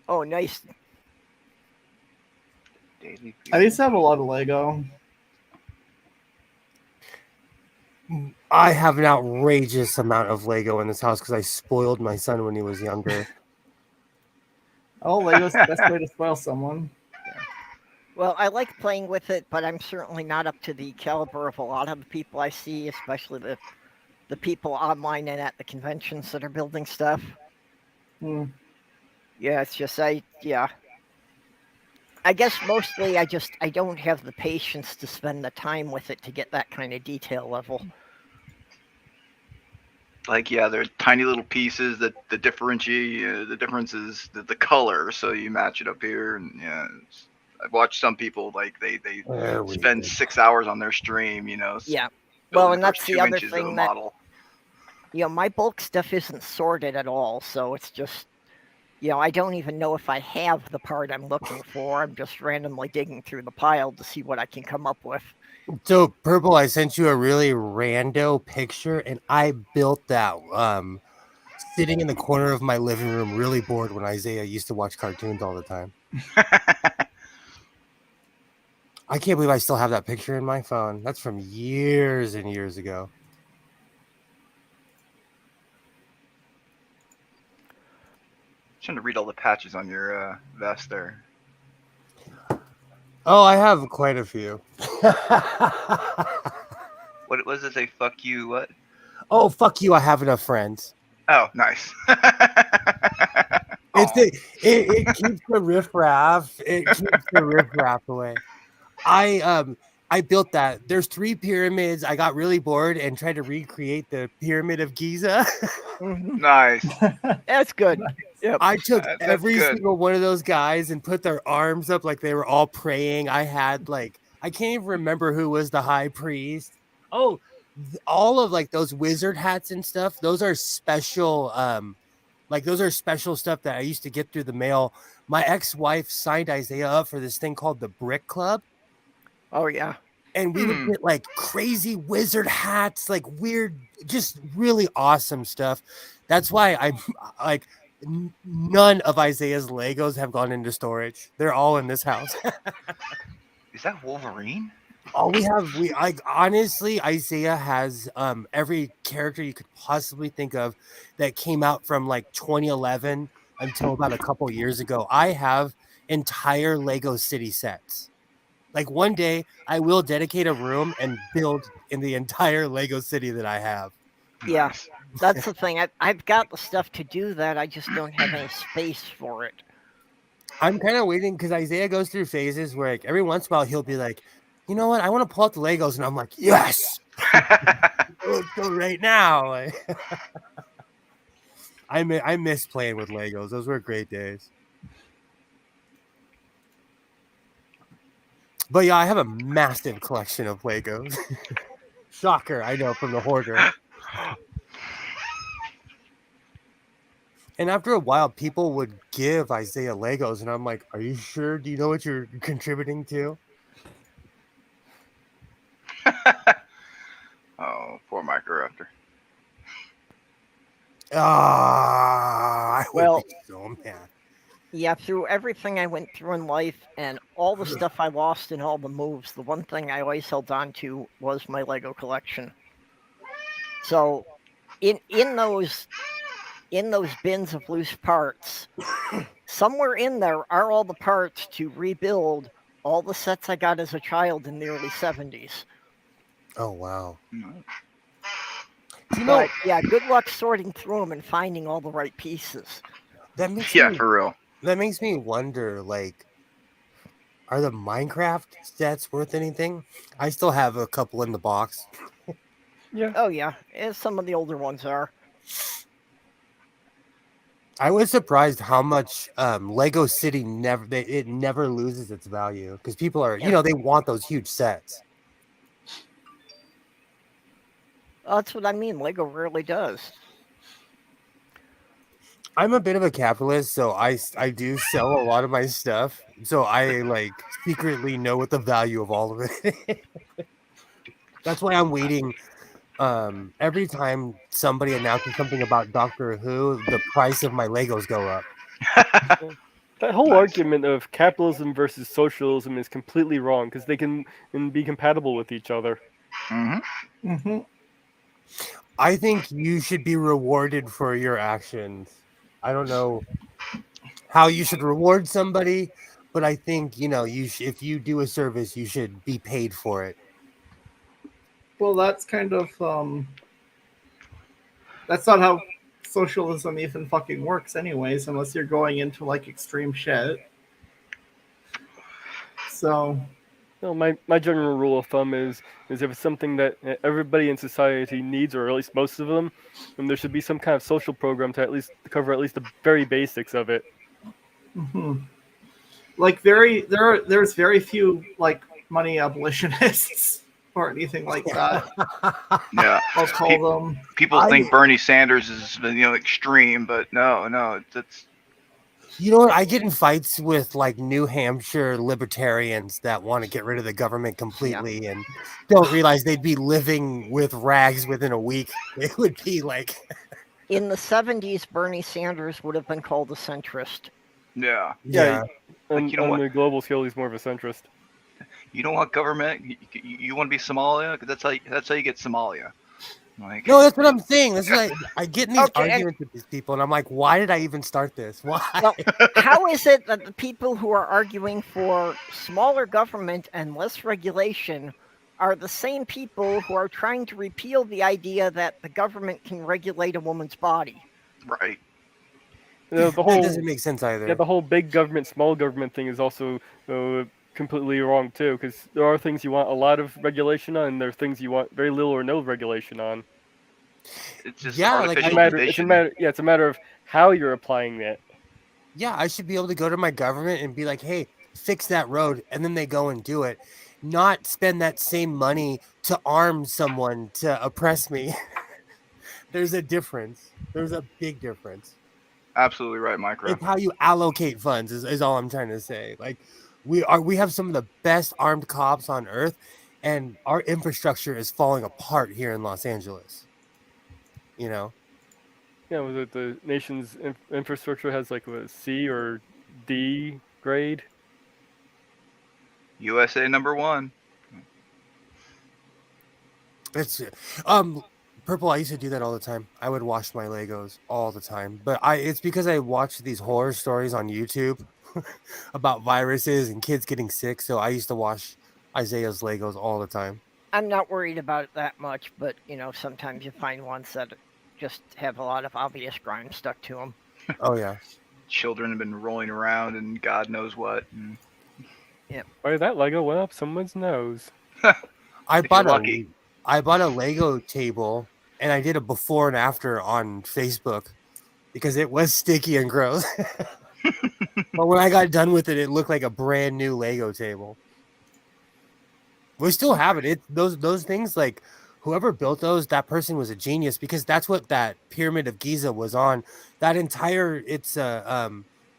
Oh, nice. I used to have a lot of Lego. I have an outrageous amount of Lego in this house because I spoiled my son when he was younger. Oh, Lego's the best way to spoil someone. Well, I like playing with it, but I'm certainly not up to the caliber of a lot of the people I see, especially the people online and at the conventions that are building stuff. Hmm. Yeah, it's just I guess mostly I don't have the patience to spend the time with it to get that kind of detail level. Like, yeah, they're tiny little pieces that differentiate. The difference is the color, so you match it up here, and yeah. I've watched some people like they There we spend go. 6 hours on their stream, Yeah. building Well, and the that's first the 2 other inches of the thing that model. my bulk stuff isn't sorted at all, so it's just I don't even know if I have the part I'm looking for. I'm just randomly digging through the pile to see what I can come up with. So, Purple, I sent you a really rando picture, and I built that sitting in the corner of my living room, really bored when Isaiah used to watch cartoons all the time. I can't believe I still have that picture in my phone. That's from years and years ago. Trying to read all the patches on your vest there. Oh, I have quite a few. What was it? Say fuck you. What? Oh, fuck you! I have enough friends. Oh, nice. It's Aw. it keeps the riffraff. It keeps the riffraff away. I built that. There's 3 pyramids. I got really bored and tried to recreate the Pyramid of Giza. Mhm. Nice. That's good. Yep. I took That's every good. single one of those guys and put their arms up like they were all praying. I had like I can't even remember who was the high priest. Oh, all of like those wizard hats and stuff. Those are special. Those are special stuff that I used to get through the mail. My ex-wife signed Isaiah up for this thing called the Brick Club. Oh yeah. And we would get like crazy wizard hats, like weird, just really awesome stuff. That's why I'm like, none of Isaiah's Legos have gone into storage. They're all in this house. Is that Wolverine? All honestly, Isaiah has every character you could possibly think of that came out from like 2011 until about a couple years ago. I have entire Lego City sets. Like one day I will dedicate a room and build in the entire Lego City that I have. Yeah. Nice. That's the thing. I've got the stuff to do that. I just don't have any space for it. I'm kind of waiting because Isaiah goes through phases where like every once in a while he'll be like, you know what, I want to pull out the Legos, and I'm like, yes, let's go right now. I miss playing with Legos. Those were great days. But yeah, I have a massive collection of Legos. Shocker, I know, from the hoarder. And after a while, people would give Isaiah Legos, and I'm like, are you sure? Do you know what you're contributing to? Oh, poor Microraptor. I would Well- be so mad. Yeah, through everything I went through in life and all the stuff I lost in all the moves, the one thing I always held on to was my Lego collection. So in those bins of loose parts, somewhere in there are all the parts to rebuild all the sets I got as a child in the early 70s. Oh, wow. No. You know, But yeah, good luck sorting through them and finding all the right pieces. that makes Yeah, me, for real. that makes me wonder, like, are the Minecraft sets worth anything? I still have a couple in the box. Yeah. Oh yeah, some of the older ones are. I was surprised how much Lego City it never loses its value because people are, they want those huge sets. That's what I mean. Lego rarely does. I'm a bit of a capitalist, so I do sell a lot of my stuff. So I like secretly know what the value of all of it. That's why I'm waiting. Every time somebody announces something about Doctor Who, the price of my Legos go up. That whole Nice. argument of capitalism versus socialism is completely wrong because they can be compatible with each other. Mm-hmm. Mm-hmm. I think you should be rewarded for your actions. I don't know how you should reward somebody, but I think if you do a service, you should be paid for it. Well, that's kind of that's not how socialism even fucking works, anyways, unless you're going into like extreme shit. So, No, my general rule of thumb is if it's something that everybody in society needs, or at least most of them, then there should be some kind of social program to at least cover at least the very basics of it. mhm. Like there's very few like money abolitionists or anything like that. Yeah. I'll call them. People think Bernie Sanders is extreme, but no, that's You know what? I get in fights with like New Hampshire libertarians that want to get rid of the government completely and don't realize they'd be living with rags within a week. It would be like In the 70s, Bernie Sanders would have been called a centrist. yeah. yeah. On, you know on what? the global scale, he's more of a centrist. You don't want government. You want to be Somalia, 'cause that's how you get Somalia. Like, No, that's what I'm saying. That's like I get in these Okay, and- arguments with these people, and I'm like, why did I even start this? Why? Well, how is it that the people who are arguing for smaller government and less regulation are the same people who are trying to repeal the idea that the government can regulate a woman's body? right. The That whole doesn't make sense either. the whole big government, small government thing is also completely wrong too. Because there are things you want a lot of regulation on, and there are things you want very little or no regulation on. It's just Yeah, like, artificial It's a division. matter. Yeah, it's a matter of how you're applying it. Yeah, I should be able to go to my government and be like, hey, fix that road. And then they go and do it, not spend that same money to arm someone to oppress me. There's a difference. There's a big difference. Absolutely right, Micro. It's how you allocate funds is all I'm trying to say. Like we have some of the best armed cops on earth, and our infrastructure is falling apart here in Los Angeles. You know? Yeah, the nation's infrastructure has like a C or D grade. USA #1. It's Purple, I used to do that all the time. I would wash my Legos all the time. But it's because I watched these horror stories on YouTube about viruses and kids getting sick. So I used to wash Isaiah's Legos all the time. I'm not worried about it that much, but sometimes you find ones that just have a lot of obvious grime stuck to them. Oh yeah. Children have been rolling around and God knows what. And Why that Lego went up someone's nose? I If bought you're a lucky. I bought a Lego table, and I did a before and after on Facebook because it was sticky and gross. But when I got done with it, it looked like a brand new Lego table. We still have it. Those things, like whoever built those, that person was a genius, because that's what that Pyramid of Giza was on. That entire it's a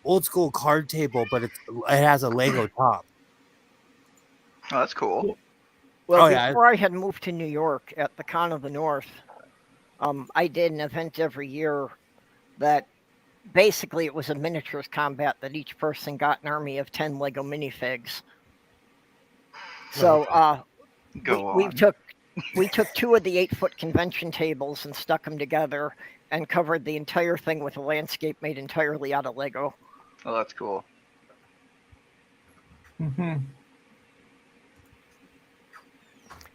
old school card table, but it has a Lego top. Oh, that's cool. Well, Oh, yeah. before I had moved to New York at the Con of the North, I did an event every year that basically it was a miniatures combat that each person got an army of 10 Lego minifigs. So Go we on. took 2 of the 8-foot convention tables and stuck them together and covered the entire thing with a landscape made entirely out of Lego. Oh, that's cool. Mm-hmm.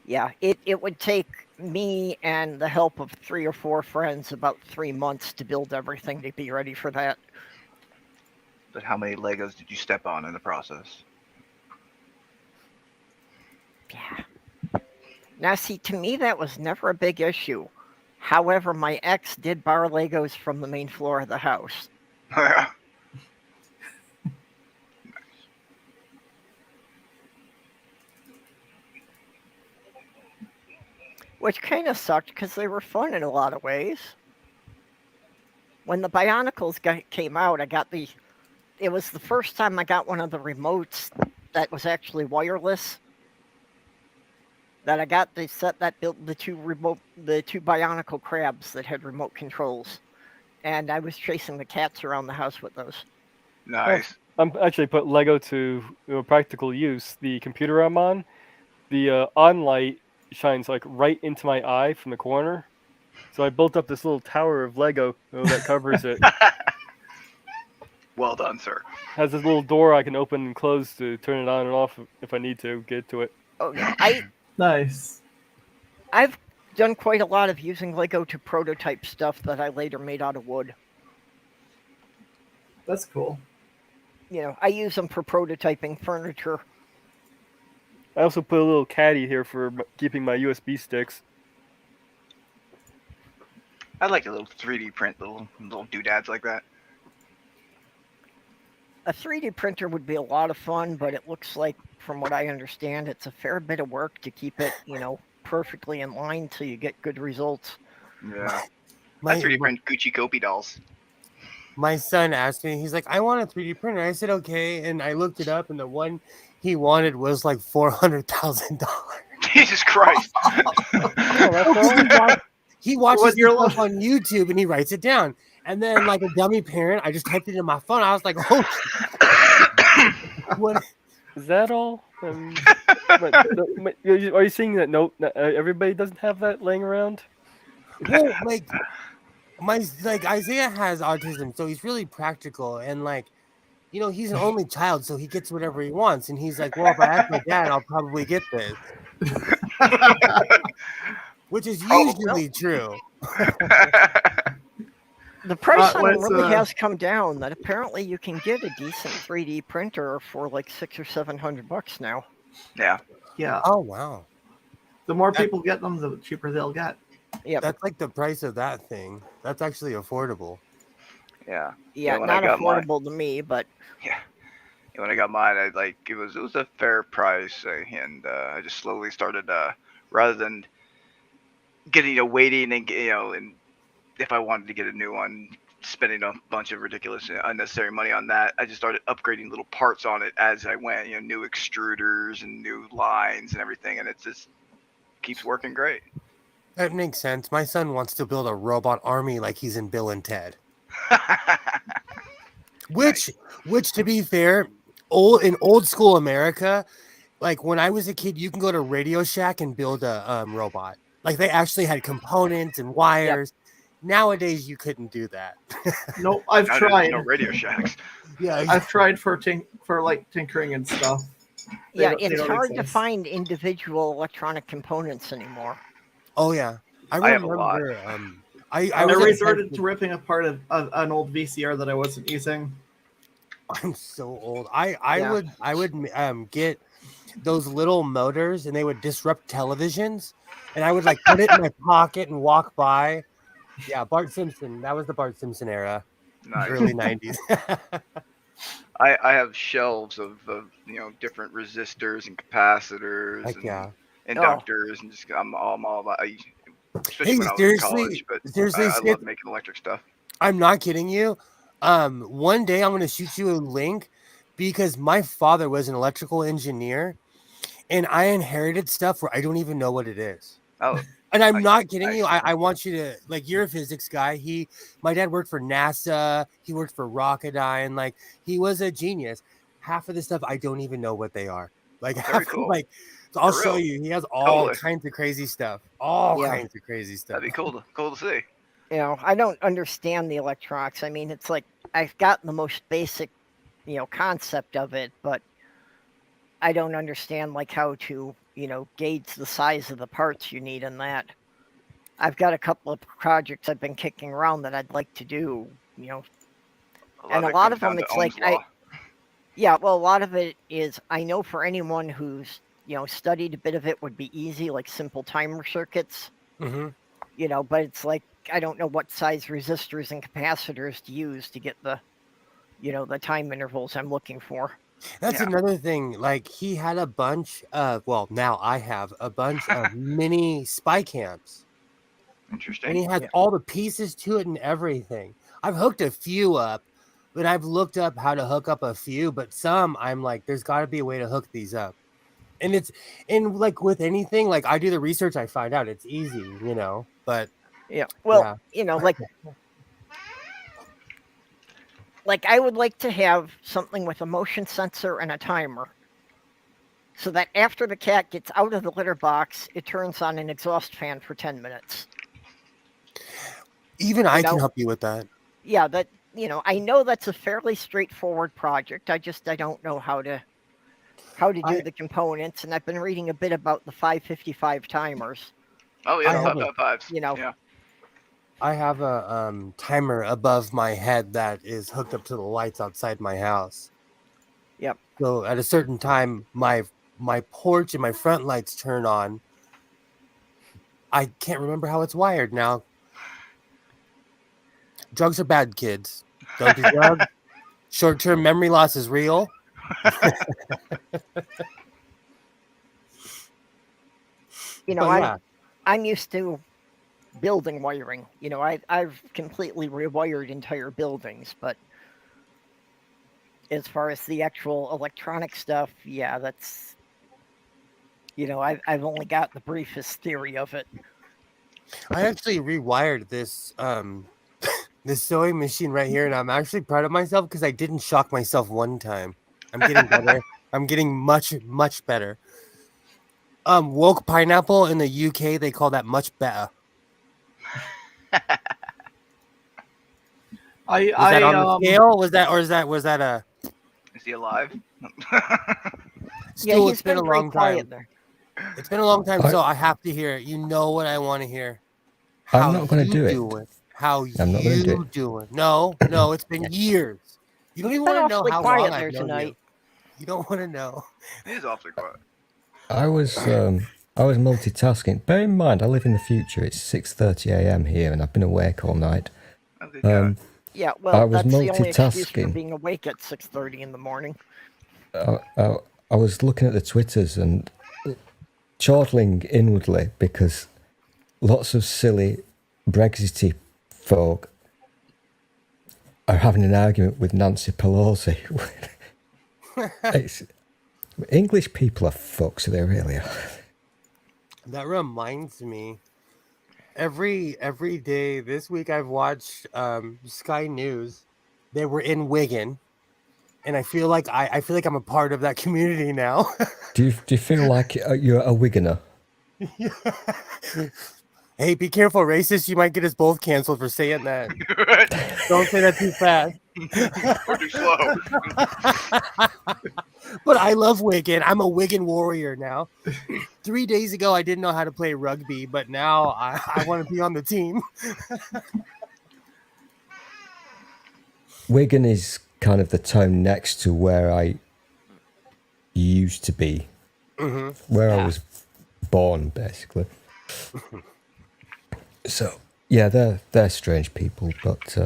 Yeah, it would take me and the help of 3 or 4 friends about 3 months to build everything to be ready for that. But how many Legos did you step on in the process? Yeah. Now, see, to me, that was never a big issue. However, my ex did borrow Legos from the main floor of the house. Which kind of sucked because they were fun in a lot of ways. When the Bionicles came out, it was the first time I got one of the remotes that was actually wireless. That I got the set that built the two Bionicle crabs that had remote controls. And I was chasing the cats around the house with those. Nice. I'm actually put Lego to practical use. The computer I'm on, the on light shines like right into my eye from the corner. So I built up this little tower of Lego that covers it. Well done, sir. Has this little door I can open and close to turn it on and off if I need to get to it. Oh yeah, Nice. I've done quite a lot of using Lego to prototype stuff that I later made out of wood. That's cool. I use them for prototyping furniture. I also put a little caddy here for keeping my USB sticks. I like a little 3D print little doodads like that. A 3D printer would be a lot of fun, but it looks like, from what I understand, it's a fair bit of work to keep it, perfectly in line so you get good results. Yeah. My, I 3D print Gucci Kopi dolls. my son asked me, he's like, I want a 3D printer. I said, okay. And I looked it up, and the one he wanted was like $400,000. Jesus Christ. He watches What's your stuff on YouTube and he writes it down. And then, like a dummy parent, I just typed it in my phone. I was like, oh, what? Is that all? Are you seeing that? No, everybody doesn't have that laying around. Well, like Isaiah has autism, so he's really practical, and like, he's an only child, so he gets whatever he wants, and he's like, well, if I ask my dad, I'll probably get this, which is usually true. The price on them what's, really has come down. That apparently you can get a decent 3D printer for like $600 or $700 now. Yeah. Yeah. Oh wow, The more people get them, the cheaper they'll get. Yeah, that's like the price of that thing. That's actually affordable. Yeah. yeah, when I not got mine- affordable to me, but Yeah. When I got mine, it was a fair price, and I just slowly started rather than getting waiting and and if I wanted to get a new one, spending a bunch of ridiculous unnecessary money on that, I just started upgrading little parts on it as I went. New extruders and new lines and everything, and it just keeps working great. That makes sense. My son wants to build a robot army like he's in Bill and Ted. Which, to be fair, in old school America, like when I was a kid, you can go to Radio Shack and build a robot. Like they actually had components and wires. Nowadays, you couldn't do that. No, I've Now there's tried. no Radio Shacks. Yeah, I've tried for like tinkering and stuff. They yeah, don't- they it's don't hard to exist. find individual electronic components anymore. Oh yeah, I have a lot. I I was resorted to ripping apart an old VCR that I wasn't using. I'm so old. I would get those little motors and they would disrupt televisions, and I would like put it in my pocket and walk by. Yeah, Bart Simpson. That was the Bart Simpson era, Nice. early '90s. I have shelves of different resistors and capacitors Heck and yeah. inductors, and just I'm all about. Especially Hey, when I was in seriously, college, but seriously, I Skip, love making electric stuff. I'm not kidding you. One day I'm gonna shoot you a link because my father was an electrical engineer, and I inherited stuff where I don't even know what it is. Oh, And I'm Nice, not kidding you. nice. I want you to like. You're a physics guy. My dad worked for NASA. He worked for Rocketdyne. Like he was a genius. Half of the stuff I don't even know what they are. Like Very cool. So I'll For show real. you. He has all Totally. kinds of crazy stuff. All Yeah. kinds of crazy stuff. That'd be cool to see. I don't understand the electronics. I mean, it's like I've got the most basic, concept of it, but I don't understand like how to, gauge the size of the parts you need in that. I've got a couple of projects I've been kicking around that I'd like to do, And a it lot comes of them, down to it's like Ohm's law. well, a lot of it is I know for anyone who's, studied a bit of it would be easy, like simple timer circuits, Mm-hmm. but it's like I don't know what size resistors and capacitors to use to get the, the time intervals I'm looking for. That's Yeah. another thing. Like he had a bunch of, well, now I have a bunch of mini spy cams, and Interesting. he has Yeah. all the pieces to it and everything. I've hooked a few up, but I've looked up how to hook up a few, but some I'm like, there's got to be a way to hook these up. And like with anything, like I do the research, I find out it's easy, but Yeah. Well, like I would like to have something with a motion sensor and a timer, so that after the cat gets out of the litter box, it turns on an exhaust fan for 10 minutes. even I can know? help you with that. Yeah, that I know that's a fairly straightforward project. I don't know how to do the components, and I've been reading a bit about the 555 timers. Oh yeah, I have 555s. Yeah. I have a timer above my head that is hooked up to the lights outside my house. Yep. So at a certain time, my porch and my front lights turn on. I can't remember how it's wired now. Drugs are bad, kids. Don't do drugs. Short-term memory loss is real. I'm used to building wiring. I've completely rewired entire buildings, but as far as the actual electronic stuff, yeah, that's I've only got the briefest theory of it. I actually rewired this this sewing machine right here, and I'm actually proud of myself because I didn't shock myself one time. I'm getting better. I'm getting much, much better. Woke pineapple in the UK, they call that much better. I Was that on the scale? Was that a? Is he alive? Still, he's it's been a very long quiet time. there. It's been a long time, I- so I have to hear it. You know what I want to hear? I'm How not gonna you do it. doing? How I'm not gonna do you it. doing? No, it's been years. You don't even Been want to know awfully how quiet long there I've known you. tonight. You don't want to know. He is awfully quiet. I was multitasking. Bear in mind, I live in the future. It's 6:30 a.m. here, and I've been awake all night. Oh, good God. Yeah, I well, was that's the only excuse for multitasking. being awake at 6:30 in the morning. I was looking at the Twitters and chortling inwardly because lots of silly Brexity folk are having an argument with Nancy Pelosi. English people are fucks, they really are. That reminds me. Every day this week I've watched Sky News. They were in Wigan, and I feel like I'm a part of that community now. Do you feel like you're a Wiganer? Hey, be careful, racist! You might get us both canceled for saying that. Don't say that too fast. Or too slow. But I love Wigan. I'm a Wigan warrior now. 3 days ago, I didn't know how to play rugby, but now I want to be on the team. Wigan is kind of the town next to where I used to be, where I was born, basically. So, yeah, they're strange people, but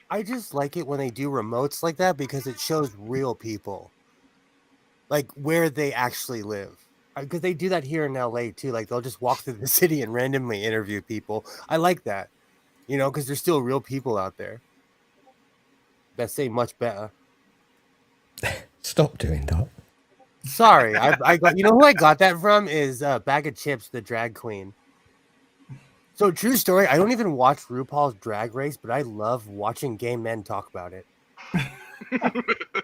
I just like it when they do remotes like that because it shows real people, like where they actually live. Because they do that here in LA too. Like they'll just walk through the city and randomly interview people. I like that, because there's still real people out there that say much better. stop doing that. Sorry, I got. You know who I got that from is Bag of Chips, the drag queen. So true story. I don't even watch RuPaul's Drag Race, but I love watching gay men talk about it.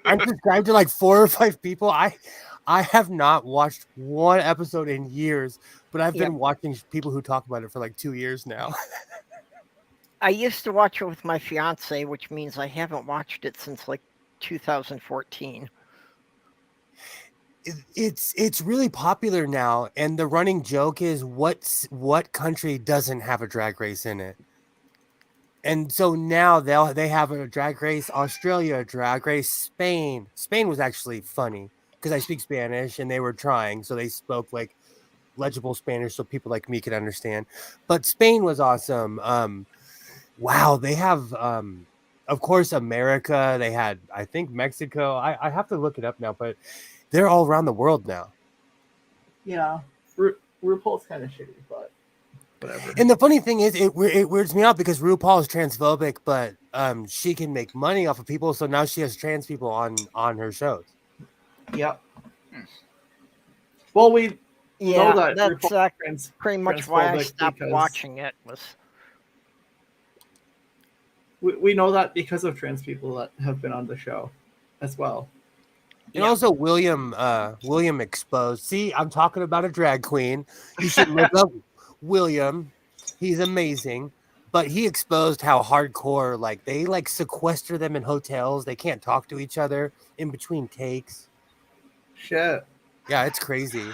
I'm subscribed to like 4 or 5 people. I have not watched one episode in years, but I've been watching people who talk about it for like 2 years now. I used to watch it with my fiance, which means I haven't watched it since like 2014. It's really popular now, and the running joke is what country doesn't have a drag race in it? And so now they have a drag race Australia, a drag race Spain. Spain was actually funny because I speak Spanish and they were trying, so they spoke like legible Spanish so people like me could understand. But Spain was awesome. Wow, they have of course America. They had I think Mexico. I have to look it up now, but they're all around the world now. Yeah, RuPaul's kind of shitty, but whatever. And the funny thing is, it weirds me out because RuPaul is transphobic, but she can make money off of people, so now she has trans people on her shows. Yep. Well, we Yeah, know that that's RuPaul's pretty much why I transphobic stopped because- watching it. we know that because of trans people that have been on the show as well. And also William exposed. See, I'm talking about a drag queen. You should look up William. He's amazing. But he exposed how hardcore, like they like sequester them in hotels. They can't talk to each other in between takes. Shit. Yeah, it's crazy.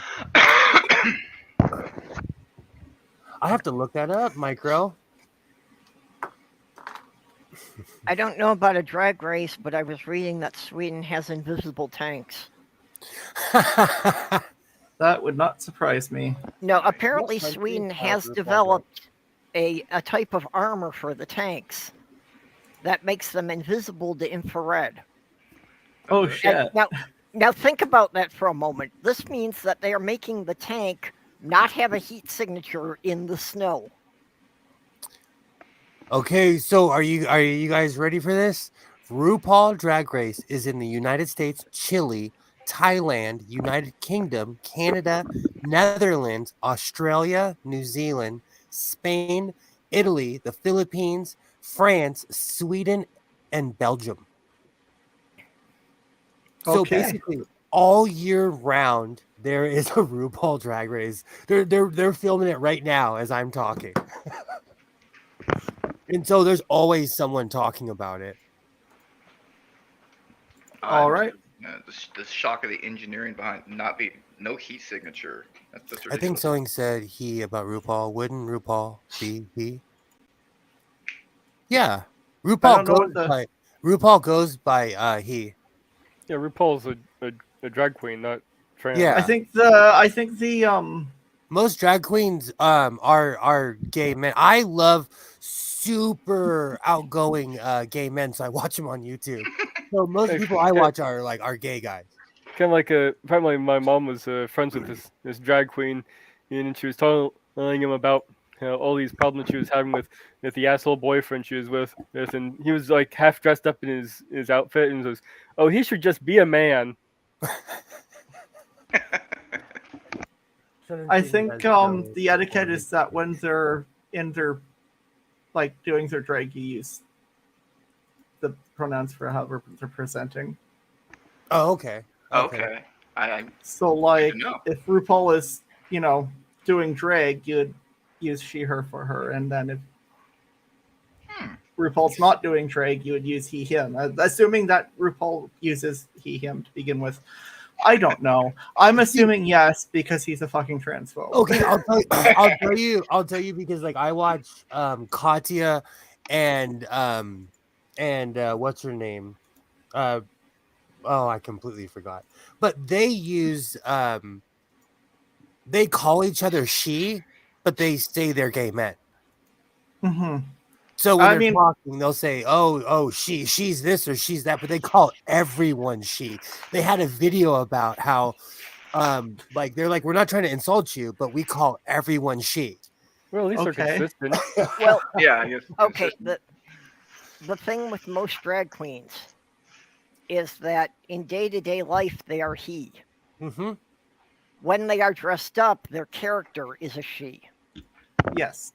I have to look that up, Micro. I don't know about a drag race, but I was reading that Sweden has invisible tanks. That would not surprise me. No, apparently What country Sweden has has RuPaul developed a type of armor for the tanks that makes them invisible to infrared. Oh And shit. now think about that for a moment. This means that they are making the tank not have a heat signature in the snow. Okay, so are you guys ready for this? RuPaul Drag Race is in the United States, Chile, Thailand, United Kingdom, Canada, Netherlands, Australia, New Zealand, Spain, Italy, the Philippines, France, Sweden, and Belgium. So Okay. basically, all year round, there is a RuPaul Drag Race. They're filming it right now as I'm talking. And so there's always someone talking about it. All right. The shock of the engineering behind no heat signature. That's I think ridiculous. someone said he about RuPaul. Wouldn't RuPaul be he? Yeah. don't know what RuPaul goes by he. Yeah, RuPaul's a drag queen, not trans. Yeah. I think the Most drag queens are gay men. I love super outgoing gay men, so I watch them on YouTube. So most people I watch are gay guys. Kind of like apparently my mom was friends with this drag queen, and she was telling him about all these problems she was having with the asshole boyfriend she was with, and he was like half dressed up in his outfit, and says, "Oh, he should just be a man." I think the etiquette is that when they're in their like doing their drag, you use the pronouns for however they're presenting. Oh, okay. Okay. So like Good to know. if RuPaul is, doing drag, you'd use she, her for her, and then if RuPaul's not doing drag, you would use he, him. Assuming that RuPaul uses he, him to begin with. I don't know. I'm assuming yes because he's a fucking transphobe. Okay, I'll tell you because like I watch Katya and what's her name? Oh, I completely forgot. But they use they call each other she, but they say they're gay men. Mm-hmm. So when they're talking, they'll say, "Oh, she's this or she's that," but they call everyone she. They had a video about how, like they're like, "We're not trying to insult you, but we call everyone she." Well, at least they're consistent. Well, yeah, I guess. okay. The thing with most drag queens is that in day-to-day life they are he. Mm-hmm. When they are dressed up, their character is a she. Yes.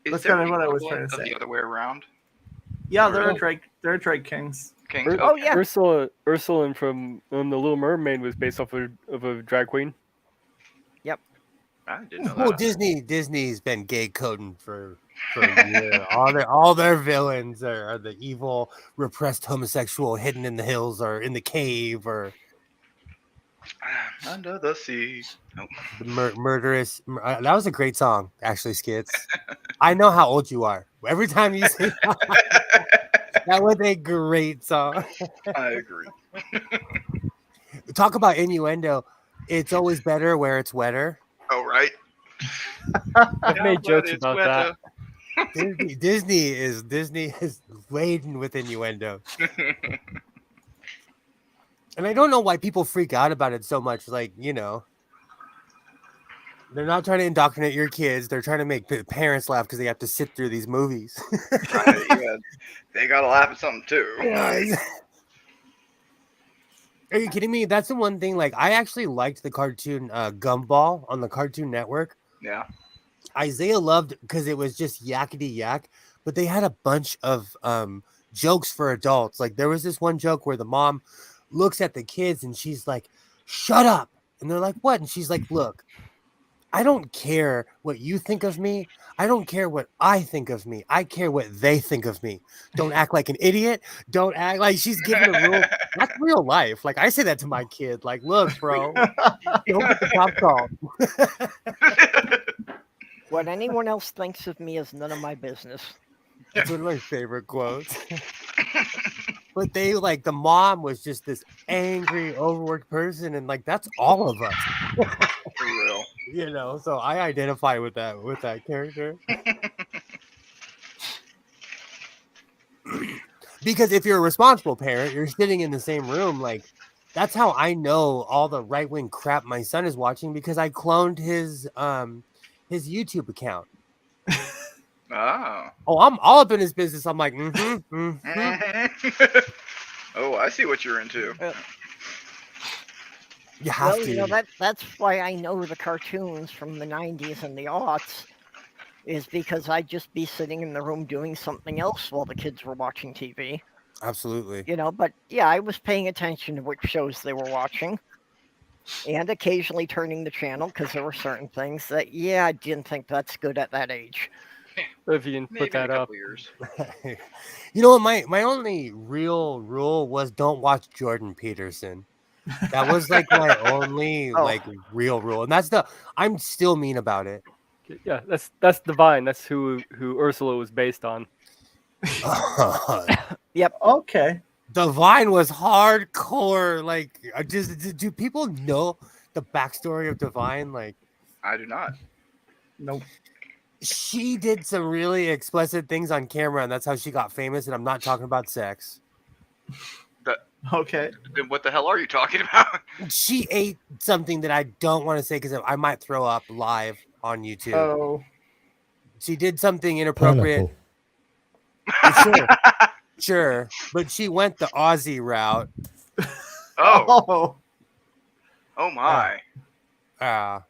Is That's there kind of what I was equivalent trying to of say. the other way around? Yeah, they're a drag kings. Kings? Oh Okay. yeah. Ursula from The Little Mermaid was based off of a drag queen. Yep. I didn't know Well, that. Disney's been gay coding for a year. all their villains are the evil, repressed homosexual hidden in the hills or in the cave or Under the sea. Oh. the murderous. That was a great song, actually, Skits. I know how old you are. Every time you say that was a great song. I agree. Talk about innuendo. It's always better where it's wetter. Oh, right. I've made jokes it's about wetter. that. Disney is laden with innuendo. And I don't know why people freak out about it so much. Like, they're not trying to indoctrinate your kids. They're trying to make the parents laugh because they have to sit through these movies. Right, yeah. They gotta laugh at something too. Are you kidding me? That's the one thing. Like, I actually liked the cartoon Gumball on the Cartoon Network. Yeah. Isaiah loved because it was just yakety yak, but they had a bunch of jokes for adults. Like, there was this one joke where the mom looks at the kids and she's like, "Shut up." And they're like, "What?" And she's like, "Look, I don't care what you think of me. I don't care what I think of me. I care what they think of me. Don't act like an idiot. Don't act like," she's giving a rule. That's real life. Like, I say that to my kid. Like, "Look, bro, don't get the top call." What anyone else thinks of me is none of my business. That's one of my favorite quotes. But they like the mom was just this angry, overworked person, and like that's all of us. For real. So I identify with that character. Because if you're a responsible parent, you're sitting in the same room. Like, that's how I know all the right-wing crap my son is watching, because I cloned his YouTube account. Oh. Oh, I'm all up in his business. I'm like, Oh, I see what you're into. You have Well, to. that's why I know the cartoons from the 90s and the aughts, is because I'd just be sitting in the room doing something else while the kids were watching TV. Absolutely. But yeah, I was paying attention to which shows they were watching and occasionally turning the channel because there were certain things that, I didn't think that's good at that age. If you can Maybe put in a that up. couple years. You know what? My only real rule was don't watch Jordan Peterson. That was like my only Oh. like real rule, and I'm still mean about it. Yeah, that's Divine. That's who Ursula was based on. Okay. Divine was hardcore. Like, do people know the backstory of Divine? Like, I do not. Nope. she did some really explicit things on camera, and that's how she got famous. And I'm not talking about sex. Okay. Then what the hell are you talking about? She ate something that I don't want to say because I might throw up live on YouTube. Oh. She did something inappropriate. Pineapple. Sure, but she went the Aussie route. Oh. Oh my. Ah.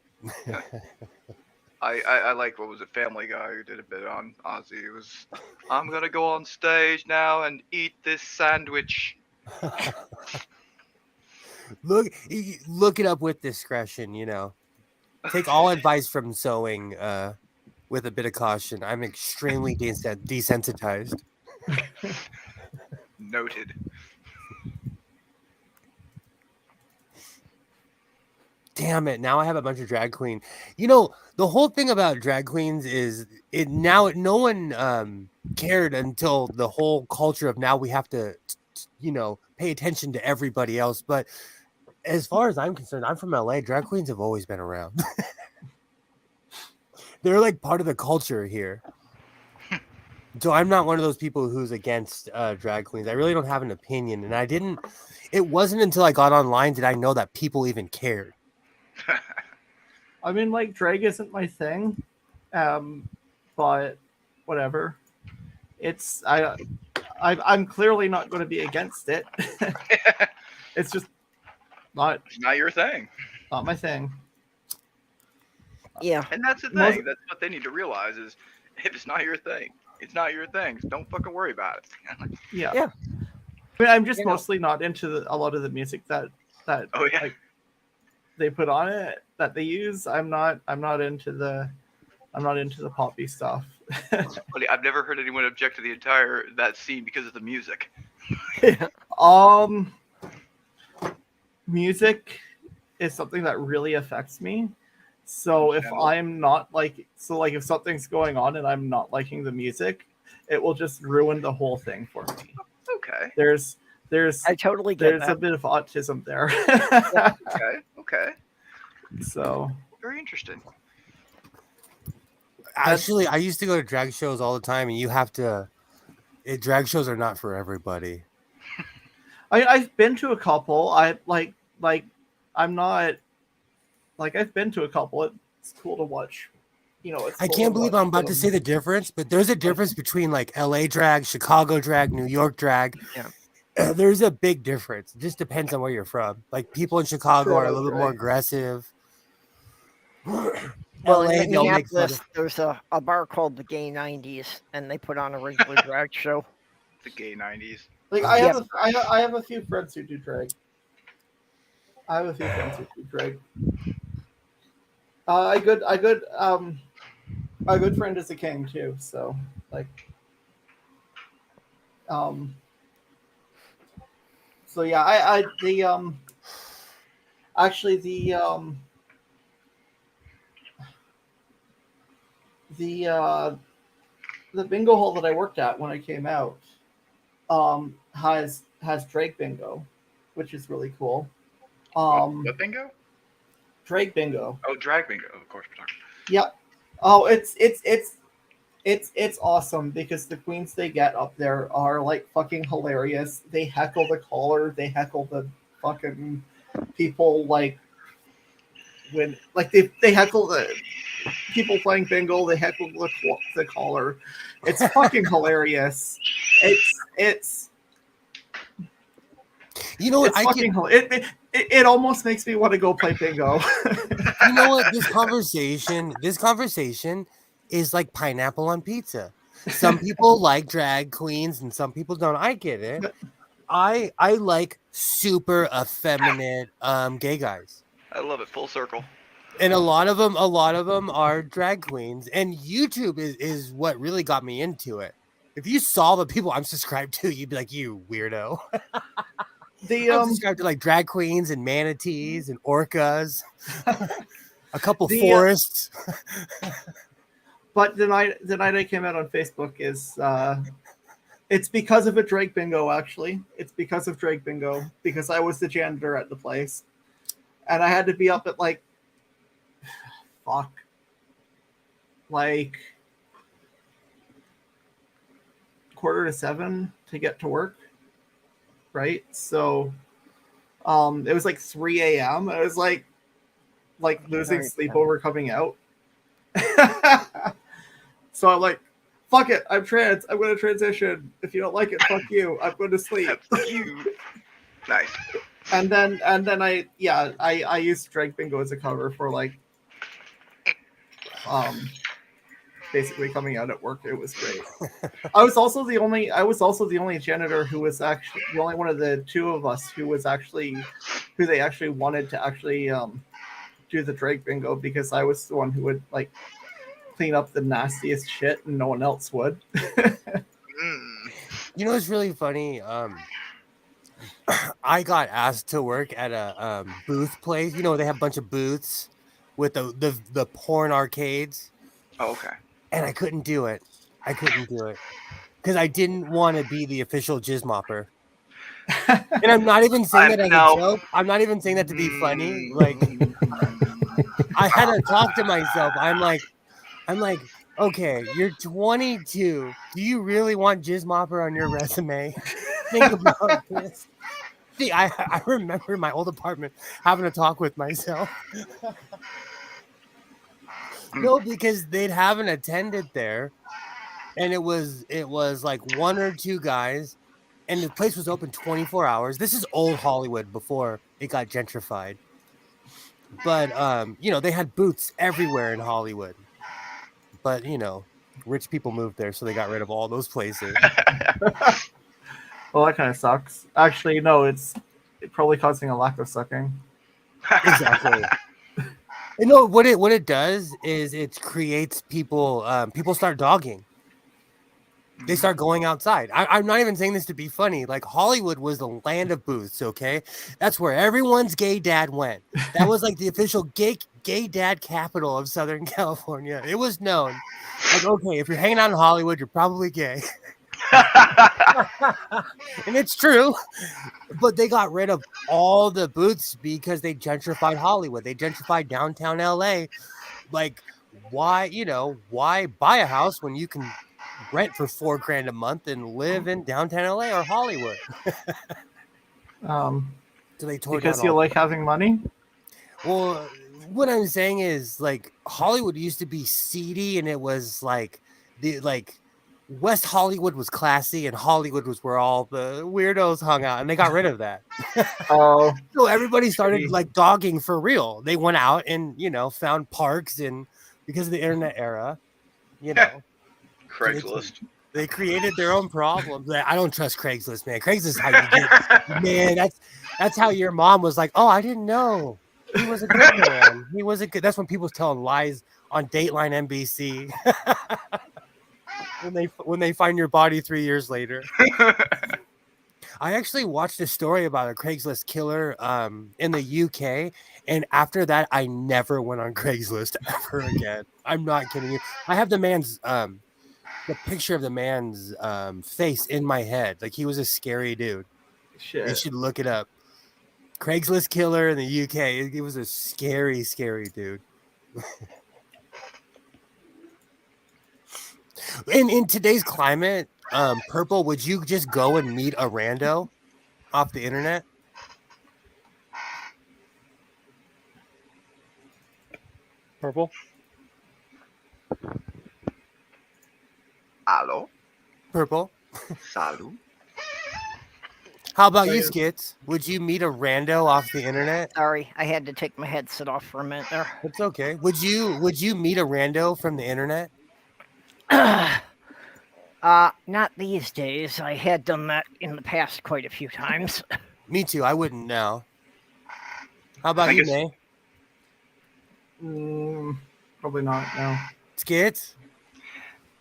I like, what was it, Family Guy, who did a bit on Ozzy. It was, I'm gonna go on stage now and eat this sandwich. Look it up with discretion, you know. Take all advice from sewing with a bit of caution. I'm extremely desensitized. Noted. Damn it, now I have a bunch of drag queen. You know, the whole thing about drag queens is no one cared until the whole culture of now we have to, you know, pay attention to everybody else. But as far as I'm concerned, I'm from LA. Drag queens have always been around. They're like part of the culture here. So I'm not one of those people who's against drag queens. I really don't have an opinion. And it wasn't until I got online did I know that people even cared. I mean, like, drag isn't my thing, but whatever. I'm clearly not going to be against it. It's just not your thing. Not my thing. Yeah. And that's the thing. That's what they need to realize is, if it's not your thing, it's not your thing. So don't fucking worry about it. Yeah. Yeah. I mean, I'm just mostly not into a lot of the music that like, they put on it, that they use. I'm not into the poppy stuff. Funny, I've never heard anyone object to that scene because of the music. Music is something that really affects me. So if I'm not if something's going on and I'm not liking the music, it will just ruin the whole thing for me. Okay. I totally get there's that. a bit of autism there. Okay. So very interesting. Actually, I used to go to drag shows all the time, and you have to. Drag shows are not for everybody. I've been to a couple. I've been to a couple. It's cool to watch. You know, I can't believe I'm about to say the difference, but there's a difference between like LA drag, Chicago drag, New York drag. Yeah. There's a big difference. It just depends on where you're from. Like people in Chicago are a little bit more aggressive. Well, LA, in they'll make fun Minneapolis, there's a bar called the Gay 90s, and they put on a regular drag show. The Gay 90s. Like I have a few friends who do drag. A good friend is a king too, so like so yeah, the bingo hall that I worked at when I came out has drag bingo, which is really cool. What bingo? Drag bingo. Oh, drag bingo. Of course, we're talking. Yeah. Oh, it's awesome because the queens they get up there are like fucking hilarious. They heckle the caller. They heckle the fucking people like when like they heckle the people playing bingo. They heckle the caller. It's fucking hilarious. It's. You know what? It almost makes me want to go play bingo. You know what? This conversation is like pineapple on pizza. Some people like drag queens and some people don't. I get it. I like super effeminate gay guys. I love it. Full circle. And a lot of them are drag queens. And YouTube is what really got me into it. If you saw the people I'm subscribed to, you'd be like, you weirdo. I'm subscribed to like drag queens and manatees and orcas, a couple forests. But the night I came out on Facebook is it's because of a Drake bingo. Actually, it's because of Drake bingo because I was the janitor at the place, and I had to be up at like 6:45 to get to work. Right, so it was like 3 a.m. I was like losing sleep over coming out. So I'm like, fuck it, I'm trans. I'm going to transition. If you don't like it, fuck you. I'm going to sleep. Fuck you. Nice. And then I used Drag Bingo as a cover for like basically coming out at work. It was great. I was also the only janitor who was actually the only one of the two of us who they actually wanted to actually do the Drag Bingo because I was the one who would like clean up the nastiest shit and no one else would. You know, it's really funny. I got asked to work at a booth place. You know, they have a bunch of booths with the porn arcades. Oh, okay. And I couldn't do it. Because I didn't want to be the official jizz mopper. And I'm not even saying that as a joke. I'm not even saying that to be funny. Like, I had to talk to myself. I'm like, okay, you're 22. Do you really want jizz mopper on your resume? Think about this. See, I remember in my old apartment having a talk with myself. No, because they'd have an attendant there, and it was like one or two guys, and the place was open 24 hours. This is old Hollywood before it got gentrified. But you know, they had booths everywhere in Hollywood. But you know, rich people moved there, so they got rid of all those places. Well, that kind of sucks. Actually, no, it's probably causing a lack of sucking. Exactly. You know what it does is it creates people. People start dogging. They start going outside. I'm not even saying this to be funny. Like Hollywood was the land of booths. Okay, that's where everyone's gay dad went. That was like the official gay dad capital of Southern California. It was known. Like, okay, if you're hanging out in Hollywood, you're probably gay. And it's true, but they got rid of all the booths because they gentrified Hollywood. They gentrified downtown LA. Like, why buy a house when you can rent for $4,000 a month and live in downtown LA or Hollywood? So they tore because down you all like having money. Well, what I'm saying is like Hollywood used to be seedy, and it was like West Hollywood was classy, and Hollywood was where all the weirdos hung out, and they got rid of that. Oh, so everybody started like dogging for real. They went out and found parks, and because of the internet era, Craigslist. They created their own problems. I don't trust Craigslist, man. Craigslist is how you get, man. That's how your mom was like, oh, I didn't know he was a good man. He was a good. That's when people was telling lies on Dateline NBC. When they find your body 3 years later. I actually watched a story about a Craigslist killer in the UK, and after that, I never went on Craigslist ever again. I'm not kidding you. I have the man's the picture of the man's face in my head. Like, he was a scary dude. Shit. You should look it up. Craigslist killer in the UK. It was a scary, scary dude. In today's climate, Purple, would you just go and meet a rando off the internet? Purple? Hello? Purple? Salut? How about you, Skits? Would you meet a rando off the internet? Sorry, I had to take my headset off for a minute there. It's okay. Would you meet a rando from the internet? Not these days. I had done that in the past quite a few times. Me too. I wouldn't now. How about you, May? Probably not. No. Skits?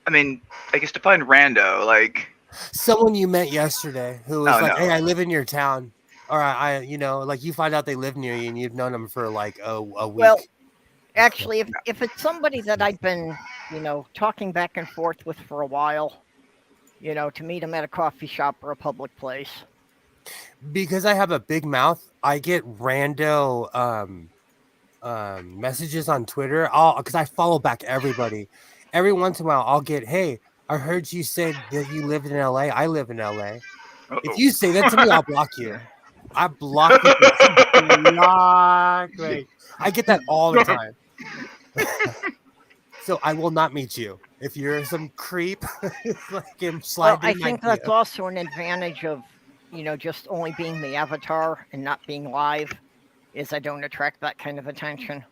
I mean, I guess define rando. Like, Someone you met yesterday who was Oh, like, no. "Hey, I live in your town," or I, like you find out they live near you and you've known them for like a week. Well, actually, if it's somebody that I've been, talking back and forth with for a while, to meet them at a coffee shop or a public place. Because I have a big mouth, I get rando messages on Twitter. Because I follow back everybody. Every once in a while, I'll get, "Hey, I heard you said that you lived in LA. I live in LA. If you say that to me, I'll block you. I block you. Like, I get that all the time. So I will not meet you if you're some creep. Like him Well, sliding. I think that's also an advantage of, just only being the avatar and not being live, is I don't attract that kind of attention.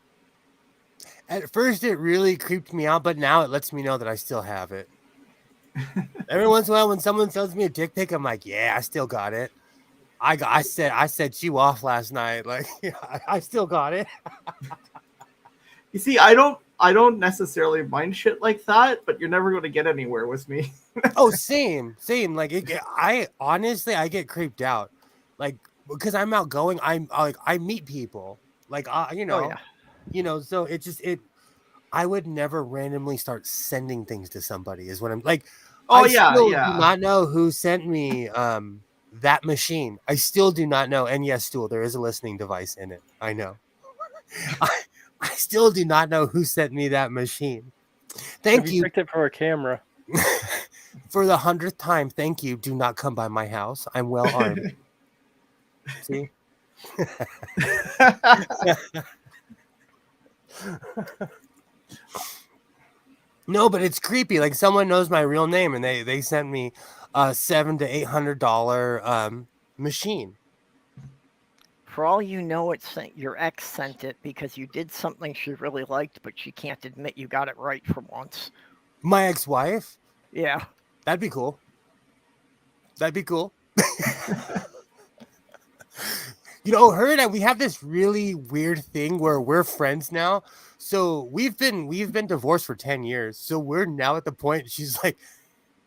At first, it really creeped me out, but now it lets me know that I still have it. Every once in a while, when someone sends me a dick pic, I'm like, "Yeah, I still got it. I set you off last night. Like, I still got it." You see, I don't necessarily mind shit like that, but you're never going to get anywhere with me. Oh, same. Like, I honestly, I get creeped out, like, because I'm outgoing. I meet people, like, Oh, yeah. So I would never randomly start sending things to somebody. Is what I'm like. Oh, I yeah, still yeah. do not know who sent me that machine. I still do not know. And yes, Stool, there is a listening device in it. I know. I still do not know who sent me that machine. Thank Have you. picked it for a camera. For the 100th time, thank you. Do not come by my house. I'm well armed. See? No, but it's creepy. Like, someone knows my real name and they sent me a $700 to $800 machine. For all you know, your ex sent it because you did something she really liked, but she can't admit you got it right for once. My ex-wife? Yeah. That'd be cool. Her and I, we have this really weird thing where we're friends now. So we've been divorced for 10 years. So we're now at the point she's like,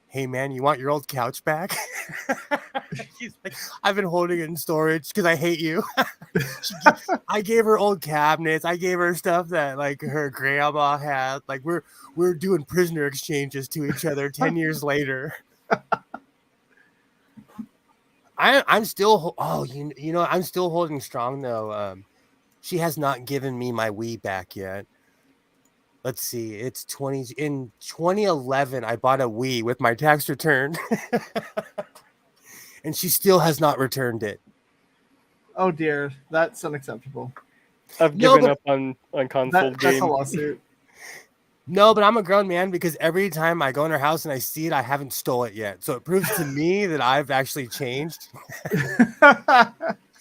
"Hey man, you want your old couch back?" She's like, "I've been holding it in storage because I hate you." I gave her old cabinets. I gave her stuff that like her grandma had. Like we're doing prisoner exchanges to each other 10 years later. I'm still I'm still holding strong though. She has not given me my Wii back yet. Let's see. It's in 2011 I bought a Wii with my tax return. And she still has not returned it. Oh dear, that's unacceptable. I've given up on console That's games. a lawsuit. No, but I'm a grown man because every time I go in her house and I see it, I haven't stole it yet. So it proves to me that I've actually changed.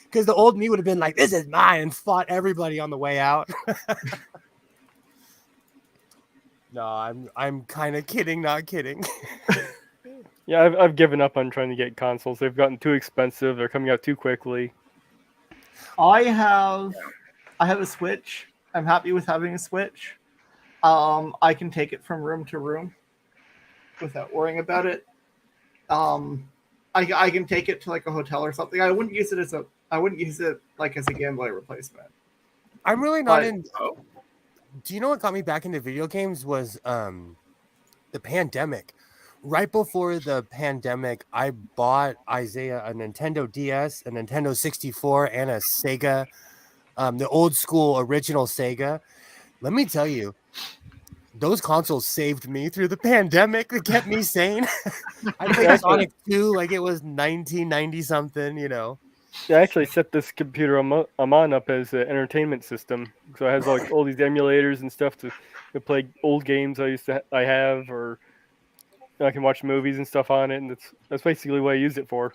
Because the old me would have been like, "This is mine," and fought everybody on the way out. No, I'm kind of kidding, not kidding. Yeah, I've given up on trying to get consoles. They've gotten too expensive. They're coming out too quickly. I have a Switch. I'm happy with having a Switch. I can take it from room to room without worrying about it. I can take it to like a hotel or something. I wouldn't use it as a Game Boy replacement. I'm really not in. Do you know what got me back into video games was the pandemic. Right before the pandemic, I bought Isaiah a Nintendo DS, a Nintendo 64, and a Sega, the old school original Sega. Let me tell you, those consoles saved me through the pandemic. It kept me sane. I played Sonic 2 like it was 1990 something, I actually set this computer I'm on up as an entertainment system, so it has like all these emulators and stuff to play old games I have, or I can watch movies and stuff on it, and that's basically what I use it for.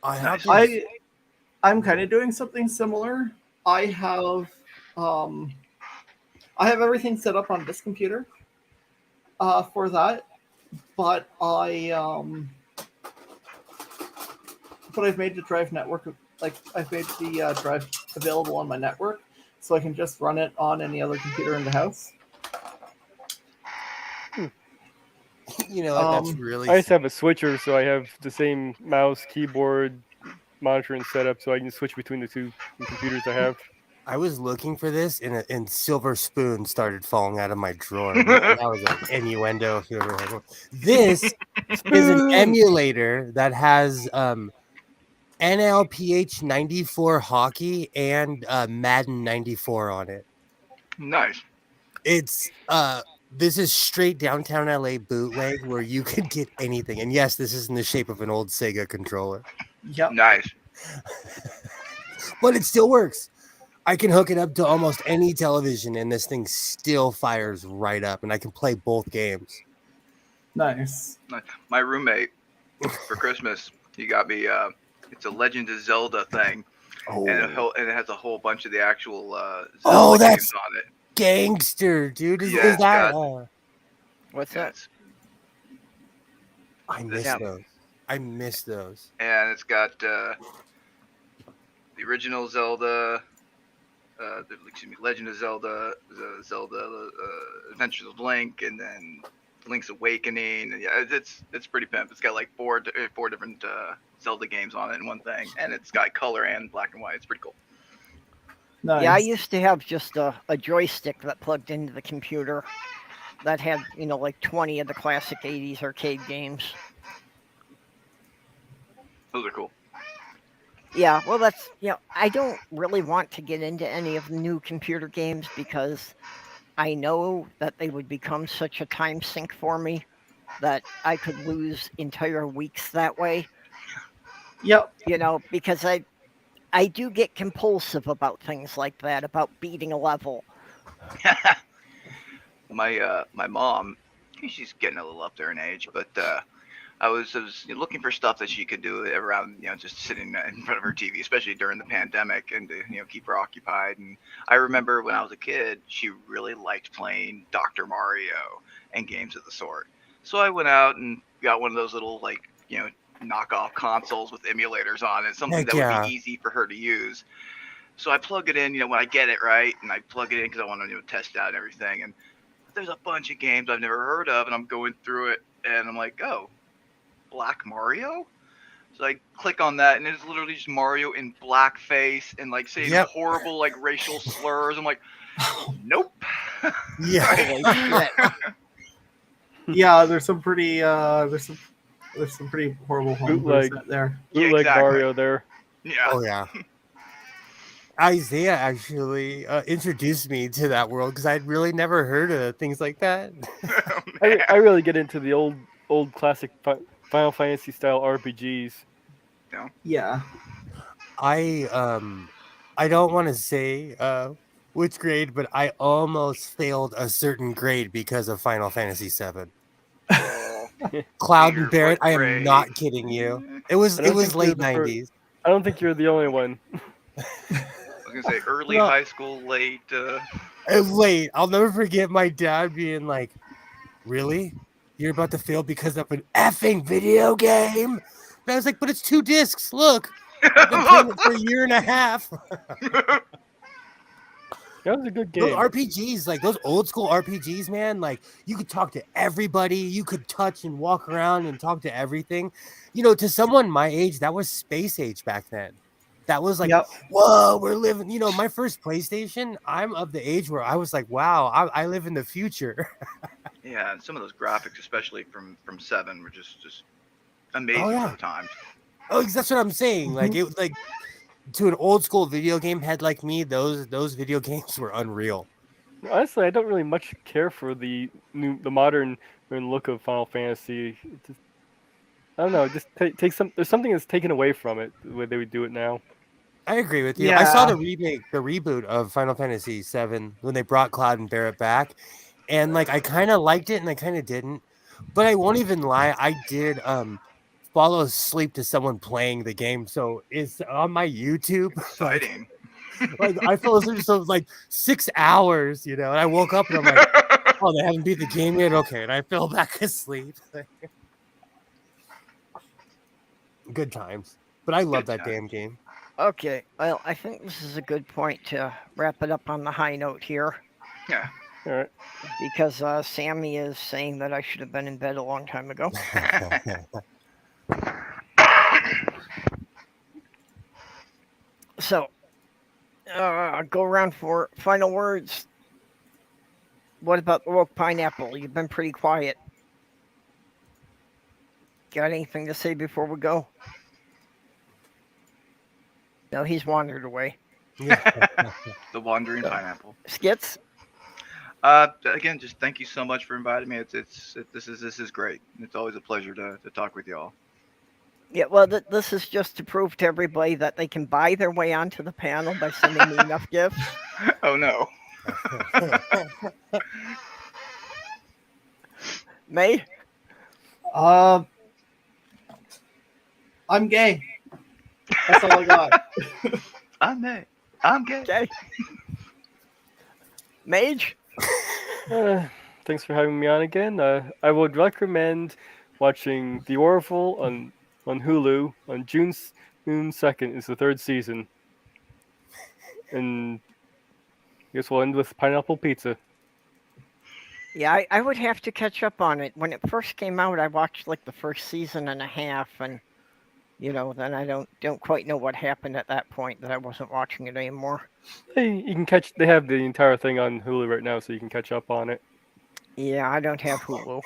I'm kind of doing something similar. I have everything set up on this computer for that, but I've made the drive network, like I've made the drive available on my network, so I can just run it on any other computer in the house. You know, that's Um, really. I just have a switcher, so I have the same mouse, keyboard, monitor, and setup, so I can switch between the two computers I have. I was looking for this, and Silver Spoon started falling out of my drawer. That was an innuendo. If you ever heard one. This is an emulator that has NLPH 94 hockey and Madden 94 on it. Nice. It's this is straight downtown LA bootleg where you could get anything. And yes, this is in the shape of an old Sega controller. Yep. Nice. But it still works. I can hook it up to almost any television and this thing still fires right up and I can play both games. Nice. My roommate for Christmas, he got me it's a Legend of Zelda thing. Oh, And it has a whole bunch of the actual Zelda Oh, that's- games on it. gangster, dude. Is, Yeah, is it's that got- What's Yeah, that? it's- I miss Yeah. those. I miss those. and it's got the original Zelda, Legend of Zelda, the Zelda Adventures of Link, and then Link's Awakening. And yeah, it's pretty pimp. It's got like four different Zelda games on it in one thing, and it's got color and black and white. It's pretty cool. Nice. Yeah, I used to have just a joystick that plugged into the computer that had, like 20 of the classic 80s arcade games. Those are cool. Yeah, well, that's, I don't really want to get into any of the new computer games because I know that they would become such a time sink for me that I could lose entire weeks that way, Yep. because I do get compulsive about things like that, about beating a level. My mom, she's getting a little up there in age, but I was looking for stuff that she could do around, just sitting in front of her TV, especially during the pandemic, and to keep her occupied. And I remember when I was a kid, she really liked playing Dr. Mario and games of the sort. So I went out and got one of those little knockoff consoles with emulators on it, something Heck that yeah. would be easy for her to use. So I plug it in, when I get it right, and I plug it in because I want to test it out and everything. And there's a bunch of games I've never heard of, and I'm going through it, and I'm like, oh, Black Mario? So I click on that, and it's literally just Mario in blackface and saying Yep. horrible racial slurs. I'm like, nope. Yeah. Holy shit. Yeah, there's some pretty there's some pretty horrible Bootleg. homebrewers out there. Yeah, Bootleg exactly. Mario there. Yeah. Oh yeah. Isaiah actually introduced me to that world because I'd really never heard of things like that. I really get into the old classic Final Fantasy style RPGs. Yeah. I don't want to say which grade, but I almost failed a certain grade because of Final Fantasy VII. Cloud Peter, and Barrett, what I am grade? not kidding you. It was I don't late think you're the fir- '90s. I don't think you're the only one. I was gonna say early Well- high school, late. Late. I'll never forget my dad being like, "Really? You're about to fail because of an effing video game?" And I was like, "But it's 2 discs. Look, I've been playing it for a year and a half." That was a good Those game. RPGs, those old school RPGs, man, you could talk to everybody. You could touch and walk around and talk to everything. To someone my age, that was space age back then. That was like, Yep. whoa, we're living. My first PlayStation, I'm of the age where I was like, wow, I live in the future. Yeah, and some of those graphics, especially from 7, were just amazing yeah. for the time. Oh, that's what I'm saying. To an old school video game head like me, those video games were unreal. Honestly, I don't really much care for the modern look of Final Fantasy. It just, I don't know. It just takes there's something that's taken away from it the way they would do it now. I agree with you. I saw Yeah. the reboot of Final Fantasy VII when they brought Cloud and Barrett back, and I kind of liked it and I kind of didn't. But I won't even lie, I did fall asleep to someone playing the game, so it's on my YouTube. Exciting. I fell asleep for 6 hours, and I woke up and I'm like, oh, they haven't beat the game yet. Okay, and I fell back asleep. Good times, but I love Good that damn game. Okay, well, I think this is a good point to wrap it up on the high note here, Yeah. All right. because Sammy is saying that I should have been in bed a long time ago. So, go around for final words. What about the woke pineapple? You've been pretty quiet. Got anything to say before we go? No, he's wandered away. The wandering So- pineapple. Skits? Again, just thank you so much for inviting me. This is great. It's always a pleasure to talk with y'all. Yeah, well, this is just to prove to everybody that they can buy their way onto the panel by sending me enough gifts. Oh no. May? I'm gay. That's all I got. I'm gay. I'm gay. Okay. Mage? Thanks for having me on again. I would recommend watching The Orville on Hulu on June 2nd. Is the 3rd season, and I guess we'll end with pineapple pizza. Yeah, I would have to catch up on it. When it first came out, I watched like the first season and a half, and then I don't quite know what happened at that point that I wasn't watching it anymore. Hey, you can catch. They have the entire thing on Hulu right now, so you can catch up on it. Yeah, I don't have Hulu.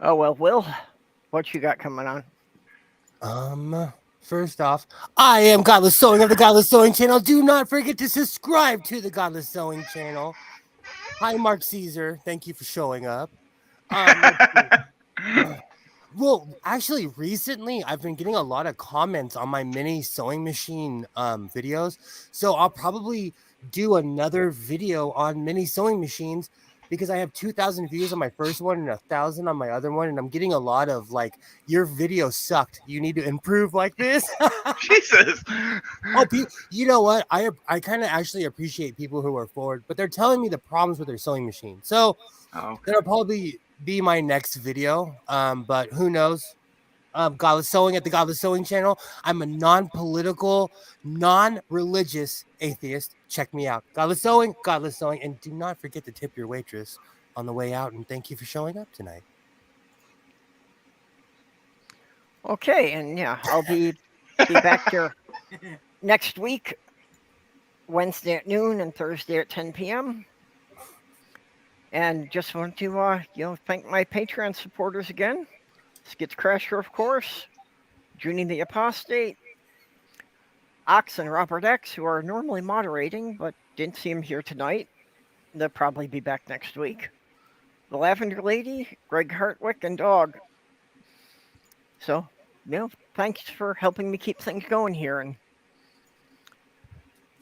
Oh well, Will, what you got coming on? First off, I am Godless Sewing of the Godless Sewing channel. Do not forget to subscribe to the Godless Sewing channel. Hi, Mark Caesar. Thank you for showing up. Well, actually, recently I've been getting a lot of comments on my mini sewing machine videos. So I'll probably do another video on mini sewing machines because I have 2,000 views on my first one and 1,000 on my other one. And I'm getting a lot of like, your video sucked. You need to improve like this. Jesus. Oh, you know what? I kind of actually appreciate people who are forward, but they're telling me the problems with their sewing machine. So that'll probably be my next video. But who knows? Godless Sewing at the Godless Sewing channel. I'm a non-political, non-religious atheist. Check me out. Godless Sewing, and do not forget to tip your waitress on the way out. And thank you for showing up tonight. Okay, and yeah, I'll be back here next week, Wednesday at noon and Thursday at 10 p.m. And just want to thank my Patreon supporters again. Skits Crasher, of course, Jyuni the Apostate, Ox and Robert X, who are normally moderating, but didn't see him here tonight. They'll probably be back next week. The Lavender Lady, Greg Hartwick, and Dog. So, thanks for helping me keep things going here. And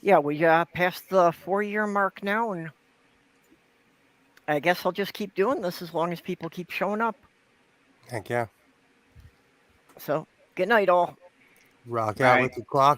yeah, we passed the 4-year mark now, and I guess I'll just keep doing this as long as people keep showing up. Heck yeah. So, good night, all. Rock out with the clock.